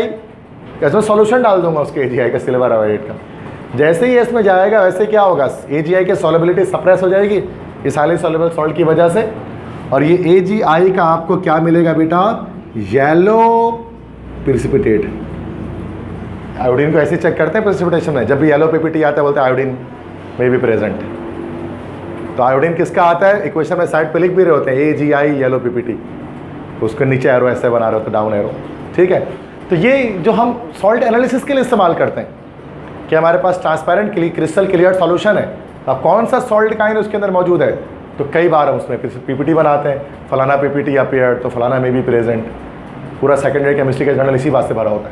इसमें सॉल्यूशन डाल दूंगा उसके AgI का, सिल्वर आयोडाइड का, जैसे ही इसमें जाएगा वैसे क्या होगा, AgI के सॉल्युबिलिटी सप्रेस हो जाएगी इस हाईली सॉल्युबल सॉल्ट की वजह से। और ये AgI का आपको क्या मिलेगा बेटा, येलो प्रेसिपिटेट। आयोडीन को ऐसे चेक करते हैं प्रेसिपिटेशन में, जब भी येलो PPT आता है बोलते हैं आयोडीन में भी प्रेजेंट। तो आयोडीन किसका आता है, इक्वेशन में साइड पे लिख भी रहे होते हैं AgI येलो PPT, उसके नीचे एरो ऐसे बना रहे होते हैं, डाउन एरो। ठीक है, तो ये जो हम सॉल्ट एनालिसिस के लिए इस्तेमाल करते हैं कि हमारे पास ट्रांसपेरेंट क्रिस्टल क्लियर सॉल्यूशन है, अब कौन सा सॉल्ट काइन उसके अंदर मौजूद है, तो कई बार हम उसमें PPT बनाते हैं, फलाना PPT अपीयर्ड तो फलाना में भी प्रेजेंट। पूरा सेकेंड ईयर केमिस्ट्री का जर्नल इसी बात से भरा होता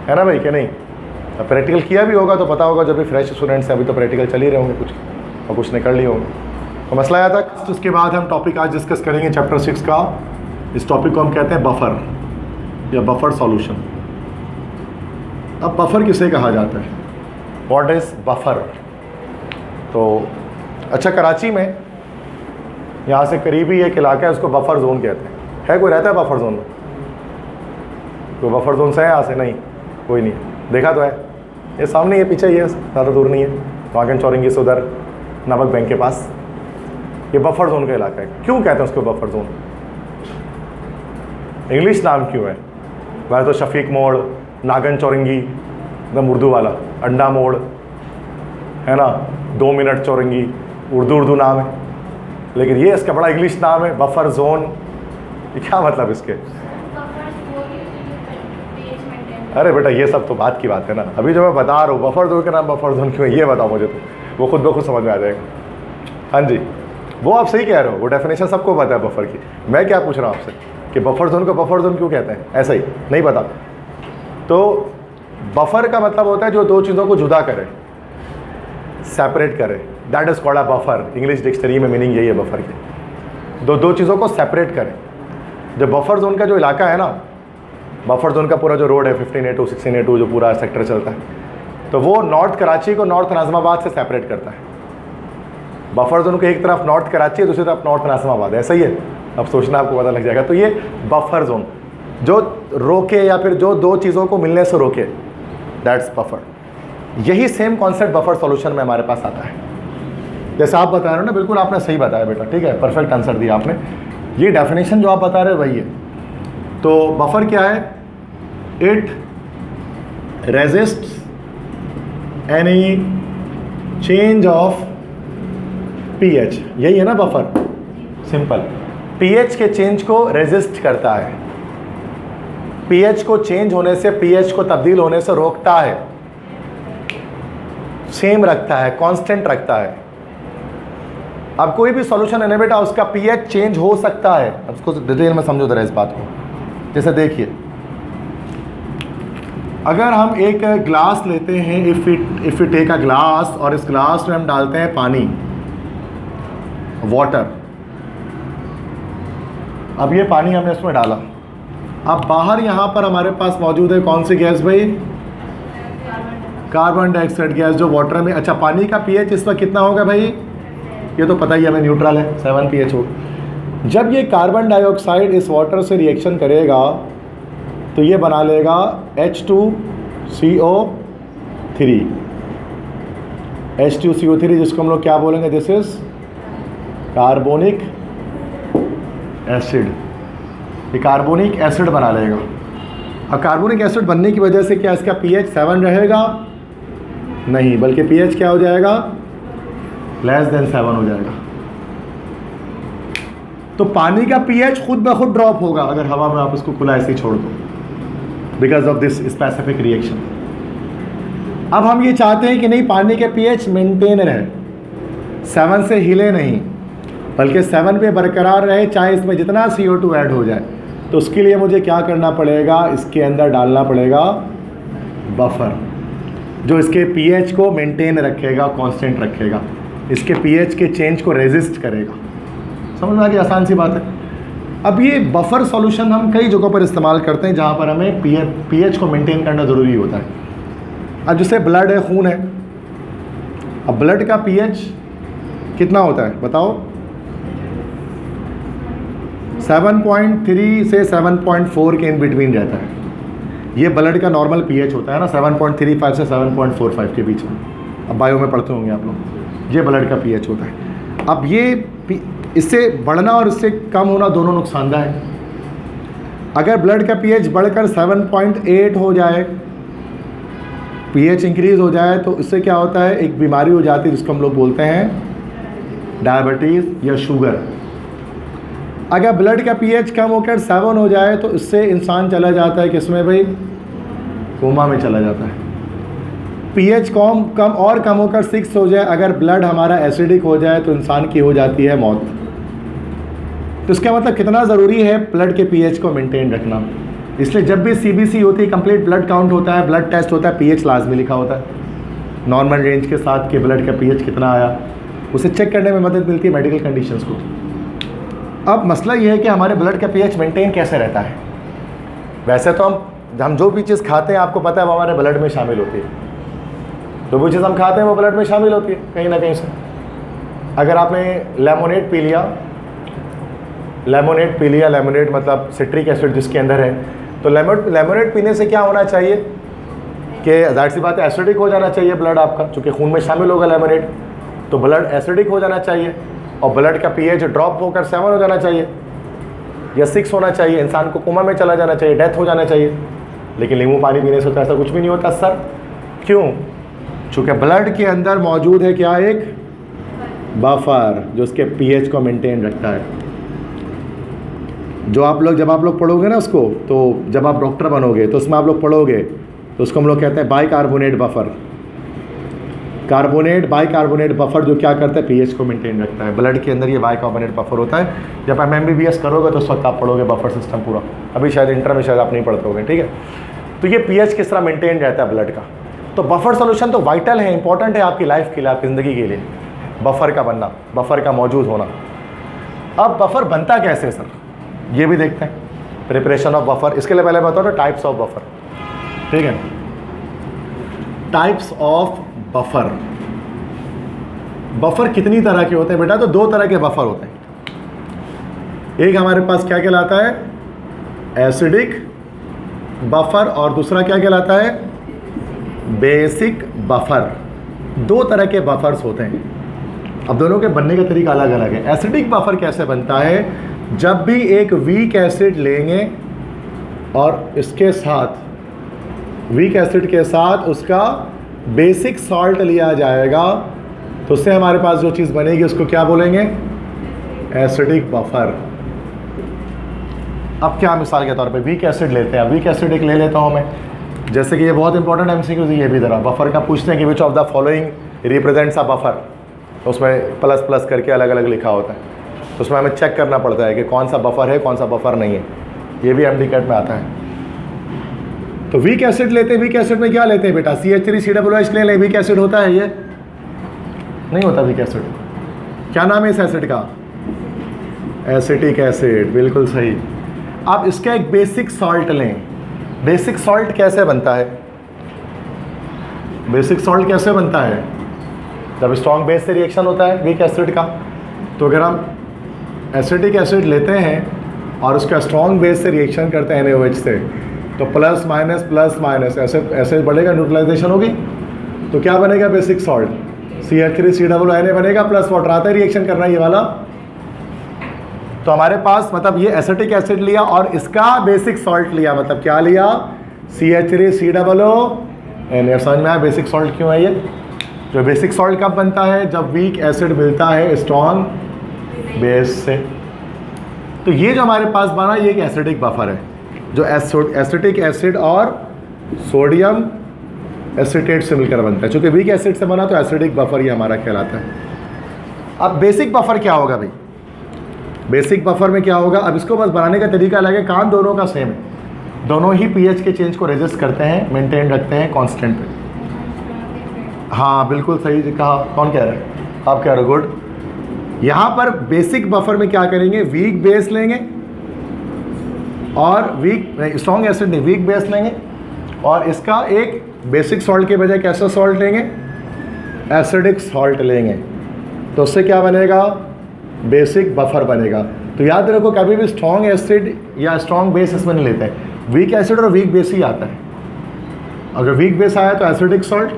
है ना भाई, कि नहीं। अब प्रैक्टिकल किया भी होगा तो पता होगा, जब भी फ्रेश स्टूडेंट्स हैं, अभी तो प्रैक्टिकल चल ही रहे होंगे कुछ, और कुछ ने कर लिए होंगे। तो मसला आया था। उसके बाद हम टॉपिक आज डिस्कस करेंगे चैप्टर 6 का। इस टॉपिक को हम कहते हैं बफर या बफर सॉल्यूशन। अब बफर किसे कहा जाता है, व्हाट इज़ बफर। तो अच्छा, कराची में यहाँ से करीबी एक इलाका है, उसको बफर जोन कहते हैं। है कोई रहता है बफर जोन में, कोई बफर जोन से है यहाँ से, नहीं कोई नहीं, देखा तो है, ये सामने ये पीछे, ये ज़्यादा दूर नहीं है, वागन चौरंगी से उधर नमक बैंक के पास, ये बफर जोन का इलाका है। क्यों कहते हैं उसको बफर जोन, इंग्लिश नाम क्यों है, वह तो शफीक मोड़, नागन चौरंगी एकदम उर्दू वाला, अंडा मोड़ है ना, 2 मिनट चौरंगी, उर्दू नाम है। लेकिन ये इसका बड़ा इंग्लिश नाम है बफर जोन। ये क्या मतलब इसके? अरे बेटा ये सब तो बात की बात है ना, अभी जो मैं बता रहा हूँ बफर जोन का नाम बफर जोन क्यों है ये बताओ मुझे, तो वो खुद ब खुद समझ में आ जाएगा। हाँ जी, वो आप सही कह रहे हो, वो डेफिनेशन सबको पता है बफर की। मैं क्या पूछ रहा हूँ आपसे कि बफर जोन को बफर जोन क्यों कहते हैं? ऐसा ही नहीं पता। तो बफर का मतलब होता है जो दो चीज़ों को जुदा करे, सेपरेट करे, that is called a buffer. English dictionary में मीनिंग यही है बफर की, दो चीज़ों को सेपरेट करे। जो बफर जोन का जो इलाका है ना, बफर जोन का पूरा जो रोड है 15A2 16A2 जो पूरा सेक्टर चलता है, तो वो नॉर्थ कराची को नॉर्थ नाज़िमाबाद से सेपरेट करता है। बफर जोन को एक तरफ नॉर्थ कराची है, दूसरी तरफ नॉर्थ नाज़िमाबाद है, ऐसा ही है। अब सोचना आपको पता लग जाएगा। तो ये बफर जोन जो रोके या फिर जो दो चीज़ों को मिलने से रोके, दैट्स बफर। यही सेम कॉन्सेप्ट बफर सॉल्यूशन में हमारे पास आता है। जैसे आप बता रहे हो ना, बिल्कुल आपने सही बताया बेटा, ठीक है, परफेक्ट आंसर दिया आपने। ये डेफिनेशन जो आप बता रहे हो वही है। तो बफर क्या है? It resists any change of pH, यही है ना बफर, सिंपल। पीएच के चेंज को रेजिस्ट करता है, पीएच को चेंज होने से, पीएच को तब्दील होने से रोकता है, सेम रखता है, कांस्टेंट रखता है। अब कोई भी सॉल्यूशन है ना बेटा, उसका पीएच चेंज हो सकता है। अब उसको डिटेल में समझो जरा इस बात को। जैसे देखिए, अगर हम एक ग्लास लेते हैं, if we take a glass, और इस ग्लास में हम डालते हैं पानी, वाटर। अब ये पानी हमने इसमें डाला, अब बाहर यहाँ पर हमारे पास मौजूद है कौन सी गैस भाई? कार्बन डाइऑक्साइड गैस, जो वाटर में। अच्छा, पानी का पीएच इस वक्त कितना होगा भाई? ये तो पता ही है हमें, न्यूट्रल है, 7 pH होगा। जब ये कार्बन डाइऑक्साइड इस वाटर से रिएक्शन करेगा तो ये बना लेगा H2CO3, H2CO3, जिसको हम लोग क्या बोलेंगे? This is carbonic acid. ये कार्बोनिक एसिड बना लेगा। अब कार्बोनिक एसिड बनने की वजह से क्या इसका पीएच 7 रहेगा? नहीं, बल्कि पीएच क्या हो जाएगा? लेस देन 7 हो जाएगा। तो पानी का पीएच खुद ब खुद ड्रॉप होगा अगर हवा में आप इसको खुला ऐसे ही छोड़ दो, because of this specific reaction. अब हम ये चाहते हैं कि नहीं, पानी के पीएच मेंटेन रहे, 7 से हिले नहीं, बल्कि 7 पे बरकरार रहे, चाहे इसमें जितना CO2 ऐड हो जाए। तो उसके लिए मुझे क्या करना पड़ेगा? इसके अंदर डालना पड़ेगा बफर, जो इसके पीएच को मेंटेन रखेगा, कांस्टेंट रखेगा, इसके पीएच के चेंज को रेजिस्ट करेगा। समझ में आ गई? आसान सी बात है। अब ये बफर सॉल्यूशन हम कई जगहों पर इस्तेमाल करते हैं जहाँ पर हमें पीएच को मेंटेन करना ज़रूरी होता है। अब जैसे ब्लड है, खून है, अब ब्लड का पीएच कितना होता है बताओ? 7.3 से 7.4 के इन बिटवीन रहता है। ये ब्लड का नॉर्मल पीएच होता है ना, 7.35 से 7.45 के बीच में। अब बायो में पढ़ते होंगे आप लोग, ये ब्लड का पीएच होता है। अब ये इससे बढ़ना और इससे कम होना दोनों नुकसानदायक है। अगर ब्लड का पीएच बढ़कर 7.8 हो जाए, पीएच इंक्रीज़ हो जाए, तो इससे क्या होता है? एक बीमारी हो जाती है जिसको हम लोग बोलते हैं डायबिटीज़ या शुगर। अगर ब्लड का पीएच कम होकर 7 हो जाए तो इससे इंसान चला जाता है किसमें भाई? कोमा में चला जाता है। पीएच कम होकर 6 हो जाए, अगर ब्लड हमारा एसिडिक हो जाए तो इंसान की हो जाती है मौत। तो इसका मतलब कितना ज़रूरी है ब्लड के पीएच को मेंटेन रखना। इसलिए जब भी सीबीसी होती है, कंप्लीट ब्लड काउंट होता है, ब्लड टेस्ट होता है, पीएच लाजमी लिखा होता है नॉर्मल रेंज के साथ कि ब्लड का पीएच कितना आया, उसे चेक करने में मदद मिलती है मेडिकल कंडीशंस को। अब मसला ये है कि हमारे ब्लड का पीएच मेंटेन कैसे रहता है। वैसे तो हम जो भी चीज़ खाते हैं आपको पता है वो हमारे ब्लड में शामिल होती है, जो भी चीज़ हम खाते हैं वो ब्लड में शामिल होती है कहीं ना कहीं से। अगर आपने लेमोनेड पी लिया, लेमोनेड मतलब सिट्रिक एसिड जिसके अंदर है, तो लेमोनेड पीने से क्या होना चाहिए कि जाहिर सी बात है एसिडिक हो जाना चाहिए ब्लड आपका, चूँकि खून में शामिल होगा लेमोनेड, तो ब्लड एसिडिक हो जाना चाहिए और ब्लड का पीएच ड्रॉप होकर 7 हो जाना चाहिए या 6 होना चाहिए, इंसान को कोमा में चला जाना चाहिए, डेथ हो जाना चाहिए। लेकिन नींबू पानी पीने से तो ऐसा कुछ भी नहीं होता सर। क्यों? चूँकि ब्लड के अंदर मौजूद है क्या? एक बफर जो उसके पीएच को मेंटेन रखता है। जो आप लोग जब आप लोग पढ़ोगे ना उसको, तो जब आप डॉक्टर बनोगे तो उसमें आप लोग पढ़ोगे तो उसको हम लोग कहते हैं बाइकार्बोनेट बफर। बाइकार्बोनेट बफर जो क्या करता है, पीएच को मेंटेन रखता है। ब्लड के अंदर ये बाइकार्बोनेट बफर होता है। जब आप एमबीबीएस करोगे तो उस वक्त आप पढ़ोगे बफर सिस्टम पूरा। अभी शायद इंटर में शायद आप नहीं पढ़ते होगे, ठीक है। तो ये पीएच किस तरह मेंटेन रहता है ब्लड का। तो बफर सोल्यूशन तो वाइटल है, इंपॉर्टेंट है आपकी लाइफ के लिए, आपकी ज़िंदगी के लिए, बफर का बनना, बफर का मौजूद होना। अब बफर बनता कैसे सर, ये भी देखते हैं। प्रिपरेशन ऑफ बफर, इसके लिए पहले बताओ टाइप्स ऑफ बफर, ठीक है। टाइप्स ऑफ बफर, बफर कितनी तरह के होते हैं बेटा, तो दो तरह के बफर होते हैं। एक हमारे पास क्या कहलाता है, एसिडिक बफर, और दूसरा क्या कहलाता है, बेसिक बफर। दो तरह के बफर्स होते हैं। अब दोनों के बनने का तरीका अलग अलग है। एसिडिक बफर कैसे बनता है, जब भी एक वीक एसिड लेंगे और इसके साथ, वीक एसिड के साथ उसका बेसिक सॉल्ट लिया जाएगा, तो उससे हमारे पास जो चीज़ बनेगी उसको क्या बोलेंगे, एसिडिक बफर। अब क्या मिसाल के तौर पे वीक एसिड लेते हैं, वीक एसिड एक ले लेता हूँ मैं, जैसे कि ये बहुत इंपॉर्टेंट एमसीक्यू ये भी ज़रा बफर का पूछते हैं कि which of the following represents a buffer, तो उसमें प्लस प्लस करके अलग अलग लिखा होता है, तो उसमें हमें चेक करना पड़ता है कि कौन सा बफर है कौन सा बफर नहीं है। ये भी एमडीकैट में आता है। तो वीक एसिड लेते हैं, वीक एसिड में क्या लेते हैं बेटा, CH3COOH ले लें, वीक एसिड होता है, ये नहीं होता वीक एसिड। क्या नाम है इस एसिड का, एसिटिक एसिड, बिल्कुल सही। आप इसका एक बेसिक सॉल्ट लें। बेसिक सॉल्ट कैसे बनता है, बेसिक सॉल्ट कैसे बनता है, जब स्ट्रॉन्ग बेस से रिएक्शन होता है वीक एसिड का। तो अगर हम एसिटिक एसिड लेते हैं और उसका स्ट्रॉन्ग बेस से रिएक्शन करते हैं NaOH से, तो प्लस माइनस ऐसे बढ़ेगा, न्यूट्रलाइजेशन होगी, तो क्या बनेगा, बेसिक सॉल्ट CH3COONA बनेगा, प्लस वाटर आता है, रिएक्शन करना ये वाला। तो हमारे पास मतलब ये एसिटिक एसिड लिया और इसका बेसिक सॉल्ट लिया, मतलब क्या लिया, CH3COONA। समझ में आया बेसिक सॉल्ट क्यों है ये। जो बेसिक सॉल्ट कब बनता है, जब वीक एसिड मिलता है स्ट्रॉन्ग बेस से। तो ये जो हमारे पास बना ये एक एसिडिक बफर है, जो एसिटिक एसिड और सोडियम एसिटेट से मिलकर बनता है। चूँकि वीक एसिड से बना तो एसिडिक बफर ये हमारा कहलाता है। अब बेसिक बफर क्या होगा भाई, बेसिक बफर में क्या होगा, अब इसको बस बनाने का तरीका अलग है, काम दोनों का सेम है। दोनों ही पीएच के चेंज को रेजिस्ट करते हैं, मेंटेन रखते हैं कांस्टेंट पे। हाँ बिल्कुल सही कहा, कौन कह रहे हैं, आप कह रहे हो, गुड। यहाँ पर बेसिक बफर में क्या करेंगे, वीक बेस लेंगे और स्ट्रॉन्ग एसिड नहीं, वीक बेस लेंगे और इसका एक बेसिक सॉल्ट के बजाय कैसा सॉल्ट लेंगे, एसिडिक सॉल्ट लेंगे, तो उससे क्या बनेगा, बेसिक बफर बनेगा। तो याद रखो कभी भी स्ट्रॉन्ग एसिड या स्ट्रॉन्ग बेस इसमें नहीं लेते हैं, वीक एसिड और वीक बेस ही आता है। अगर वीक बेस आया तो एसिडिक सॉल्ट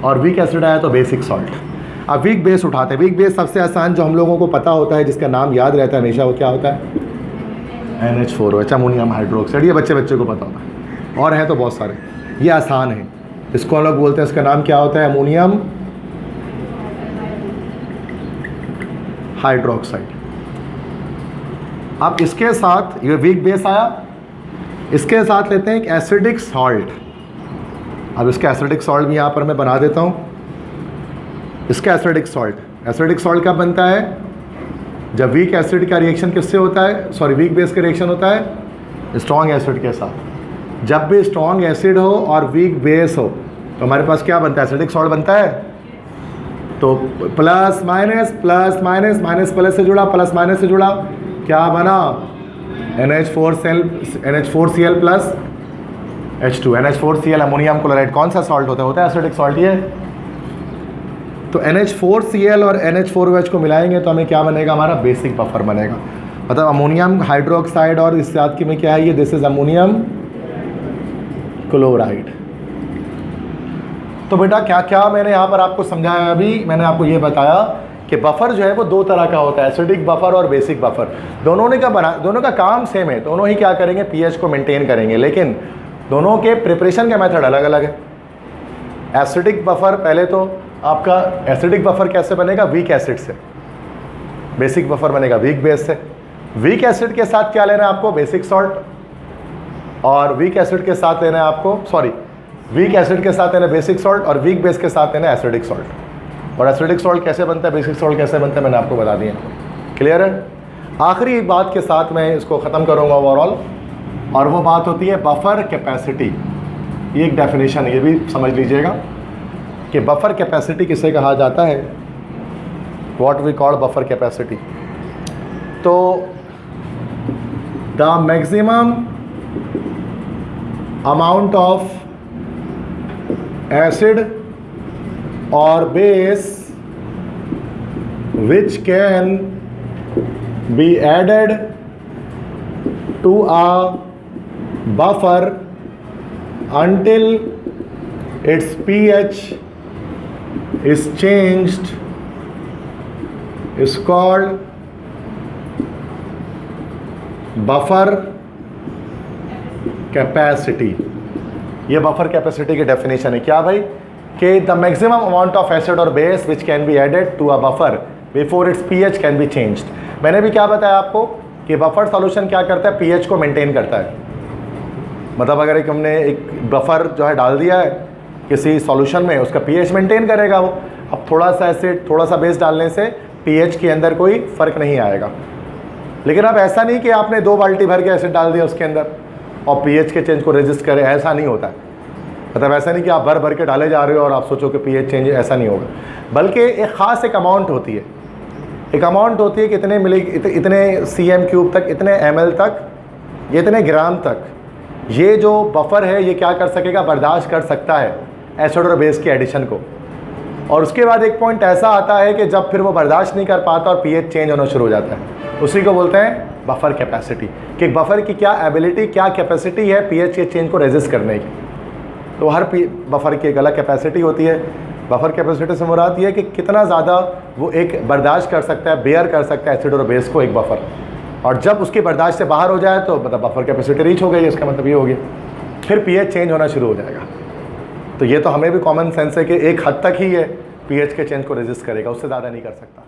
और वीक एसिड आया तो बेसिक सॉल्ट। अब वीक बेस उठाते हैं, वीक बेस सबसे आसान जो हम लोगों को पता होता है, जिसका नाम याद रहता है हमेशा, वो क्या होता है, NH4OH, अमोनियम हाइड्रोक्साइड। ये बच्चे को पता होता है, और हैं तो बहुत सारे, ये आसान है। इसको हम लोग बोलते हैं, इसका नाम क्या होता है, अमोनियम हाइड्रोक्साइड। अब इसके साथ ये वीक बेस आया, इसके साथ लेते हैं एक एसिडिक सॉल्ट। अब इसका एसिडिक सॉल्ट भी यहाँ पर मैं बना देता हूँ। इसका एसिडिक सॉल्ट कब बनता है, जब वीक एसिड का रिएक्शन किससे होता है, सॉरी वीक बेस का रिएक्शन होता है स्ट्रॉन्ग एसिड के साथ। जब भी स्ट्रॉन्ग एसिड हो और वीक बेस हो तो हमारे पास क्या बनता है, एसिडिक सॉल्ट बनता है। तो प्लस माइनस प्लस से जुड़ा, प्लस माइनस से जुड़ा, क्या बना, NH4Cl plus H2, NH4Cl ammonium chloride. कौन सा सॉल्ट होता है एसिडिक सॉल्ट ये। तो NH4Cl और NH4OH को मिलाएंगे तो हमें क्या बनेगा, हमारा बेसिक बफर बनेगा। मतलब अमोनियम हाइड्रोक्साइड और इस साथ की में क्या है, ये दिस इज अमोनियम क्लोराइड। तो बेटा क्या क्या मैंने यहाँ पर आपको समझाया, अभी मैंने आपको ये बताया कि बफर जो है वो दो तरह का होता है, एसिडिक बफर और बेसिक बफर। दोनों का काम सेम है, दोनों ही क्या करेंगे, पीएच को मेंटेन करेंगे, लेकिन दोनों के प्रिपरेशन का मेथड अलग अलग है। एसिडिक बफर, पहले तो आपका एसिडिक बफर कैसे बनेगा, वीक एसिड से। बेसिक बफर बनेगा वीक बेस से। वीक एसिड के साथ क्या लेना है आपको, बेसिक सॉल्ट, और वीक एसिड के साथ लेना है आपको, सॉरी वीक एसिड के साथ लेना बेसिक सॉल्ट, और वीक बेस के साथ लेना एसिडिक सॉल्ट। और एसिडिक सॉल्ट कैसे बनता है, बेसिक सॉल्ट कैसे बनता है, मैंने आपको बता दिया। क्लियर है। आखिरी बात के साथ मैं इसको ख़त्म करूँगा ओवरऑल, और वो बात होती है बफर कैपेसिटी। ये एक डेफिनेशन है, ये भी समझ लीजिएगा कि बफर कैपेसिटी किसे कहा जाता है, what we call buffer capacity. तो the maximum amount of acid और base which can be added to a buffer until its pH is changed is called buffer capacity। ये बफर कैपेसिटी की डेफिनेशन है। क्या भाई, कि the maximum amount of acid और base which can be added to a buffer before its pH can be changed. मैंने भी क्या बताया आपको कि बफर सॉल्यूशन क्या करता है, पीएच को मेंटेन करता है। मतलब अगर एक हमने एक बफर जो है डाल दिया है किसी सॉल्यूशन में, उसका पीएच मेंटेन करेगा वो। अब थोड़ा सा एसिड थोड़ा सा बेस डालने से पीएच के अंदर कोई फ़र्क नहीं आएगा। लेकिन अब ऐसा नहीं कि आपने 2 बाल्टी भर के एसिड डाल दिया उसके अंदर और पीएच के चेंज को रेजिस्ट करे, ऐसा नहीं होता है। मतलब ऐसा नहीं कि आप भर भर के डाले जा रहे हो और आप सोचो कि पीएच चेंज, ऐसा नहीं होगा। बल्कि एक ख़ास एक अमाउंट होती है, एक अमाउंट होती है कि इतने मिली, इतने cm³ तक, इतने ml तक, ये इतने ग्राम तक, ये जो बफर है ये क्या कर सकेगा, बर्दाश्त कर सकता है एसिड और बेस के एडिशन को। और उसके बाद एक पॉइंट ऐसा आता है कि जब फिर वो बर्दाश्त नहीं कर पाता और पीएच चेंज होना शुरू हो जाता है, उसी को बोलते हैं बफर कैपेसिटी। कि बफर की क्या एबिलिटी, क्या कैपेसिटी है पीएच के चेंज को रेजिस्ट करने की। तो हर बफर की एक अलग कैपेसिटी होती है। बफर कैपेसिटी से मुराद ये है कि कितना ज़्यादा वो एक बर्दाश्त कर सकता है, बेयर कर सकता है एसिड और बेस को एक बफर। और जब उसकी बर्दाश्त से बाहर हो जाए तो मतलब बफर कैपेसिटी रीच हो गई, इसका मतलब ये हो गया फिर पीएच चेंज होना शुरू हो जाएगा। तो ये तो हमें भी कॉमन सेंस है कि एक हद तक ही ये पीएच के चेंज को रेजिस्ट करेगा, उससे ज़्यादा नहीं कर सकता।